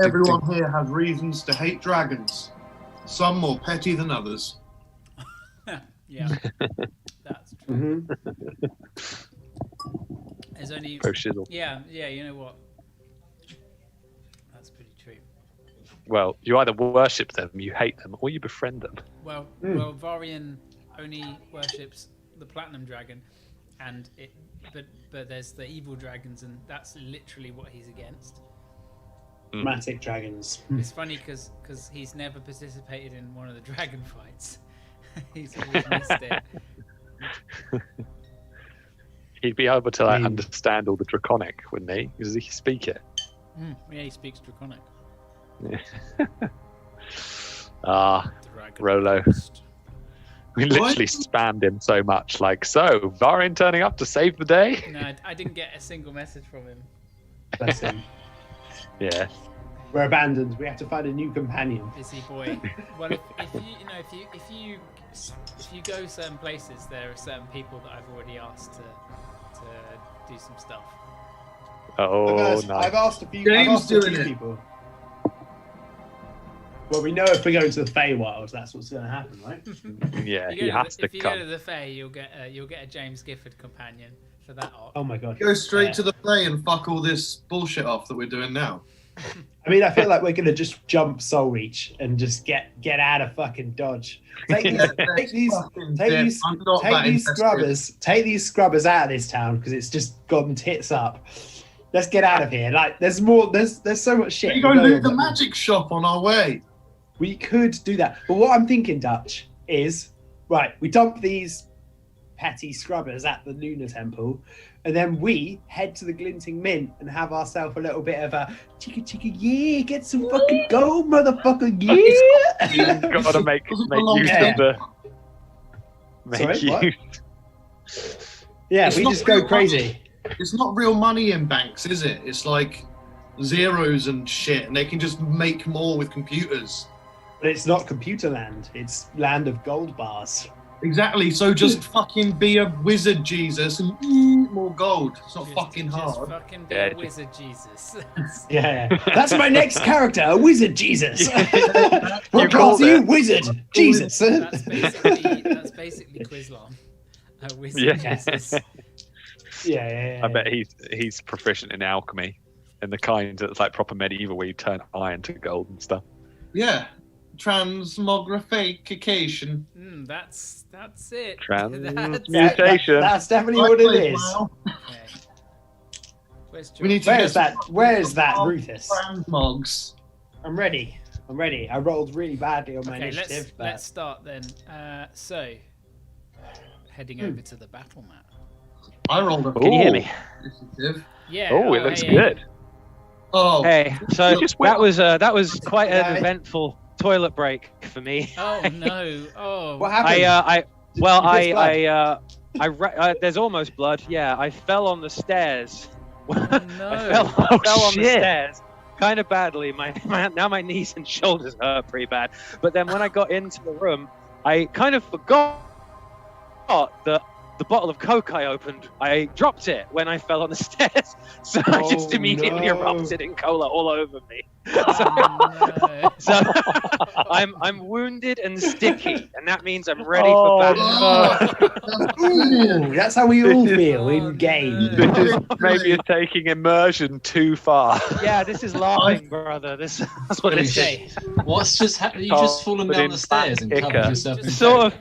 Everyone here has reasons to hate dragons. Some more petty than others. Yeah, that's true. Mm-hmm. There's only Pro shizzle. yeah. You know what? That's pretty true. Well, you either worship them, you hate them, or you befriend them. Well, Varian only worships the platinum dragon, and but there's the evil dragons, and that's literally what he's against. Dramatic dragons. It's funny because he's never participated in one of the dragon fights. He's always missed it. He'd be able to understand all the draconic, wouldn't he? Because he can speak it. Yeah, he speaks draconic. Dragon Rolo. Ghost. We literally spammed him so much. Like, so, Varian turning up to save the day? No, I didn't get a single message from him. Bless him. Yeah. We're abandoned. We have to find a new companion. Busy boy. Well, if you go certain places, there are certain people that I've already asked to do some stuff. Oh, nice. I've asked a few, James doing it. people. Well, we know if we're going to the Feywild, that's what's going to happen, right? Yeah, If he has to if you go to come. the Fae, you'll get a James Gifford companion for that arc. Oh my god. Go straight to the play and fuck all this bullshit off that we're doing now. I mean, I feel like we're going to just jump Soul Reach and just get out of fucking Dodge. Take these scrubbers out of this town because it's just gone tits up. Let's get out of here. Like, there's so much shit. We go loot the magic shop on our way. We could do that. But what I'm thinking, Dutch, is, right, we dump these petty scrubbers at the Lunar Temple, and then we head to the Glinting Mint and have ourselves a little bit of a chicka, yeah, get some fucking gold, motherfucker, yeah! You've got to make use of the... Sorry, yeah, It's we not just go real crazy. It's not real money in banks, is it? It's like zeros and shit, and they can just make more with computers. But it's not computer land. It's land of gold bars. Exactly. So just fucking be a wizard, Jesus, and more gold. It's not fucking hard. Just fucking be a wizard, Jesus. Yeah. That's my next character, a wizard, Jesus. What You class called are you? it. Wizard, Jesus. That's basically Quizlam. A wizard, Jesus. Yeah. I bet he's proficient in alchemy and the kind that's like proper medieval where you turn iron to gold and stuff. Yeah. Transmogrification. That's it. Transmutation. That's definitely what it is. Okay. We need to Where's that Rufus? Transmogs. I'm ready. I rolled really badly on my Okay, initiative. let's start then. So, heading over to the battle map. I rolled a Can you hear me? initiative. Yeah. Oh, it looks hey. good. Oh. Hey, so Just that was quite an eventful toilet break for me. Oh no! Oh. What happened? There's almost blood. Yeah, I fell on the stairs. Oh, no. I fell on the stairs kind of badly. Now my knees and shoulders hurt pretty bad. But then when I got into the room, I kind of forgot that the bottle of Coke I opened, I dropped it when I fell on the stairs. So I just immediately erupted in cola all over me. So I'm wounded and sticky, and that means I'm ready for battle. Ooh, that's how we all feel in game. Maybe you're taking immersion too far. Yeah, this is laughing, brother. That's what it is. Okay. What's just happened? You just fallen down the stairs and covered yourself in I sort of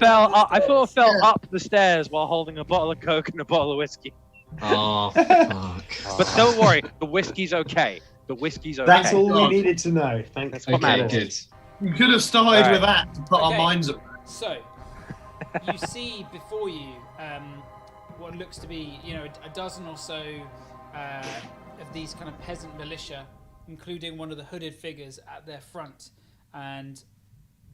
fell up the stairs while holding a bottle of Coke and a bottle of whiskey. Oh, fuck. But don't worry, the whiskey's okay. That's all we needed to know. Thanks. Okay, good. You could have started All with that to put our minds at rest. So, you see before you what looks to be, a dozen or so of these kind of peasant militia, including one of the hooded figures at their front. And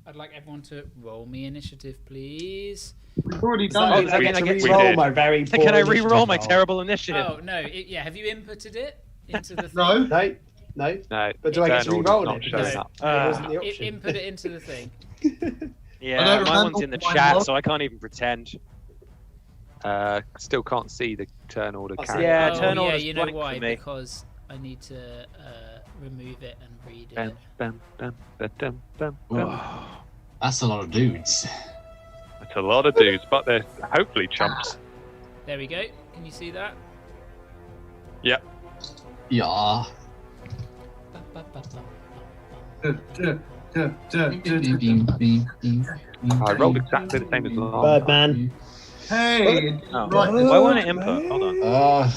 I'd like everyone to roll me initiative, please. We've already done it. I get to re-roll my very poor Can I re-roll my initiative terrible initiative? Oh, no. Have you inputted it into the thing? No. No. No, But do I get to Eternal re-roll not it? showing Because up. it wasn't the option. Input it into the thing. Yeah, I don't my remember one's in the mine chat, was. so I can't even pretend. Still can't see the turn order I'll see character. Yeah, Oh, turn yeah, order's you know blank why? for me. Because I need to remove it and read it. Bam, bam, bam, bam, bam, bam, bam. Whoa. That's a lot of dudes. It's a lot of dudes, but they're hopefully chumps. There we go. Can you see that? Yep. Yeah. I rolled exactly the same as last. Birdman. Hey, Oh, right. why won't it input? Hold on.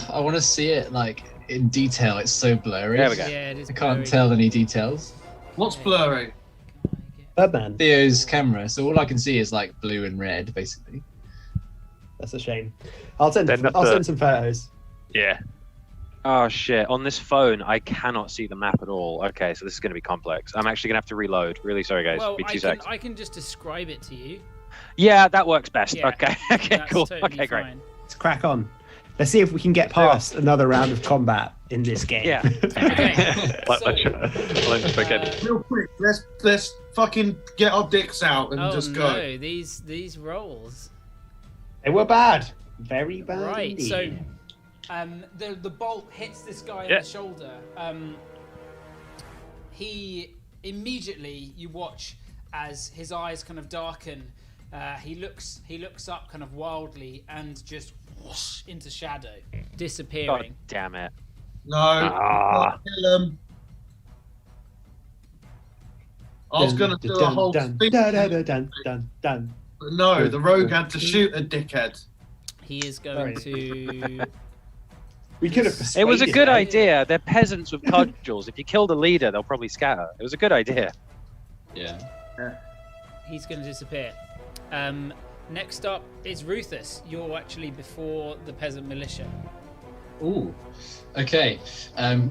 I want to see it like in detail. It's so blurry. There we go. Yeah, it is I can't blurry. tell any details. What's blurry? Birdman. Theo's camera, so all I can see is like blue and red, basically. That's a shame. I'll send Then I'll send some photos. Yeah. Oh shit! On this phone, I cannot see the map at all. Okay, so this is going to be complex. I'm actually going to have to reload. Really sorry, guys. Well, Be I 2 can, seconds. I can just describe it to you. Yeah, that works best. Yeah. Okay. Okay. That's Cool. totally Okay. Great. fine. Let's crack on. Let's see if we can get past another round of combat in this game. Yeah. Okay. Like, so, let's begin. Real quick, let's fucking get our dicks out and oh just go. no, these rolls. They were bad. Very bad. Right, indeed. so the bolt hits this guy Yeah. on the shoulder. He immediately, you watch as his eyes kind of darken. He looks up kind of wildly and just whoosh into shadow, God disappearing. damn it! No, Ah. kill him. I was gonna do a whole dun, thing, dun, dun, dun, dun, dun. but no, the rogue had to shoot a dickhead. He is going to. We could have. It was a persuaded good him. idea. They're peasants with cudgels. If you kill the leader, they'll probably scatter. It was a good idea. Yeah. He's going to disappear. Next up is Rufus. You're actually before the peasant militia. Ooh. Okay.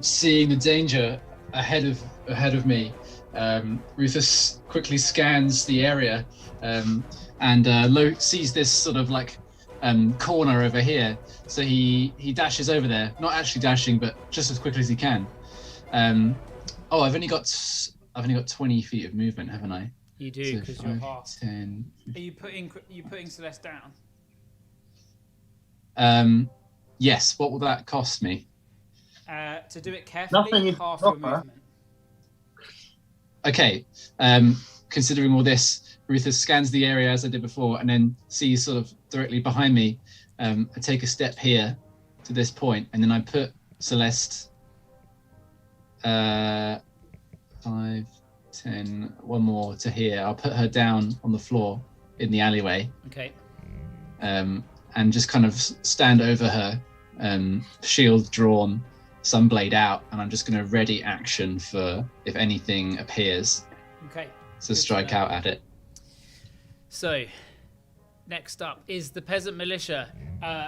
Seeing the danger ahead of me, Rufus quickly scans the area and sees this sort of like corner over here. So he dashes over there. Not actually dashing, but just as quickly as he can. I've only got 20 feet of movement, haven't I? You do, So because you're 5, half. 10. Are you putting Celeste down? Yes. What will that cost me? To do it carefully, Nothing is half your proper. movement. Okay. Considering all this, Rufus scans the area as I did before, and then sees sort of directly behind me. I take a step here to this point, and then I put Celeste 5, 10, one more to here. I'll put her down on the floor in the alleyway, Okay. and just kind of stand over her, shield drawn, sunblade out, and I'm just going to ready action for if anything appears Okay. to strike out at it. So, next up is the peasant militia.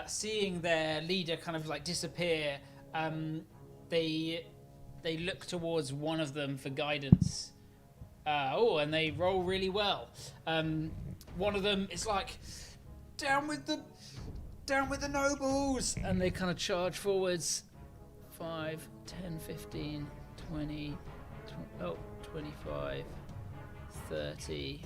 Seeing their leader kind of like disappear, they look towards one of them for guidance. And they roll really well. One of them is like, down with the nobles, and they kind of charge forwards. 5, 10, 15, 20, 25, 30.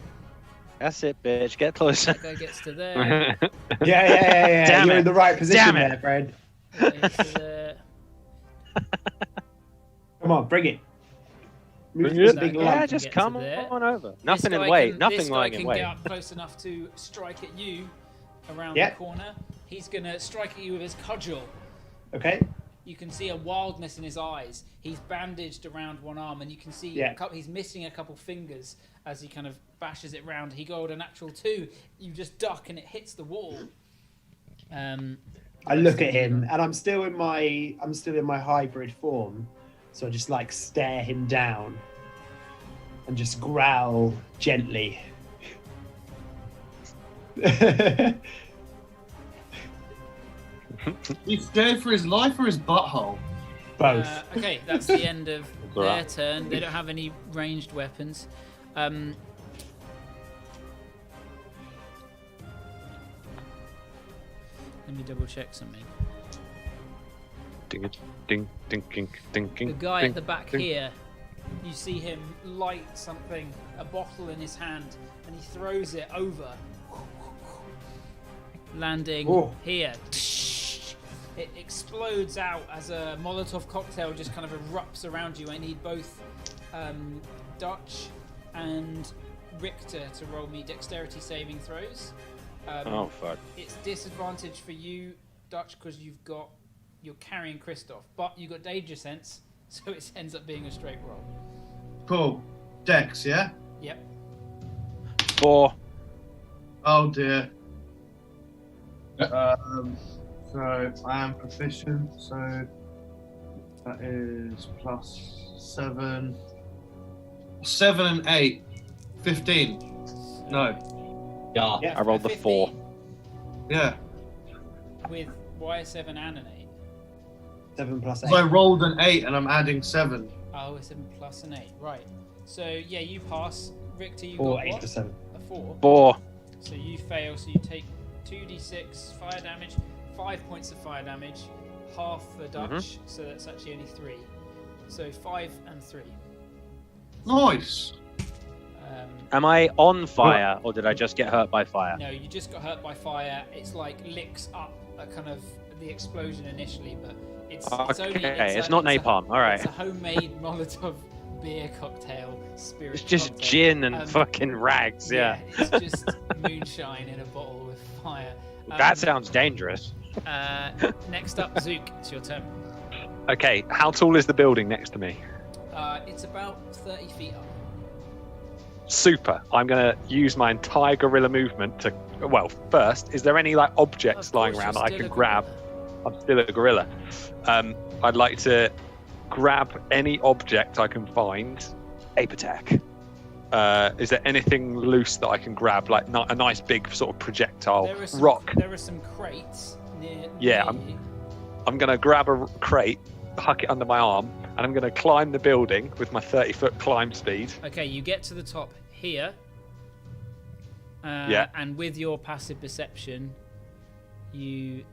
That's it, bitch. Get closer. That guy gets to there. Yeah. Damn You're it. in the right position Damn it. there, Fred. Gets to there. Come on, bring it. Move Bring this it. big Yeah, lump. Yeah, just get to come there. on over. This Nothing in guy way. can- Nothing this guy lying in can way. get up close enough to strike at you around Yep. the corner. He's gonna strike at you with his cudgel. Okay. You can see a wildness in his eyes. He's bandaged around one arm, and you can see Yeah. he's missing a couple fingers as he kind of bashes it round. He rolled a natural 2. You just duck, and it hits the wall. I look at him, and I'm still in my hybrid form, so I just like stare him down, and just growl gently. He's scared for his life or his butthole. Both. Okay, that's the end of their Alright. turn. They don't have any ranged weapons. Let me double check something. Ding, ding, ding, ding, ding, ding. The guy ding, at the back ding. here, you see him light something, a bottle in his hand, and he throws it over, landing Oh. here. It explodes out as a Molotov cocktail just kind of erupts around you. I need both Dutch and Richter to roll me dexterity saving throws. Oh fuck. It's disadvantage for you, Dutch, because you've got you're carrying Christoph, but you got danger sense, so it ends up being a straight roll. Cool. Dex, yeah? Yep. 4. Oh dear. So I am proficient, so that is plus 7. 7 and 8. 15. No. Yeah, I rolled the 4. Yeah. With why a 7 and an 8? 7 plus 8. So I rolled an 8 and I'm adding 7. Oh, a 7 plus an 8. Right. So yeah, you pass. Richter, you Or got 8 what? to 7. A 4. 4. So you fail, so you take 2d6 fire damage, 5 points of fire damage, half the Dutch, so that's actually only 3. So 5 and 3. Nice. Am I on fire, or did I just get hurt by fire? No, you just got hurt by fire. It's like licks up a kind of the explosion initially, but it's only... It's not napalm, alright. It's a homemade Molotov beer cocktail spirit. It's just cocktail. gin and fucking rags, yeah. It's just moonshine in a bottle with fire. That sounds dangerous. Next up, Zook, it's your turn. Okay, how tall is the building next to me? It's about 30 feet up. Super. I'm going to use my entire gorilla movement to... Well, first, is there any like objects lying around that I can grab? I'm still a gorilla. I'd like to grab any object I can find. Ape attack. Is there anything loose that I can grab, like a nice big sort of projectile rock? There are some crates near. Yeah, near you. I'm going to grab a crate, huck it under my arm, and I'm going to climb the building with my 30-foot climb speed. Okay, you get to the top here. Yeah. And with your passive perception, you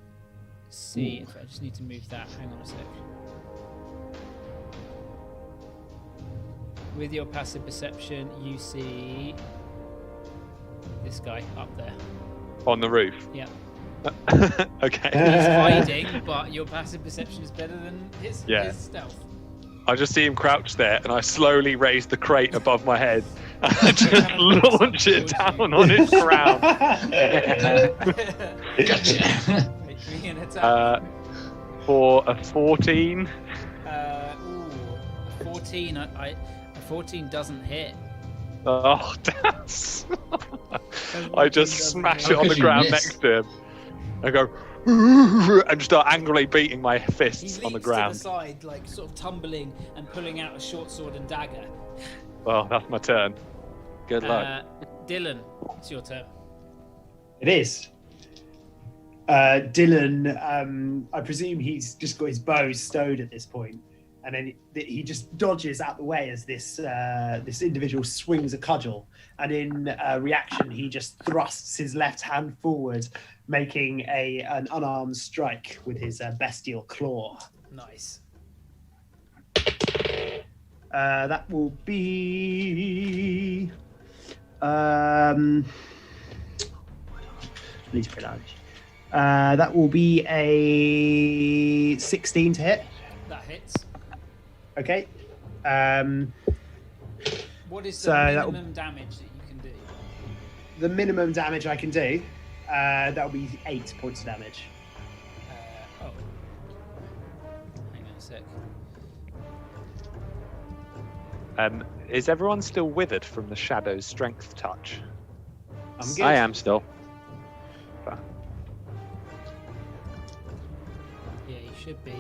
see. If I just need to move that. Hang on a sec. With your passive perception, you see this guy up there. On the roof. Yeah. Okay. He's hiding, but your passive perception is better than his stealth. I just see him crouched there, and I slowly raise the crate above my head and just launch it down on its ground. Gotcha. Make me an attack. For a 14. A 14. A 14 doesn't hit. Oh, that's... I just smash it on the ground next to him. I go and just start angrily beating my fists on the ground. To the side, like sort of tumbling and pulling out a short sword and dagger. Well, that's my turn. Good luck. Dylan, it's your turn. It is. Dylan, I presume he's just got his bow stowed at this point, and then he just dodges out the way as this individual swings a cudgel, and in reaction he just thrusts his left hand forward, making an unarmed strike with his bestial claw. Nice. That will be please for damage. That will be a 16 to hit. That hits. Okay. What is so the minimum damage that you can do? The minimum damage I can do, that will be 8 points of damage. Hang on a sec. Is everyone still withered from the Shadow's strength touch? I'm good. I am still. Yeah, you should be.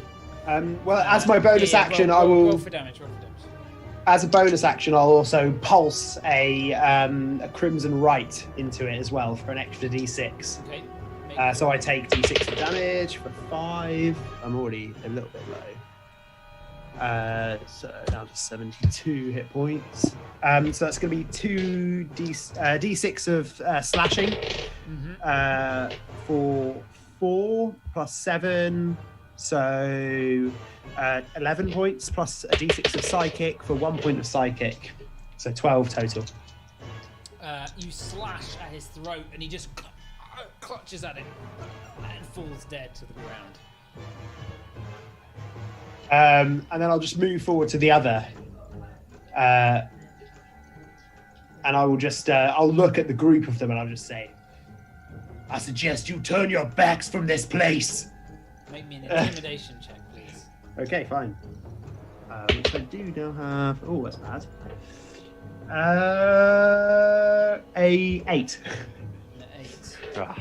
Well, as my bonus action, I will. Roll for damage. Roll for damage. As a bonus action, I'll also pulse a Crimson Right into it as well for an extra d6. Okay. So I take d6 of damage for 5. I'm already a little bit low. So down to 72 hit points. So that's going to be 2 d6 of slashing for 4 plus 7. So 11 points plus a d6 of psychic for 1 point of psychic. So 12 total. You slash at his throat and he just clutches at it and falls dead to the ground. And then I'll just move forward to the other. And I will just, I'll look at the group of them and I'll just say, I suggest you turn your backs from this place. Make me an intimidation check, please. Okay, fine. Which I do now have. Oh, that's bad. A 8. An 8. Ah.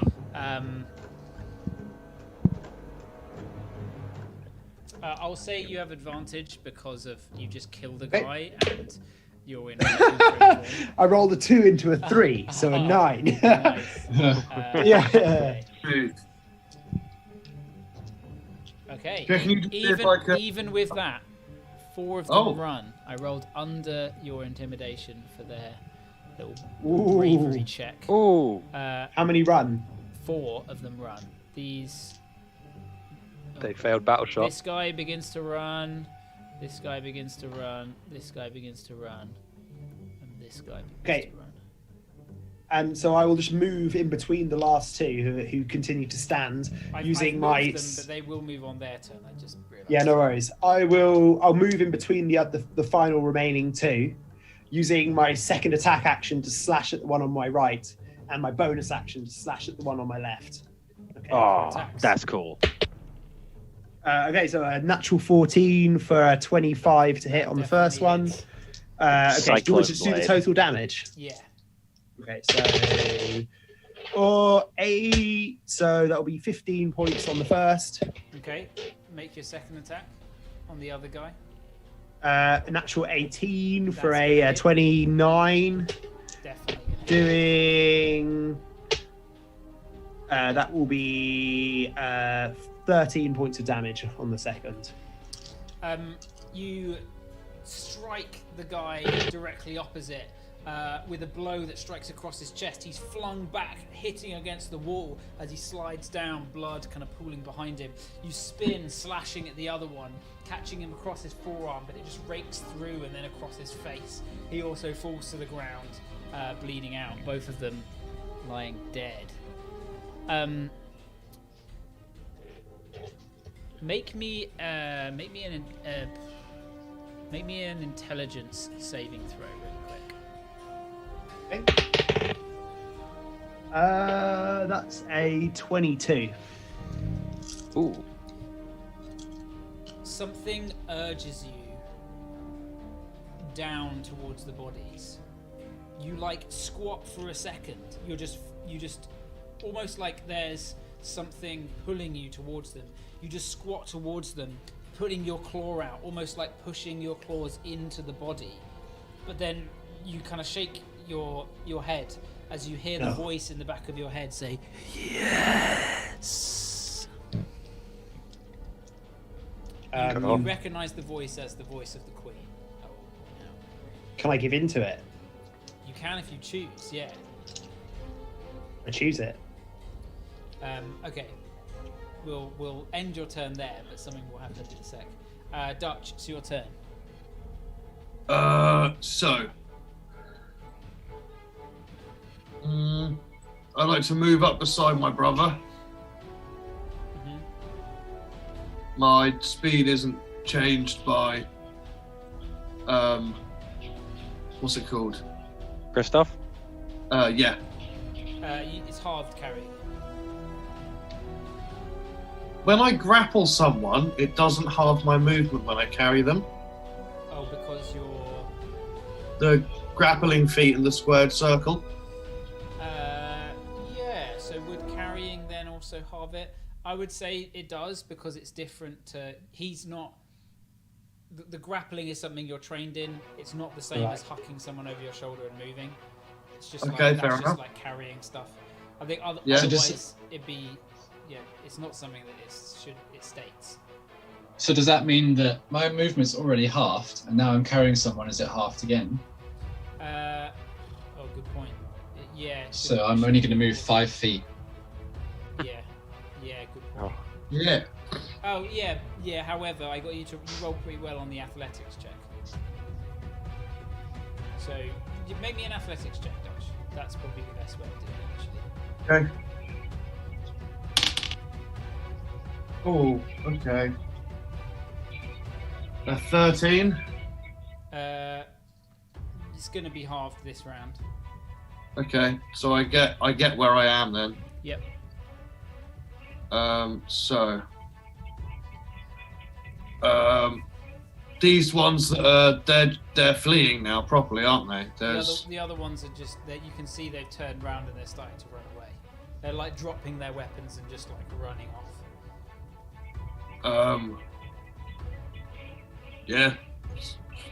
I'll say you have advantage because of you just killed the guy and you're in. I rolled a 2 into a 3, so a 9. Nice. Yeah. Okay. Can you do it like a- Even with that, 4 of them run. I rolled under your intimidation for their little bravery check. Ooh. How many run? 4 of them run. These. They failed battle shot. This guy begins to run. This guy begins to run. This guy begins to run. And this guy begins to run. And so I will just move in between the last 2 who continue to stand using my. Them, but they will move on their turn. I just realized. Yeah, no worries. I'll move in between the final remaining 2, using my second attack action to slash at the one on my right, and my bonus action to slash at the one on my left. Okay. Oh, that's cool. Okay, so a natural 14 for a 25 to hit on the first one. Okay, do you want to just do the total damage? Yeah. Okay, so 8, so that'll be 15 points on the first. Okay, make your second attack on the other guy. A natural 18 for a 29. Definitely. Doing that will be 13 points of damage on the second. You strike the guy directly opposite with a blow that strikes across his chest. He's flung back, hitting against the wall as he slides down, blood kind of pooling behind him. You spin, slashing at the other one, catching him across his forearm, but it just rakes through and then across his face. He also falls to the ground, bleeding out, both of them lying dead. Make me an intelligence saving throw real quick. Okay. That's a 22. Ooh. Something urges you down towards the bodies. You squat for a second. You just almost like there's something pulling you towards them. You just squat towards them, putting your claw out, almost like pushing your claws into the body. But then you kind of shake your head as you hear the voice in the back of your head say, "Yes." You recognize the voice as the voice of the Queen. Can I give in to it? You can if you choose, yeah. I choose it. Okay. We'll end your turn there, but something will happen in a sec. Dutch, it's your turn. So I'd like to move up beside my brother. Mm-hmm. My speed isn't changed by what's it called? Christoph? Yeah. It's halved carry. When I grapple someone, it doesn't halve my movement when I carry them. Oh, because you're... The grappling feet in the squared circle. Yeah, so would carrying then also halve it? I would say it does, because it's different to... He's not... The grappling is something you're trained in. It's not the same as hucking someone over your shoulder and moving. It's just fair enough. like carrying stuff. I think otherwise it'd be... Yeah, it's not something that it states. So does that mean that my movement's already halved, and now I'm carrying someone? Is it halved again? Good point. Yeah. So I'm only going to move 5 feet. Yeah, good point. Yeah. Oh, yeah. However, I got you to roll pretty well on the athletics check. So you make me an athletics check, Dutch. That's probably the best way of doing it, actually. Okay. Oh, okay. 13. It's going to be halved this round. Okay, so I get where I am then. Yep. So These ones they're fleeing now properly, aren't they? The other ones are just that you can see they've turned around and they're starting to run away. They're like dropping their weapons and just like running off. Yeah.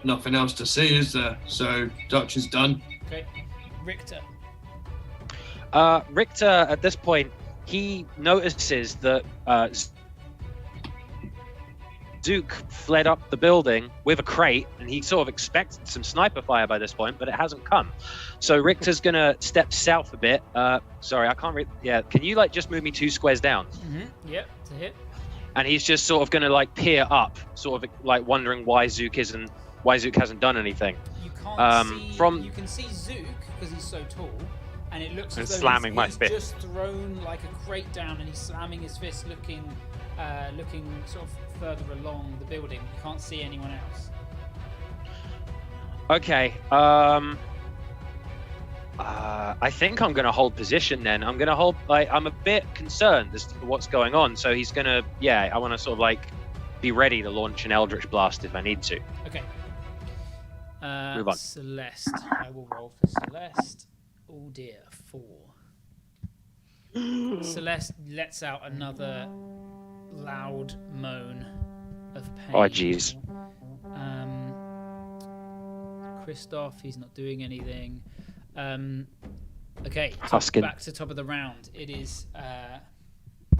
Nothing else to see, is there? So Dutch is done. Okay. Richter. Richter, at this point, he notices that Zook fled up the building with a crate, and he sort of expected some sniper fire by this point, but it hasn't come. So Richter's gonna step south a bit. Sorry, I can't read. Yeah, can you like just move me 2 squares down? Yep, to hit. And he's just sort of gonna like peer up, sort of like wondering why Zook hasn't done anything. You can't see. You can see Zook because he's so tall, and it looks as though he's just thrown like a crate down, and he's slamming his fist, looking sort of further along the building. You can't see anyone else. Okay. I think I'm gonna hold position then. I'm gonna hold. I'm a bit concerned as to what's going on. So he's gonna. Yeah, I want to sort of like be ready to launch an Eldritch Blast if I need to. Okay. Move on. Celeste. I will roll for Celeste. Oh dear, 4. Celeste lets out another loud moan of pain. Oh jeez. Christoph, he's not doing anything. Okay, back to top of the round. It is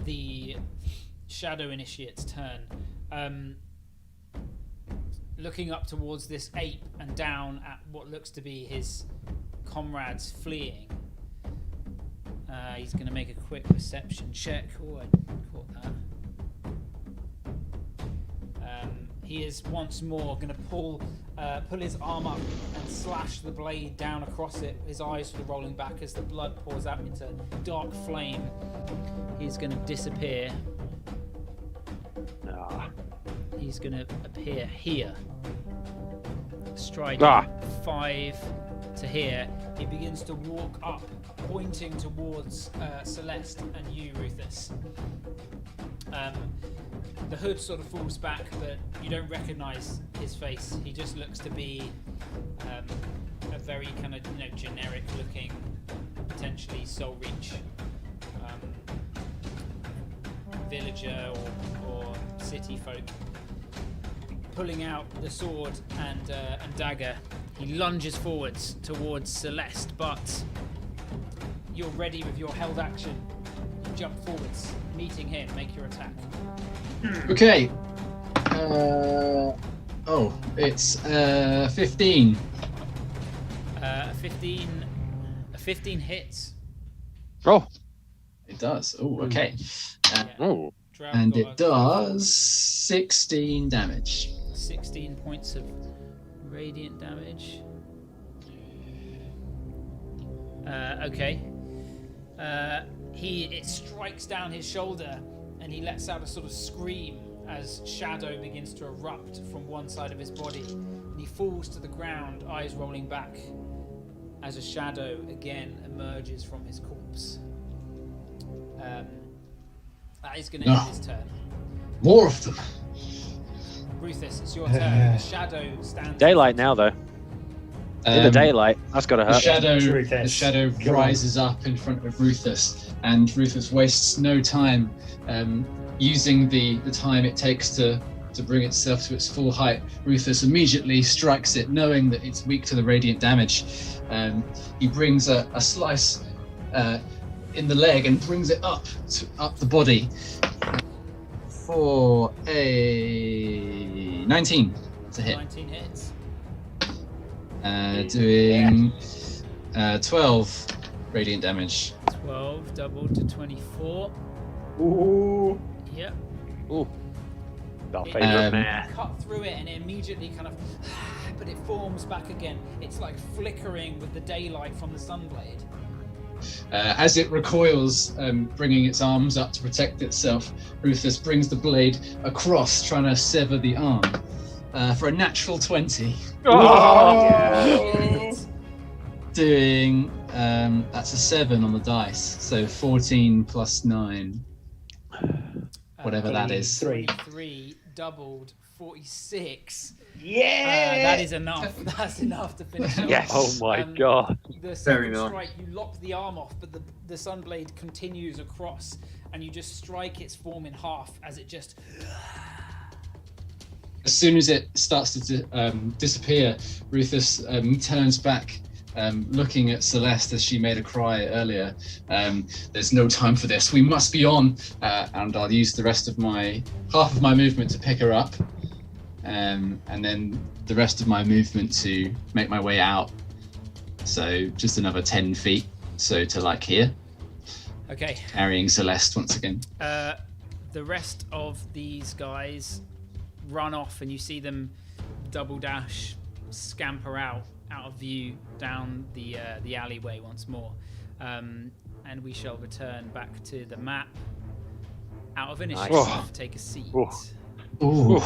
the Shadow Initiate's turn. Looking up towards this ape and down at what looks to be his comrades fleeing. He's going to make a quick perception check. Oh, I caught that. He is once more going to pull his arm up and slash the blade down across it. His eyes sort of rolling back as the blood pours out into dark flame. He's going to disappear. He's going to appear here. Striding 5 to here. He begins to walk up, pointing towards Celeste and you, Rufus. The hood sort of falls back, but you don't recognize his face. He just looks to be a very kind of generic looking, potentially Soul Reach villager or city folk. Pulling out the sword and dagger, he lunges forwards towards Celeste, but you're ready with your held action. Jump forwards, meeting him, make your attack. Okay. It's 15. A 15 hits. Oh. It does. Oh, okay. Oh. And it does 16 damage. 16 points of radiant damage. Okay. It strikes down his shoulder, and he lets out a sort of scream as shadow begins to erupt from one side of his body. And he falls to the ground, eyes rolling back, as a shadow again emerges from his corpse. That is going to end his turn. More of them. Rufus, it's your turn. The shadow stands. Daylight now, though. In the daylight, that's got to hurt. The shadow rises up in front of Rufus, and Rufus wastes no time using the time it takes to bring itself to its full height. Rufus immediately strikes it, knowing that it's weak to the radiant damage. He brings a slice in the leg and brings it up the body for a 19 to hit. 19 hits. Doing 12 radiant damage. 12 doubled to 24. Ooh. Yep. Ooh. Our favourite man. Cut through it and it immediately kind of, but it forms back again. It's like flickering with the daylight from the sunblade. As it recoils, bringing its arms up to protect itself, Rufus brings the blade across, trying to sever the arm. For a natural 20. Oh! Yeah. Doing, that's a 7 on the dice, so 14 plus 9. Whatever that is. 23 doubled 46. Yeah. That is enough. That's enough to finish it. Yes. Oh my god. The Very second nice. strike, you lop the arm off, but the Sunblade continues across, and you just strike its form in half as it just. As soon as it starts to disappear, Rufus turns back, looking at Celeste as she made a cry earlier. There's no time for this. We must be on. And I'll use the rest of half of my movement to pick her up, and then the rest of my movement to make my way out. So just another 10 feet. So to like here. Okay. Carrying Celeste once again. The rest of these guys run off, and you see them double dash, scamper out of view down the alleyway once more, and we shall return back to the map. Out of initiative, take a seat. Ooh.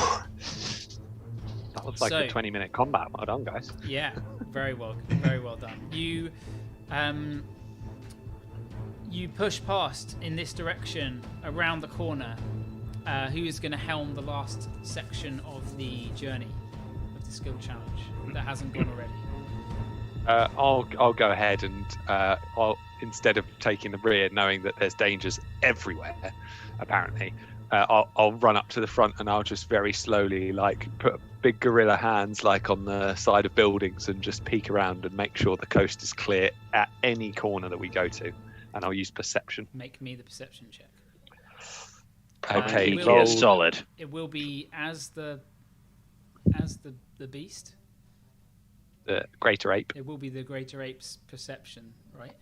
That was like a 20-minute combat. Well done, guys. Yeah, very well done. You push past in this direction around the corner. Who is going to helm the last section of the journey of the skill challenge that hasn't gone already? I'll go ahead and I'll, instead of taking the rear, knowing that there's dangers everywhere, apparently, I'll run up to the front and I'll just very slowly put big gorilla hands on the side of buildings and just peek around and make sure the coast is clear at any corner that we go to, and I'll use perception. Make me the perception check. Okay, It will roll. be- solid. It will be as the beast. The greater ape. It will be the greater ape's perception, right?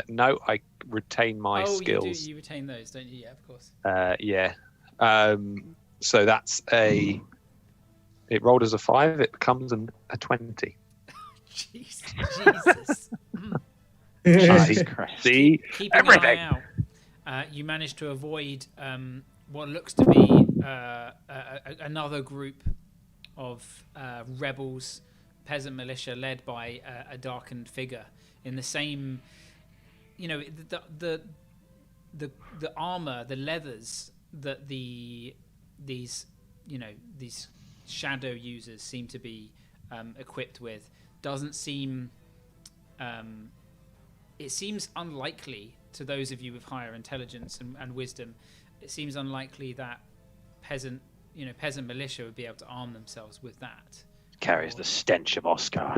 No, I retain my skills. You retain those, don't you? Yeah, of course. Yeah. So that's it rolled as a 5. It becomes a 20. Jesus. Jesus Christ. See Keeping everything. an eye out, you manage to avoid what looks to be another group of rebels, peasant militia led by a darkened figure in the same, the armor, the leathers that these shadow users seem to be equipped with doesn't seem. It seems unlikely to those of you with higher intelligence and wisdom. It seems unlikely that peasant militia would be able to arm themselves with that. Carries the stench of Oscar.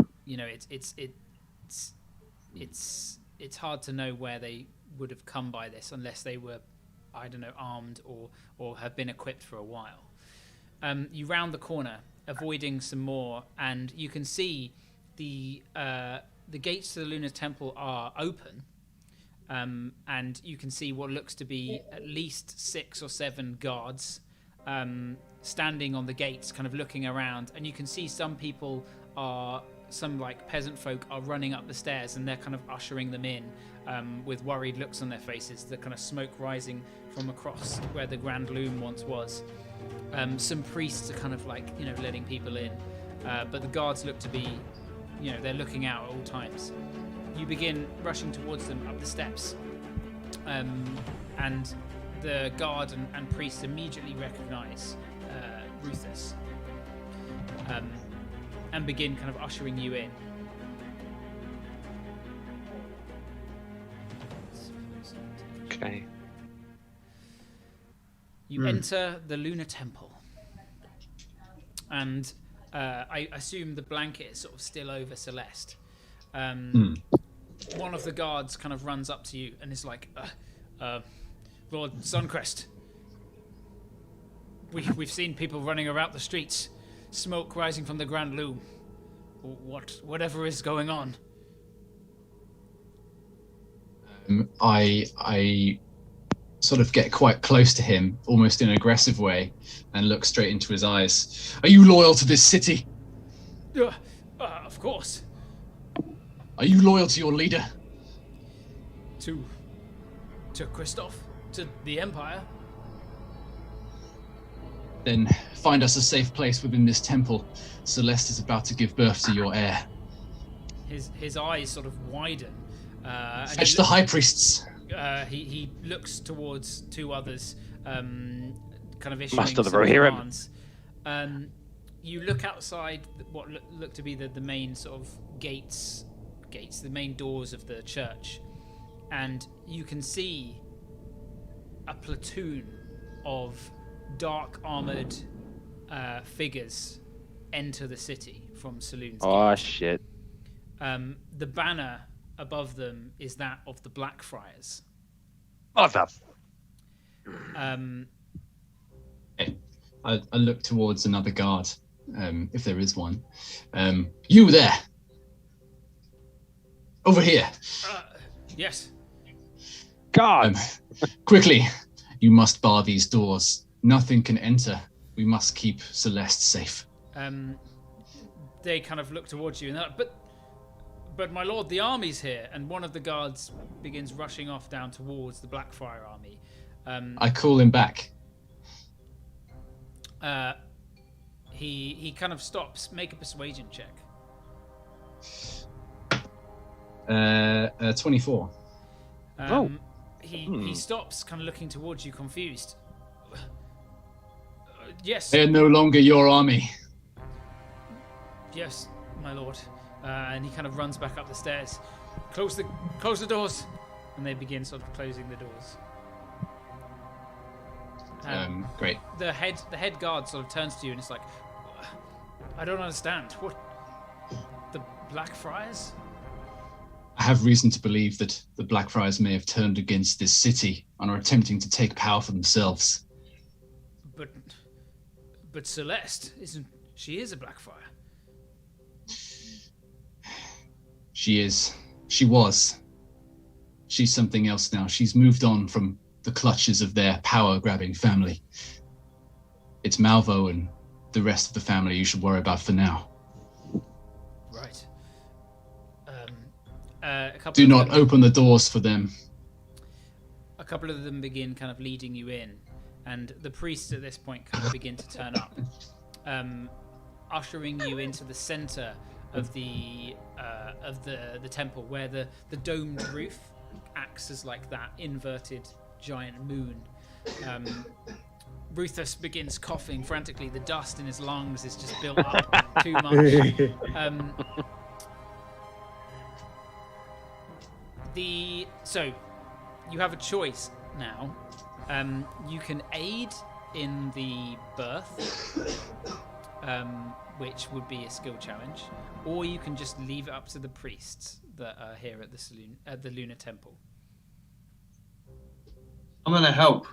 It's hard to know where they would have come by this unless they were, I don't know, armed or have been equipped for a while. You round the corner, avoiding some more, and you can see the gates to the Lunar Temple are open, and you can see what looks to be at least 6 or 7 guards standing on the gates, kind of looking around, and you can see some peasant folk are running up the stairs, and they're kind of ushering them in with worried looks on their faces, the kind of smoke rising from across where the Grand Loom once was. Some priests are kind of letting people in, but the guards look to be, they're looking out at all times. You begin rushing towards them up the steps, and the guard and priests immediately recognize Rufus, and begin kind of ushering you in. Okay. You enter the Lunar Temple, and I assume the blanket is sort of still over Celeste. One of the guards kind of runs up to you and is like, Lord Suncrest, we've seen people running around the streets, smoke rising from the Grand Loom. Whatever is going on. I sort of get quite close to him, almost in an aggressive way, and look straight into his eyes. Are you loyal to this city? Of course. Are you loyal to your leader? To Christoph? To the Empire? Then find us a safe place within this temple. Celeste is about to give birth to your heir. His eyes sort of widen. Fetch the high priests. He looks towards 2 others, kind of issuing Master the some Rohirrim. commands. You look outside what look to be the main sort of gates, the main doors of the church, and you can see a platoon of dark armored figures enter the city from Salune's Oh gate. shit! The banner above them is that of the Blackfriars. Oh, the I look towards another guard, if there is one. You there! Over here! Yes. God! Quickly! You must bar these doors. Nothing can enter. We must keep Celeste safe. They kind of look towards you and they're like, but my lord, the army's here. And one of the guards begins rushing off down towards the Blackfriar army. I call him back. He kind of stops. Make a persuasion check. 24. He stops, kind of looking towards you, confused. Yes. They are no longer your army. Yes, my lord. And he kind of runs back up the stairs. Close the doors. And they begin sort of closing the doors. Great. The head guard sort of turns to you and it's like, I don't understand. What? The Blackfriars? I have reason to believe that the Blackfriars may have turned against this city and are attempting to take power for themselves. But Celeste, she is a Blackfriar. She is. She was. She's something else now. She's moved on from the clutches of their power-grabbing family. It's Malvo and the rest of the family you should worry about for now. Right. Do not open the doors for them. A couple of them begin kind of leading you in, and the priests at this point kind of begin to turn up, ushering you into the center of the temple, where the domed roof acts as like that inverted giant moon. Ruthus begins coughing frantically. The dust in his lungs is just built up too much. So you have a choice now. You can aid in the birth, which would be a skill challenge, or you can just leave it up to the priests that are here at the Salune, at the Lunar Temple. I'm gonna help.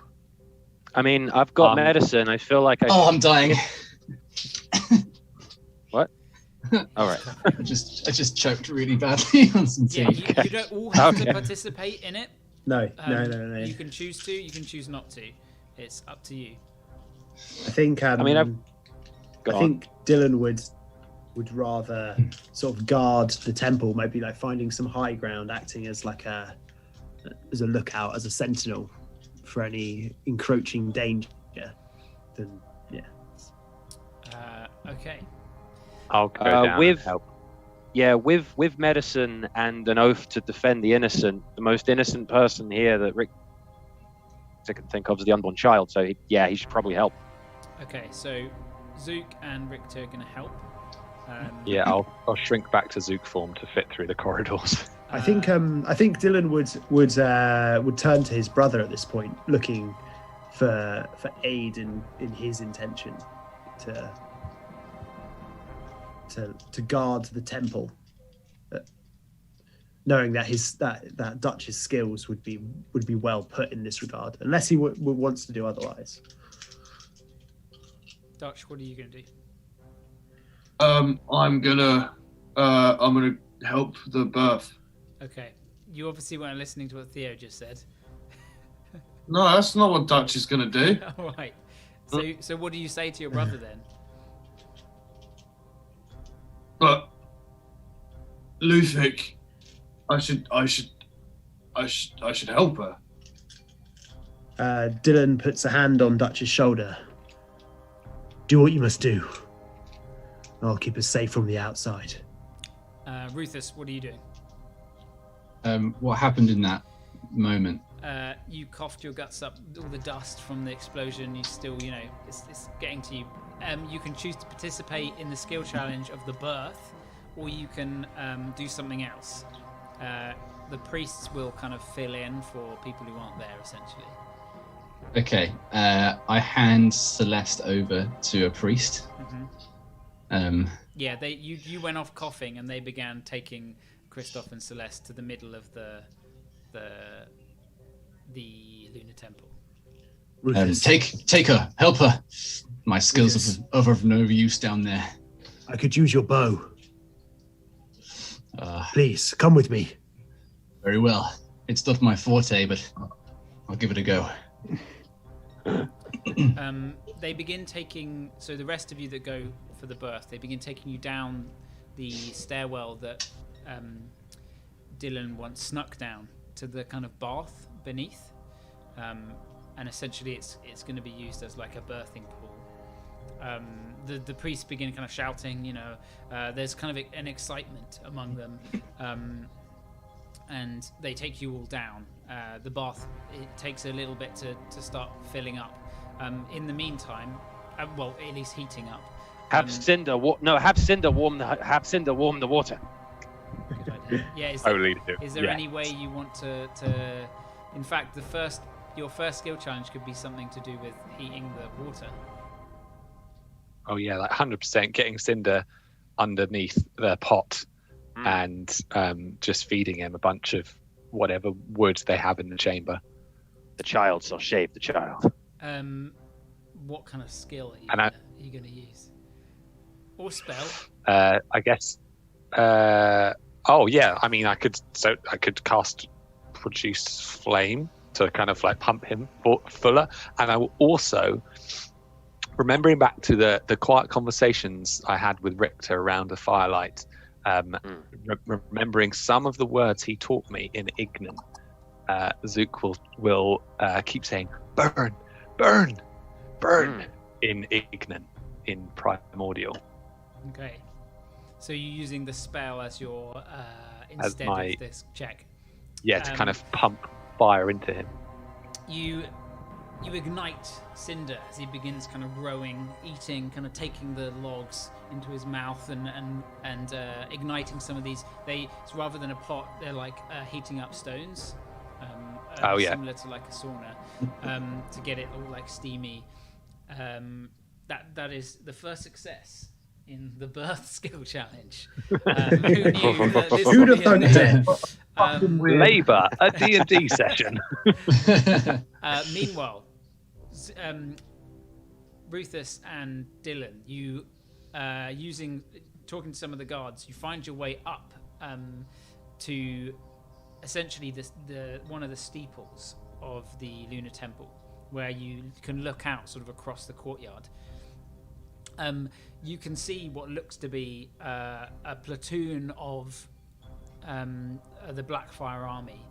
I mean, I've got medicine. I feel like I'm dying. What? All right. I just choked really badly on some tea. Yeah, you don't all have to participate in it. No. You can choose to. You can choose not to. It's up to you. I think. I think Dylan would rather sort of guard the temple, maybe like finding some high ground, acting as like a lookout, as a sentinel for any encroaching danger. Then okay. I'll go down and help. Yeah, with medicine and an oath to defend the innocent, the most innocent person here that Rick can think of is the unborn child. So he should probably help. Okay, so Zook and Richter are going to help. Yeah, I'll shrink back to Zook form to fit through the corridors. I think Dylan would turn to his brother at this point, looking for aid in his intention to guard the temple, knowing that that Dutch's skills would be well put in this regard, unless he wants to do otherwise. Dutch, what are you going to do? I'm gonna help the birth. Okay, you obviously weren't listening to what Theo just said. No, that's not what Dutch is gonna do. All right. So what do you say to your brother then? But Ludwig, I should help her. Dylan puts a hand on Dutch's shoulder. Do what you must do. I'll keep us safe from the outside. Ruthus, what are you doing? What happened in that moment? you coughed your guts up, all the dust from the explosion. You still, it's getting to you. You can choose to participate in the skill challenge of the birth, or you can do something else. The priests will kind of fill in for people who aren't there, essentially. Okay, I hand Celeste over to a priest. Mm-hmm. You went off coughing, and they began taking Christoph and Celeste to the middle of the lunar temple. Take her, help her. My skills are of no use down there. I could use your bow. Please, come with me. Very well. It's not my forte, but I'll give it a go. They begin taking, so the rest of you that go for the birth, they begin taking you down the stairwell that Dylan once snuck down to the kind of bath beneath, and essentially it's going to be used as like a birthing pool. The priests begin kind of shouting, there's kind of an excitement among them, and they take you all down. The bath, it takes a little bit to start filling up. In the meantime, well, at least heating up. Have Cinder warm the water. Good idea. Yeah, is there any way you want to in fact, your first skill challenge could be something to do with heating the water. Oh yeah, like 100% getting Cinder underneath the pot and just feeding him a bunch of whatever wood they have in the chamber. The child shall shave the child. What kind of skill are you going to use? Or spell? I guess. Oh yeah, I mean, I could cast Produce Flame to kind of like pump him fuller, and I will also, remembering back to the quiet conversations I had with Richter around the firelight, remembering some of the words he taught me in Ignan, Zook will keep saying burn, burn, burn in Ignan, in Primordial. Okay, so you're using the spell as your instead of this check. Yeah, to kind of pump fire into him. You ignite Cinder as he begins kind of rowing, eating, kind of taking the logs into his mouth and igniting some of these. It's rather than a pot, they're like heating up stones. Similar to like a sauna, to get it all like steamy. That is the first success in the birth skill challenge. Who knew that this Who'd would have be thunk it? Labour, a D&D session. Meanwhile, Ruthus and Dylan, you talking to some of the guards, you find your way up to essentially the one of the steeples of the Lunar Temple, where you can look out sort of across the courtyard. You can see what looks to be a platoon of the Blackfire Army,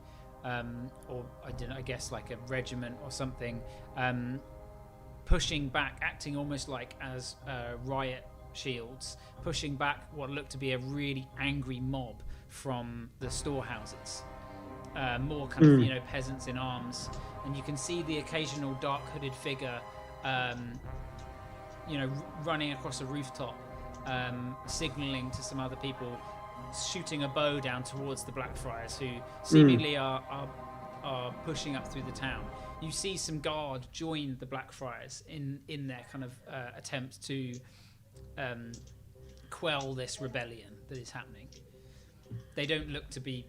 or I guess like a regiment or something, pushing back, acting almost like as riot shields, pushing back what looked to be a really angry mob from the storehouses. More kind of peasants in arms, and you can see the occasional dark hooded figure running across a rooftop, signaling to some other people, shooting a bow down towards the Blackfriars, who seemingly are pushing up through the town. You see some guard join the Blackfriars in their kind of attempt to quell this rebellion that is happening. They don't look to be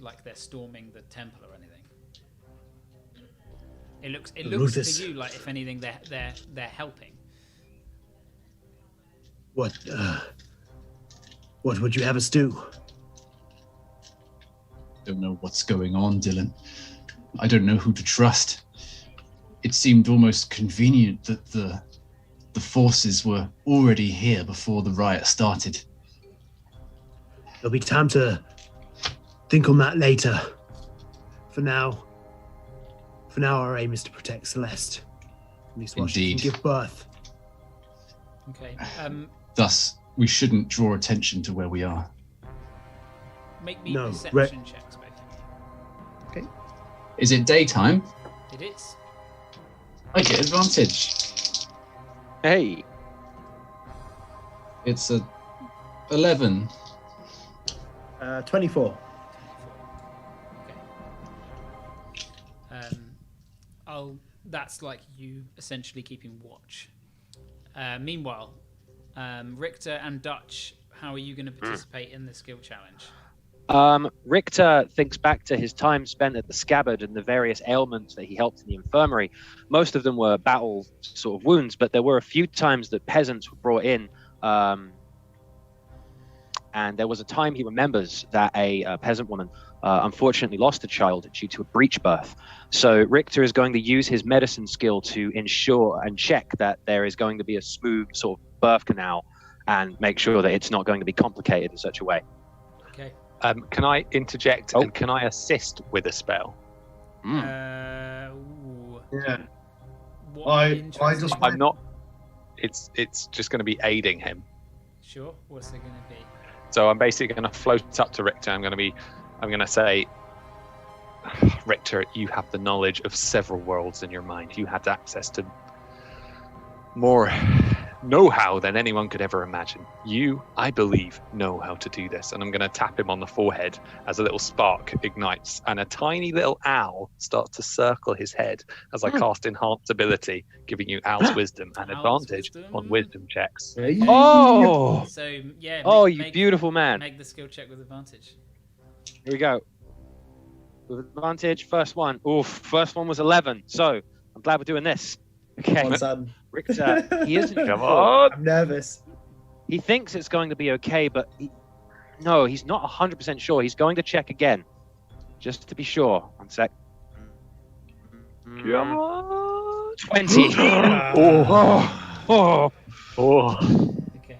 like they're storming the temple or anything. It looks to you like, if anything, they're helping. What would you have us do? Don't know what's going on, Dylan. I don't know who to trust. It seemed almost convenient that the forces were already here before the riot started. There'll be time to think on that later. For now, our aim is to protect Celeste. At least while she can give birth. Okay. Thus, we shouldn't draw attention to where we are. Make me perception checks, basically. Okay. Is it daytime? It is. I get advantage. Hey. It's a 11. 24. Okay. That's like you essentially keeping watch. Meanwhile, Richter and Dutch, how are you going to participate in the skill challenge? Richter thinks back to his time spent at the scabbard and the various ailments that he helped in the infirmary. Most of them were battle sort of wounds, but there were a few times that peasants were brought in. And there was a time he remembers that a peasant woman unfortunately lost a child due to a breech birth. So Richter is going to use his medicine skill to ensure and check that there is going to be a smooth sort of birth canal and make sure that it's not going to be complicated in such a way. Okay. Can I interject and can I assist with a spell? Ooh. Yeah. What I interesting- just- I'm not. It's just going to be aiding him. Sure. What's it going to be? So I'm basically going to float up to Richter. I'm going to say, Richter, you have the knowledge of several worlds in your mind. You had access to more know-how than anyone could ever imagine. You, I believe, know how to do this. And I'm going to tap him on the forehead as a little spark ignites and a tiny little owl starts to circle his head as I cast Enhanced Ability, giving you Owl's Wisdom and Owl's advantage Wisdom. on Wisdom checks. Oh! So yeah. Oh, you beautiful man. Make the skill check with advantage. Here we go. With advantage, first one. Oof, first one was 11. So I'm glad we're doing this. Okay. Come on, son. Richter, he isn't Come sure. on. I'm nervous. He thinks it's going to be okay, but no, he's not 100% sure. He's going to check again, just to be sure. 1 sec. Come on. 20. Oh. Okay.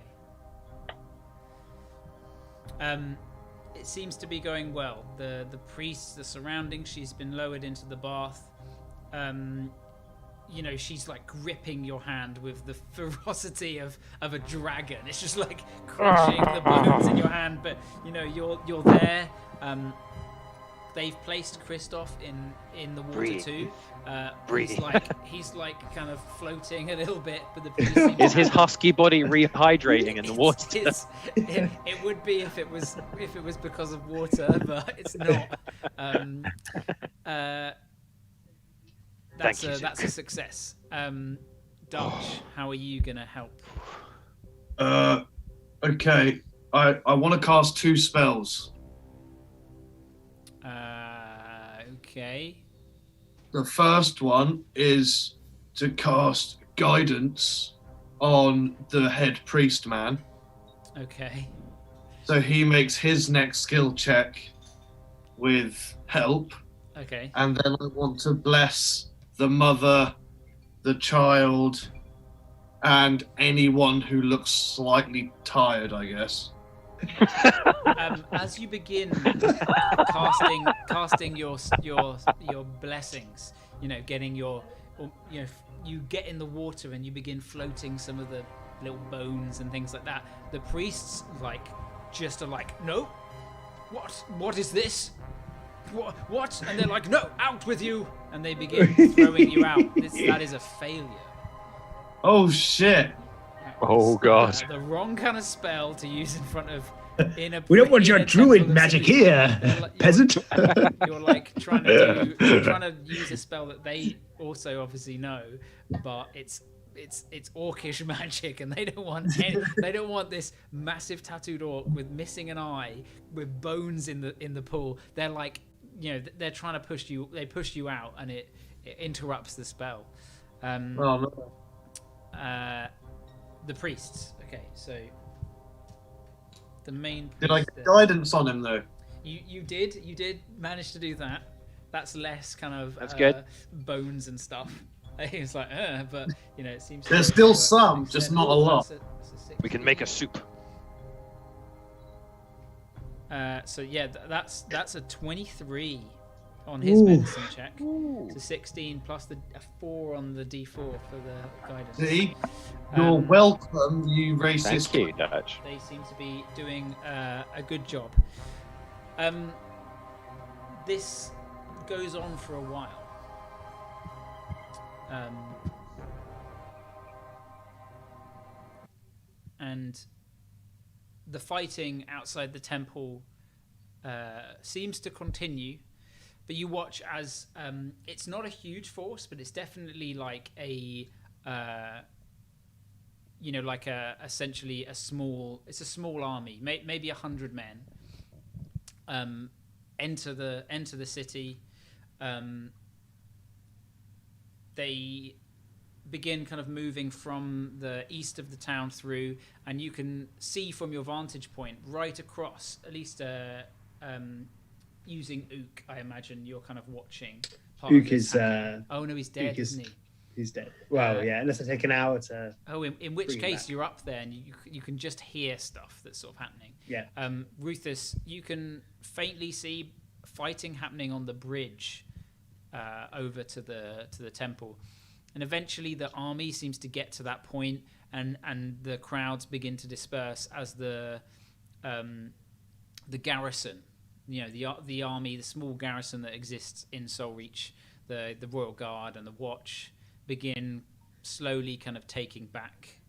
It seems to be going well. The priest, the surroundings, she's been lowered into the bath. You know, she's like gripping your hand with the ferocity of a dragon. It's just like crushing the bones in your hand, but you know, you're there. They've placed Christoph in the water Breathe. too. Breathe. He's like kind of floating a little bit, but the priest seems Is his husky body rehydrating in the water? It would be if it was because of water, but it's not. That's a success. Dutch, how are you gonna help? Okay. I want to cast 2 spells. Okay. The first one is to cast Guidance on the head priest man. Okay. So he makes his next skill check with help. Okay. And then I want to bless the mother, the child, and anyone who looks slightly tired, I guess. As you begin casting your blessings, you know, getting you get in the water and you begin floating some of the little bones and things like that. The priests are like, no, what is this? What? And they're like, no, out with you! And they begin throwing you out. That is a failure. Oh shit! Oh god! The wrong kind of spell to use in front of. We don't want your druid magic here, peasant. You're like trying to use a spell that they also obviously know, but it's orcish magic, and they don't want this massive tattooed orc with missing an eye, with bones in the pool. They're like, you know, they're trying to push you. They push you out, and it interrupts the spell. The priests. Okay, so the main priest. Did I get guidance on him though? You did manage to do that. That's less kind of That's good. Bones and stuff. It's like, but you know, it seems There's still some, just not a lot. We can make a soup. So yeah, that's a 23 on his medicine check. So 16 plus a 4 on the D4 for the guidance. See? You're welcome, you racist. Thank you, Dutch. They seem to be doing a good job. This goes on for a while. And the fighting outside the temple seems to continue, but you watch as it's not a huge force, but it's definitely like a essentially a small army, maybe 100 men. Enter the city. They begin kind of moving from the east of the town through, and you can see from your vantage point right across, at least using Ook, I imagine you're kind of watching. Ook is oh no, he's dead, isn't he? He's dead. Well, yeah, unless I take an hour to. Oh, in which case you're up there and you can just hear stuff that's sort of happening. Yeah. Rufus, you can faintly see fighting happening on the bridge over to the temple, and eventually the army seems to get to that point, and the crowds begin to disperse as the garrison, the army, the small garrison that exists in Soulreach, the Royal Guard and the Watch, begin slowly kind of taking back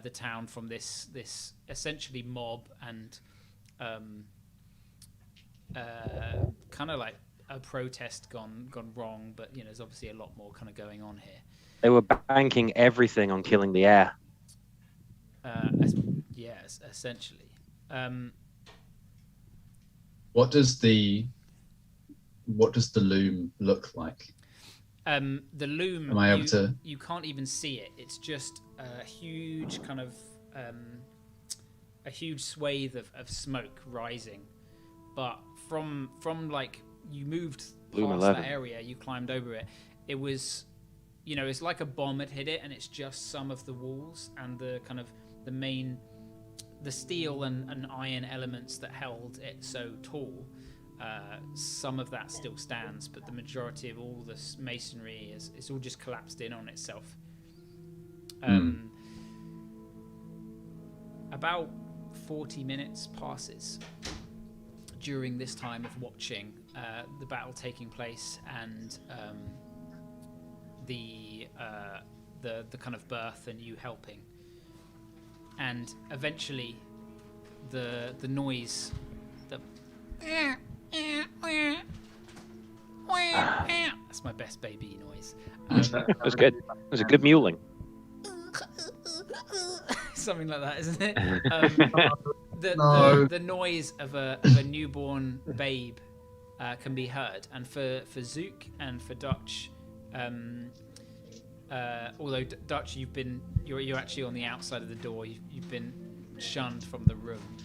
the town from this essentially mob and kind of like a protest gone wrong, but there's obviously a lot more kind of going on here. They were banking everything on killing the heir. Yes, essentially. What does the loom look like? The loom, am I able to? You can't even see it. It's just a huge kind of a huge swathe of smoke rising. But from like you moved past that area, you climbed over it. It was, it's like a bomb had hit it, and it's just some of the walls and the kind of the steel and iron elements that held it so tall. Some of that still stands, but the majority of all this masonry it's all just collapsed in on itself. About 40 minutes passes during this time of watching the battle taking place and the kind of birth and you helping, and eventually the noise, that's my best baby noise. It was good. It was a good mewling. Something like that, isn't it? The noise of a newborn babe can be heard, and for Zook and for Dutch, although Dutch, you're actually on the outside of the door. You've been shunned from the room,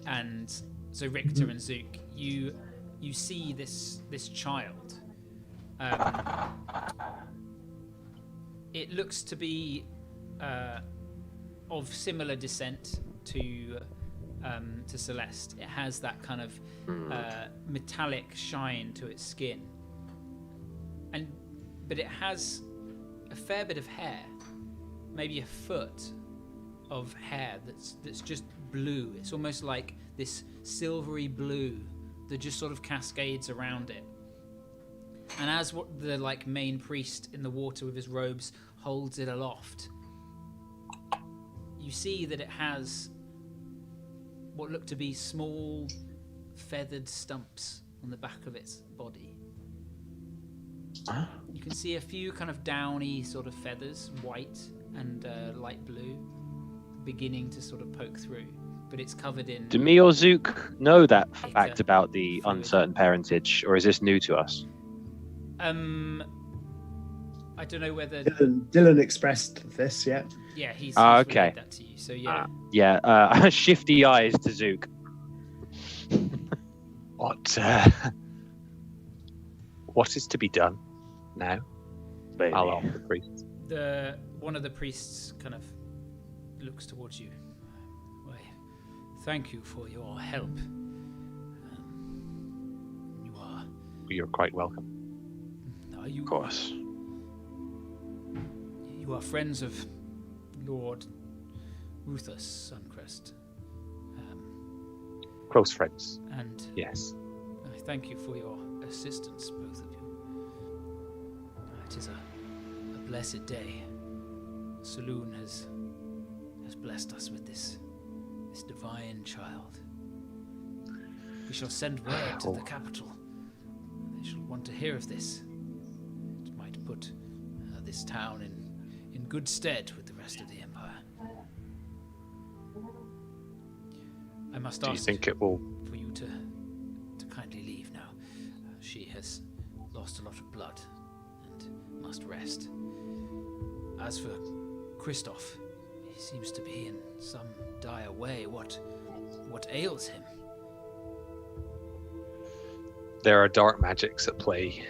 and so Richter and Zook, you see this child. It looks to be of similar descent to Celeste. It has that kind of metallic shine to its skin, but it has a fair bit of hair, maybe a foot of hair that's just blue. It's almost like this silvery blue that just sort of cascades around it. And as the main priest in the water with his robes holds it aloft, you see that it has what look to be small feathered stumps on the back of its body. You can see a few kind of downy sort of feathers, white and light blue, beginning to sort of poke through, but it's covered in... Do me or Zook know that fact about the uncertain parentage, or is this new to us? I don't know whether... Dylan expressed this, yeah. Yeah, he's okay. relayed that to you, so yeah. Shifty eyes to Zook. What is to be done now? Baby. I'll ask the priest. One of the priests kind of looks towards you. Why, thank you for your help. You're quite welcome. Of course. You are friends of Lord Rufus Suncrest. Close friends. And yes. I thank you for your assistance, both of you. It is a blessed day. Salune has blessed us with this divine child. We shall send word to the capital. They shall want to hear of this. It might put this town in good stead with the rest of the empire. I must ask. Do you think it will? For you to kindly leave now. She has lost a lot of blood and must rest. As for Christoph, he seems to be in some dire way. What ails him? There are dark magics at play.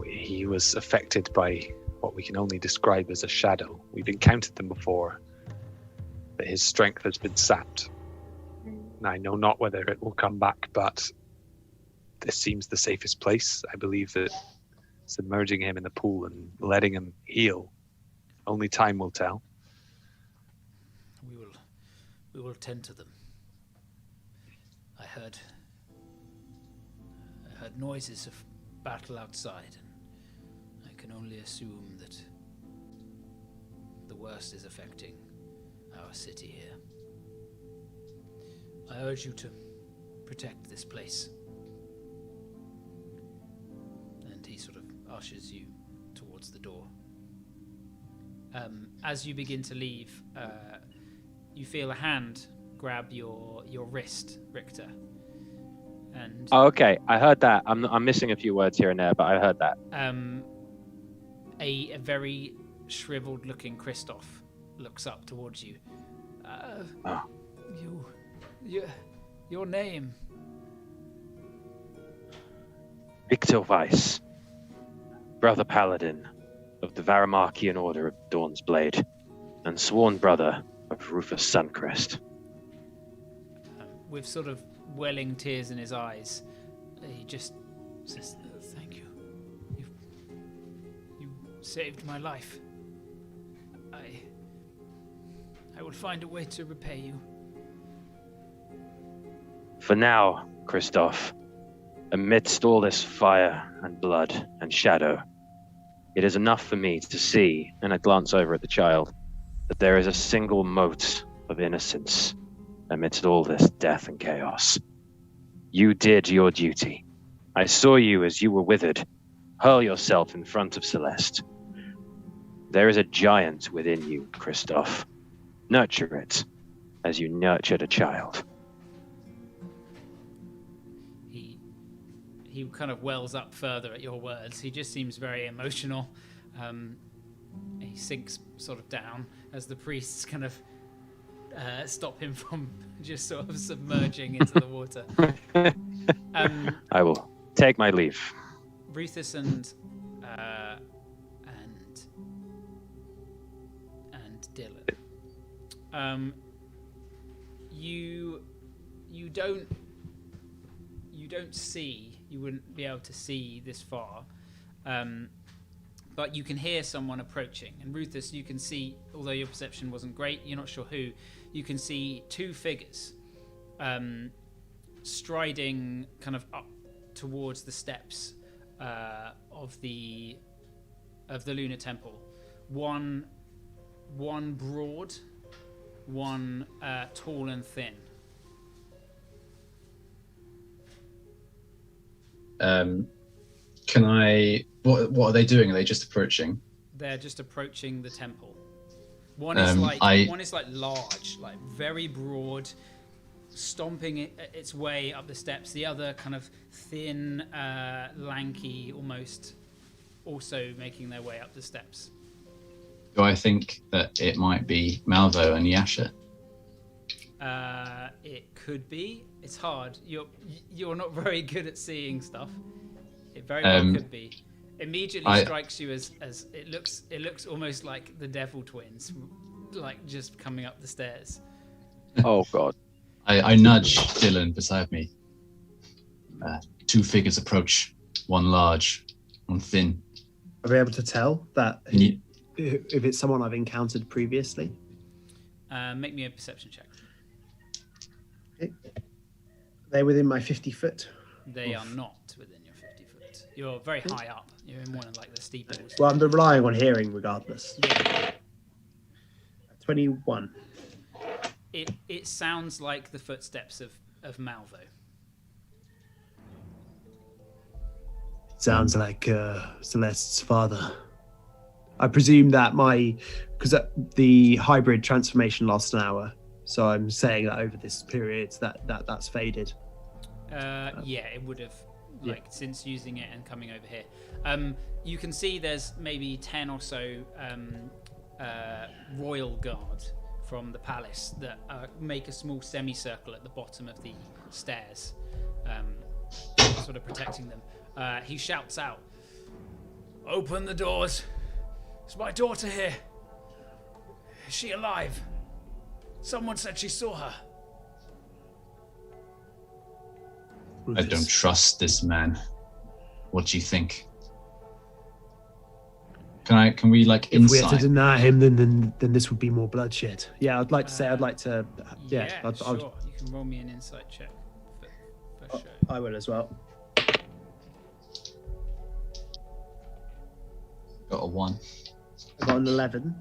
He was affected by what we can only describe as a shadow. We've encountered them before, but his strength has been sapped. I know not whether it will come back, but this seems the safest place. I believe that submerging him in the pool and letting him heal, only time will tell. We will tend to them. I heard noises of battle outside, and I can only assume that the worst is affecting our city here. I urge you to protect this place. And he sort of ushers you towards the door. As you begin to leave, you feel a hand grab your wrist, Richter. And Oh, okay, I heard that. I'm missing a few words here and there, but I heard that. A very shriveled-looking Christoph looks up towards you. Your name? Victor Weiss, brother paladin of the Varamarkian Order of Dawn's Blade, and sworn brother of Rufus Suncrest. With sort of welling tears in his eyes, he just says, "Thank you. You saved my life. I will find a way to repay you." For now, Christoph, amidst all this fire and blood and shadow, it is enough for me to see, and I glance over at the child, that there is a single mote of innocence amidst all this death and chaos. You did your duty. I saw you as you were withered, hurl yourself in front of Celeste. There is a giant within you, Christoph. Nurture it as you nurtured a child. He kind of wells up further at your words. He just seems very emotional. He sinks sort of down as the priests kind of stop him from just sort of submerging into the water. I will take my leave. Rufus and Dylan. You don't see. You wouldn't be able to see this far, but you can hear someone approaching. And Rufus, you can see, although your perception wasn't great, you're not sure who. You can see two figures striding kind of up towards the steps of the Lunar Temple. One broad, one tall and thin. Can I? What are they doing? Are they just approaching? They're just approaching the temple. One is like large, like very broad, stomping its way up the steps. The other kind of thin, lanky, almost, also making their way up the steps. Do I think that it might be Malvo and Yasha? It could be. It's hard. You're not very good at seeing stuff. It very well could be. Immediately strikes you as it looks almost like the Devil Twins, like just coming up the stairs. Oh God! I nudge Dylan beside me. Two figures approach. One large, one thin. Are we able to tell that if it's someone I've encountered previously? Make me a perception check. Okay. They're within my 50 foot. They are not within your 50 foot. You're very high up. You're in one of like the steeples. Well, I'm relying on hearing regardless. Yeah. 21. It sounds like the footsteps of Malvo. Sounds like Celeste's father. I presume that because the hybrid transformation lasts an hour, so I'm saying that over this period that's faded. Yeah, it would have, since using it and coming over here. You can see there's maybe 10 or so royal guard from the palace that make a small semicircle at the bottom of the stairs, sort of protecting them. He shouts out, "Open the doors! Is my daughter here? Is she alive? Someone said she saw her." I don't trust this man. What do you think? Can we like If we insight? had to deny him, then this would be more bloodshed. Yeah, I'd like to say I'd like to. Yeah, sure. You can roll me an insight check for sure. I will as well. Got a 1. I got an 11.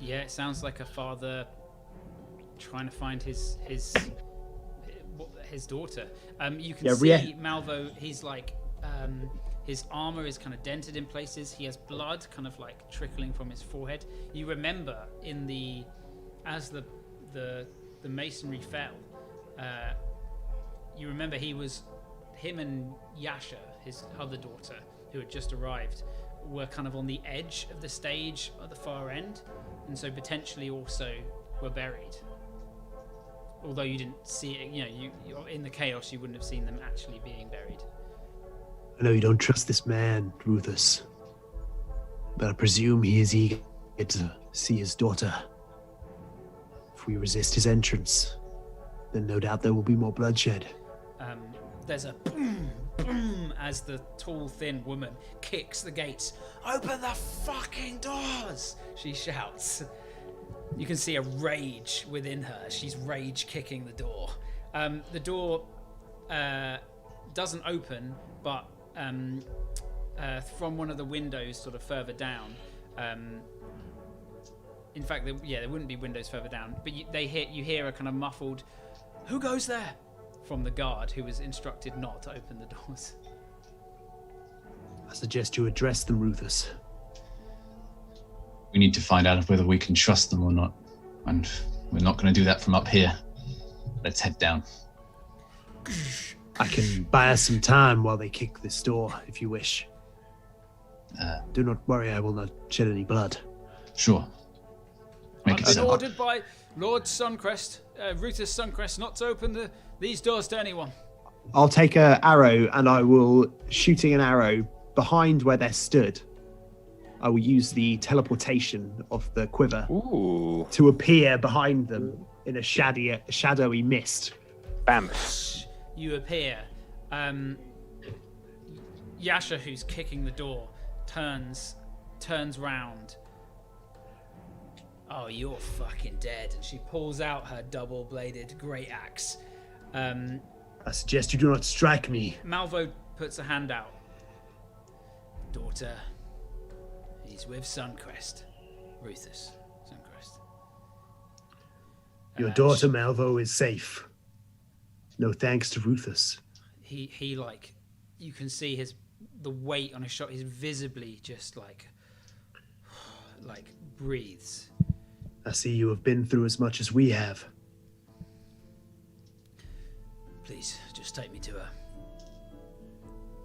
It sounds like a father trying to find his daughter. You can see Malvo. He's like, his armor is kind of dented in places. He has blood kind of like trickling from his forehead. You remember as the masonry fell, you remember him and Yasha, his other daughter, who had just arrived, were kind of on the edge of the stage at the far end, and so potentially also were buried. Although you didn't see it, you're in the chaos, you wouldn't have seen them actually being buried. I know you don't trust this man, Ruthus, but I presume he is eager to see his daughter. If we resist his entrance, then no doubt there will be more bloodshed. There's a boom, boom, as the tall, thin woman kicks the gates. "Open the fucking doors!" she shouts. You can see a rage within her. She's rage kicking the door. The door doesn't open, but from one of the windows sort of further down, in fact, there wouldn't be windows further down, but you hear a kind of muffled, "Who goes there?" from the guard who was instructed not to open the doors. I suggest you address them, Ruthus. We need to find out whether we can trust them or not, and we're not going to do that from up here. Let's head down. I can buy us some time while they kick this door, if you wish. Do not worry, I will not shed any blood. Sure. I've been ordered by Lord Suncrest, Ruthus Suncrest, not to open these doors to anyone. I'll take an arrow and I will, shooting an arrow behind where they're stood, I will use the teleportation of the quiver to appear behind them in a shadowy mist. Bam. You appear. Yasha, who's kicking the door, turns round. "Oh, you're fucking dead." And she pulls out her double-bladed great axe. I suggest you do not strike me. Malvo puts a hand out. "Daughter, he's with Suncrest. Ruthus Suncrest. Your daughter, Malvo, is safe. No thanks to Ruthus." He like, you can see the weight on his shoulder. He's visibly just like breathes. I see you have been through as much as we have. Please, just take me to her.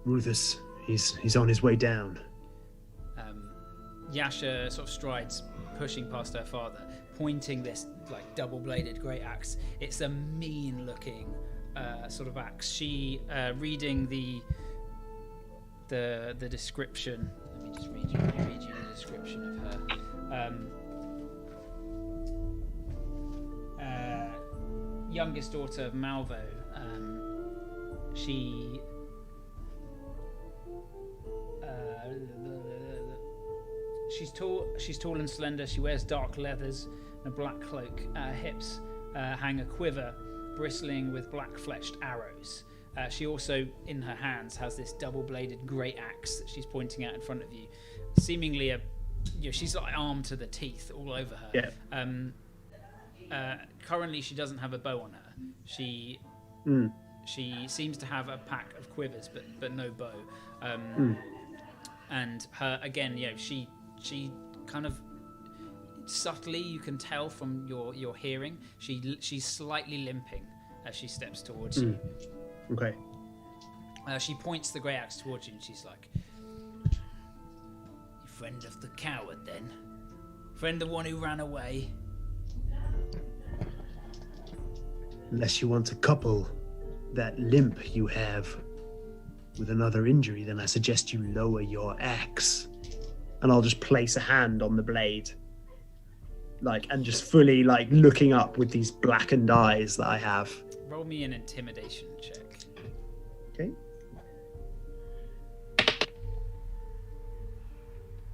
Ruthus, he's on his way down. Yasha sort of strides, pushing past her father, pointing this like double-bladed great axe. It's a mean-looking sort of axe. She reading the description. Let me just read you the description of her. Youngest daughter of Malvo. She's tall and slender. She wears dark leathers and a black cloak. Hips hang a quiver, bristling with black-fletched arrows. She also, in her hands, has this double-bladed great axe that she's pointing at in front of you. Seemingly, she's like armed to the teeth all over her. Yeah. Currently, she doesn't have a bow on her. She seems to have a pack of quivers, but no bow. And her again, she kind of subtly, you can tell from your hearing, she's slightly limping as she steps towards you. Okay. She points the grey axe towards you, and she's like, "You friend of the coward, then? Friend of the one who ran away?" Unless you want to couple that limp you have with another injury, then I suggest you lower your axe. And I'll just place a hand on the blade, and just fully looking up with these blackened eyes that I have. Roll me an intimidation check. Okay.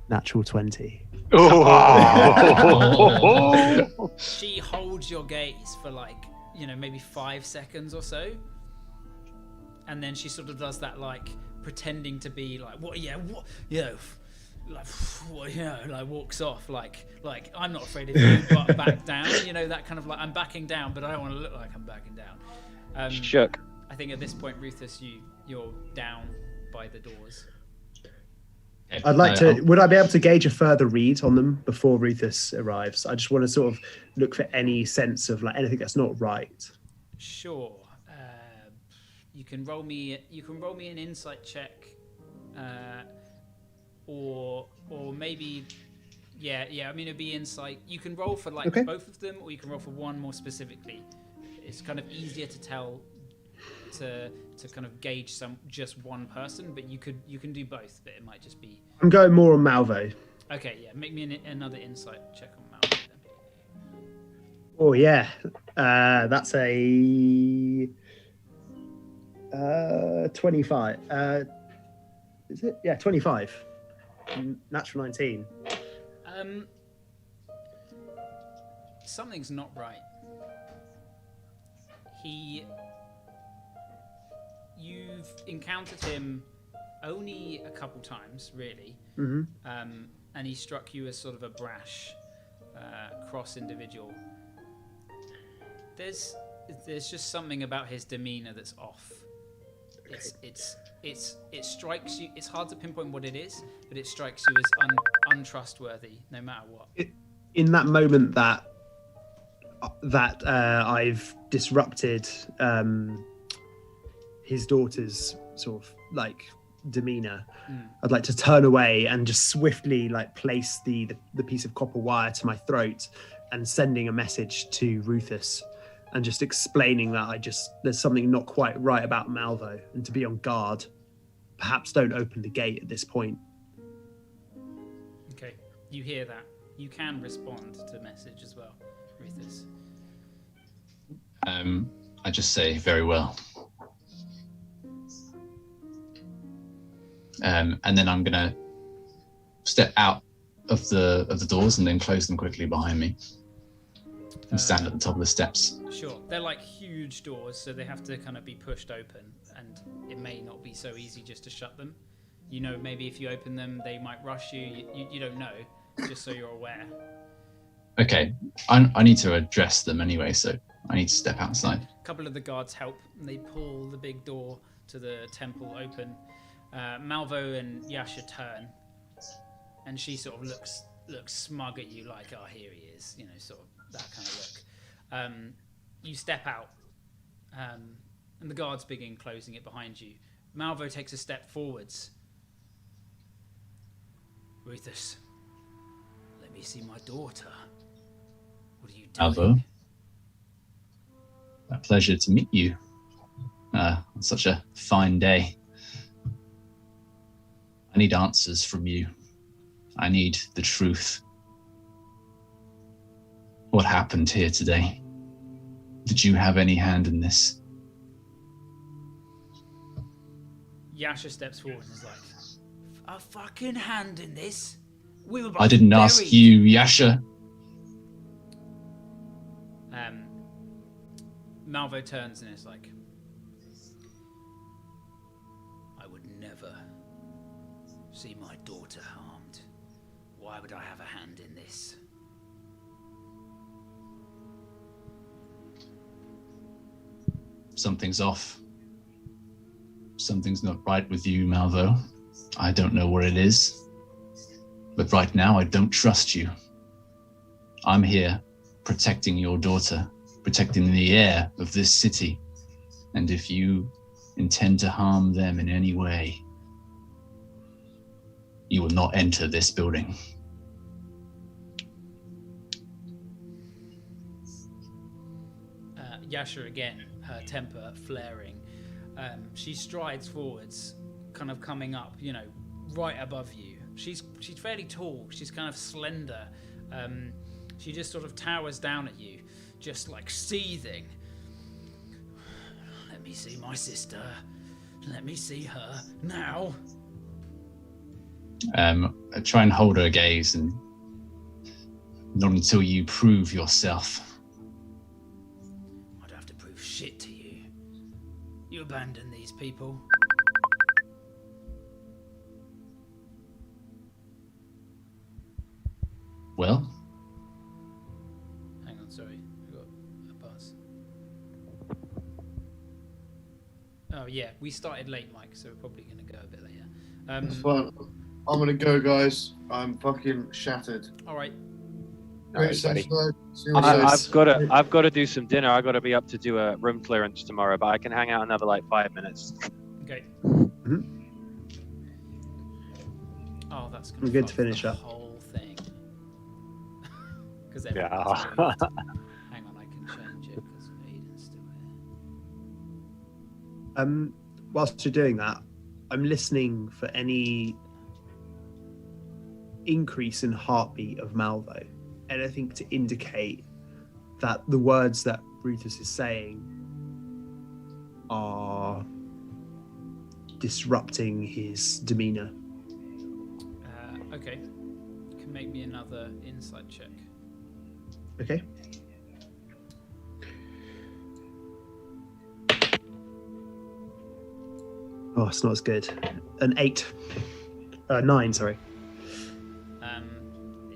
Natural 20. Oh. She holds your gaze for maybe 5 seconds or so, and then she sort of does that pretending to be walks off like I'm not afraid of you, but back down, that kind of I'm backing down, but I don't want to look like I'm backing down. Shook. I think at this point, Rufus, you're down by the doors. I'd like to. Would I be able to gauge a further read on them before Rufus arrives? I just want to sort of look for any sense of anything that's not right. Sure. You can roll me an insight check, or maybe, yeah. I mean, it'd be insight. You can roll for both of them, or you can roll for one more specifically. It's kind of easier to tell, to kind of gauge just one person, but you can do both, but it might just be. I'm going more on Malvo. Okay, yeah. Make me another insight check on Malvo then. Oh yeah, that's a 25. Is it? Yeah, 25. Natural 19. Something's not right. You've encountered him only a couple times, really. Mm-hmm. And he struck you as sort of a brash, cross individual. There's just something about his demeanor that's off. It strikes you. It's hard to pinpoint what it is, but it strikes you as untrustworthy, no matter what. In that moment that I've disrupted his daughter's sort of demeanor, I'd like to turn away and just swiftly place the piece of copper wire to my throat and sending a message to Rufus and just explaining that there's something not quite right about Malvo and to be on guard. Perhaps don't open the gate at this point. Okay, you hear that. You can respond to the message as well, Rufus. I just say very well. And then I'm gonna step out of the doors and then close them quickly behind me and stand at the top of the steps. Sure, they're huge doors, so they have to kind of be pushed open, and it may not be so easy just to shut them. Maybe if you open them, they might rush you. You don't know, just so you're aware. Okay, I need to address them anyway, so I need to step outside. A couple of the guards help, and they pull the big door to the temple open. Malvo and Yasha turn, and she sort of looks smug at you, oh, here he is, sort of that kind of look. You step out, and the guards begin closing it behind you. Malvo takes a step forwards. Rufus, let me see my daughter. What are you doing? Malvo, a pleasure to meet you on such a fine day. I need answers from you. I need the truth. What happened here today? Did you have any hand in this? Yasha steps forward and is like, a fucking hand in this? We were both I didn't ask buried." you, Yasha. Malvo turns and is like, ever see my daughter harmed. Why would I have a hand in this? Something's off. Something's not right with you, Malvo. I don't know what it is. But right now, I don't trust you. I'm here protecting your daughter, protecting the air of this city. And if you intend to harm them in any way, you will not enter this building. Yasha again, her temper flaring. She strides forwards, kind of coming up, right above you. She's fairly tall. She's kind of slender. She just sort of towers down at you, just like seething. Let me see my sister. Let me see her now. I try and hold her gaze, and not until you prove yourself. I don't have to prove shit to you. You abandoned these people. Well, Hang on, sorry. I got a buzz. Oh, yeah. We started late, Mike, so we're probably going to go a bit later. It's fine. I'm gonna go, guys. I'm fucking shattered. All right. Alright, buddy. See you later. I've got to do some dinner. I've got to be up to do a room clearance tomorrow, but I can hang out another 5 minutes. Okay. Mm-hmm. Oh, that's going We're good to finish the up. whole thing. Because Yeah. Hang on, I can change it because Aiden's still here. Whilst you're doing that, I'm listening for any increase in heartbeat of Malvo. Anything to indicate that the words that Brutus is saying are disrupting his demeanor. Okay. You can make me another insight check. Okay. Oh, it's not as good. An 8. 9, sorry.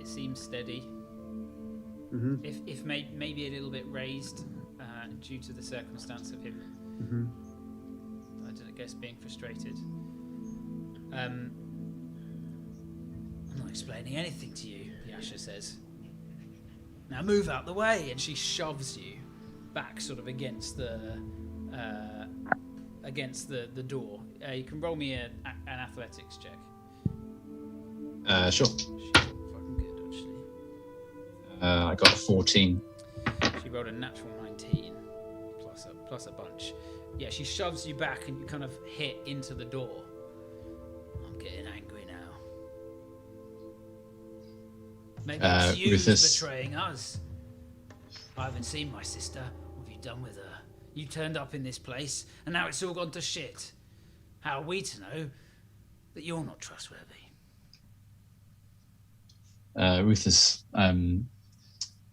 It seems steady. Mm-hmm. If maybe a little bit raised due to the circumstance of him, Mm-hmm. I don't guess, being frustrated. I'm not explaining anything to you, Yasha says. Now move out the way, and she shoves you back sort of against the door. You can roll me an athletics check. Sure. She's fucking good, actually. I got a 14. She rolled a natural 19 plus a bunch. Yeah, she shoves you back and you kind of hit into the door. I'm getting angry now. Maybe it's you who's betraying us. I haven't seen my sister. What have you done with her? You turned up in this place and now it's all gone to shit. How are we to know that you're not trustworthy? Rufus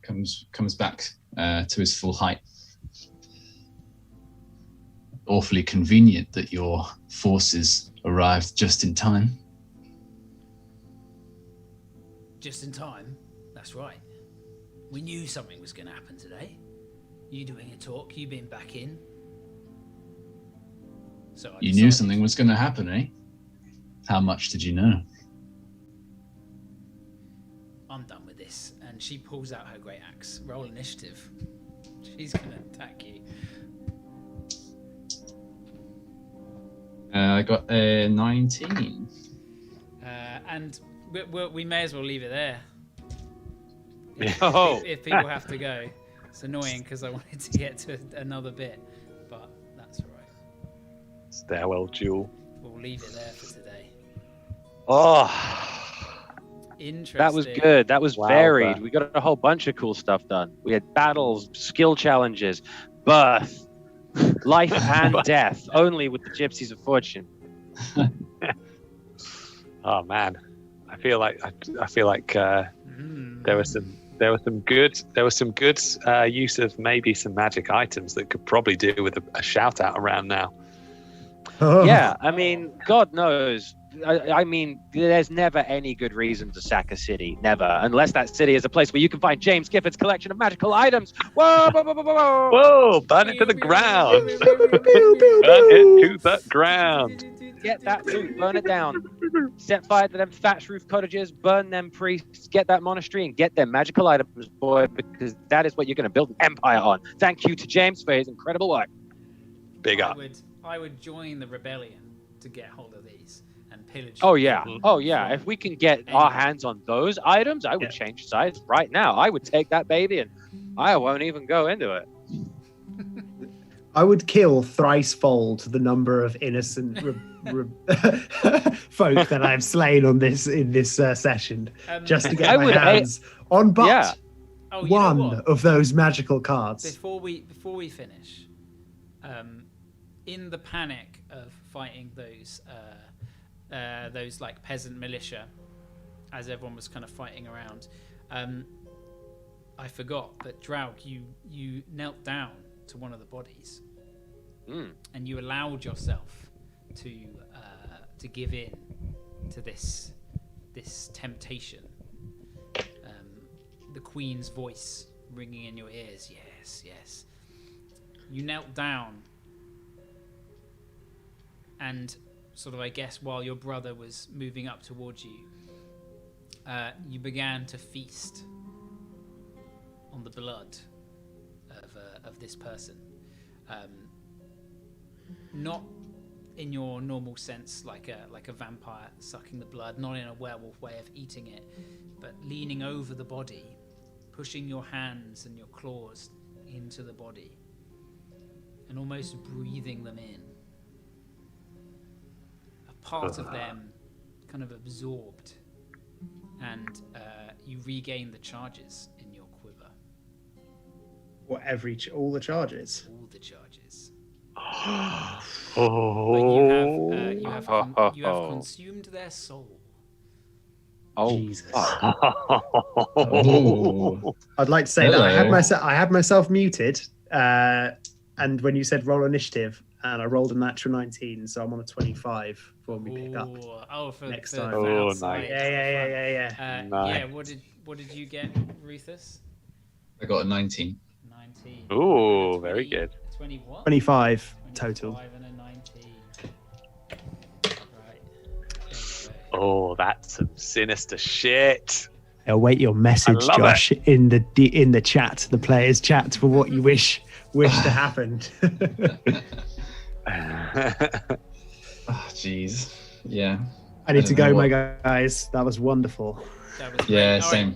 comes back to his full height. Awfully convenient that your forces arrived just in time. Just in time? That's right. We knew something was going to happen today. You doing a talk, you being back in. So You knew something was going to happen, eh? How much did you know? I'm done with this. And she pulls out her great axe. Roll initiative. She's going to attack you. I got a 19. And we may as well leave it there. Oh. If people have to go. It's annoying because I wanted to get to another bit. But that's all right. Stairwell duel. We'll leave it there for today. Oh, Interesting. That was good. That was Wow, varied. that- We got a whole bunch of cool stuff done. We had battles, skill challenges, birth, life and death, only with the Gypsies of Fortune. oh man, I feel like there was some good use of maybe some magic items that could probably do with a shout out around now. Yeah, I mean, God knows. I mean, there's never any good reason to sack a city. Never. Unless that city is a place where you can find James Gifford's collection of magical items. Whoa, whoa, whoa, whoa, whoa. Whoa, burn it to the ground. Burn it to the ground. Get that loot, burn it down. Set fire to them thatched roof cottages, burn them priests, get that monastery, and get them magical items, boy, because that is what you're going to build an empire on. Thank you to James for his incredible work. Big up. I would join the rebellion to get hold of these and pillage. Oh yeah, If we can get our hands on those items, I would change sides right now. I would take that baby and I won't even go into it. I would kill thrice-fold the number of innocent folk that I've slain in this session, just to get my hands on but one of those magical cards. Before we finish, in the panic of fighting those like peasant militia, as everyone was kind of fighting around, I forgot that Draug, you knelt down to one of the bodies, and you allowed yourself to give in to this temptation. The Queen's voice ringing in your ears. Yes, yes. You knelt down, and sort of, I guess, while your brother was moving up towards you, you began to feast on the blood of this person. Not in your normal sense, like a vampire sucking the blood, not in a werewolf way of eating it, but leaning over the body, pushing your hands and your claws into the body, and almost breathing them in. A part of them kind of absorbed, and you regain the charges in your quiver. What, all the charges? All the charges. Oh. But you have consumed their soul. Oh, Jesus. Oh. I'd like to say that I had myself muted, and when you said roll initiative, and I rolled a natural 19, so I'm on a 25 for me pick up for next for time. Oh, outside. nice. Yeah. Nice. Yeah. What did you get, Rufus? I got a 19. 19. Ooh, very good. 21. 25 total. 25 and a 19. Right. There you go. Oh, that's some sinister shit. Await your message, I love Josh, in the chat, the players' chat, for what you wish to happen. Oh, jeez. Yeah. I need to go, know my guys. That was wonderful. That was Yeah, great. All right. same.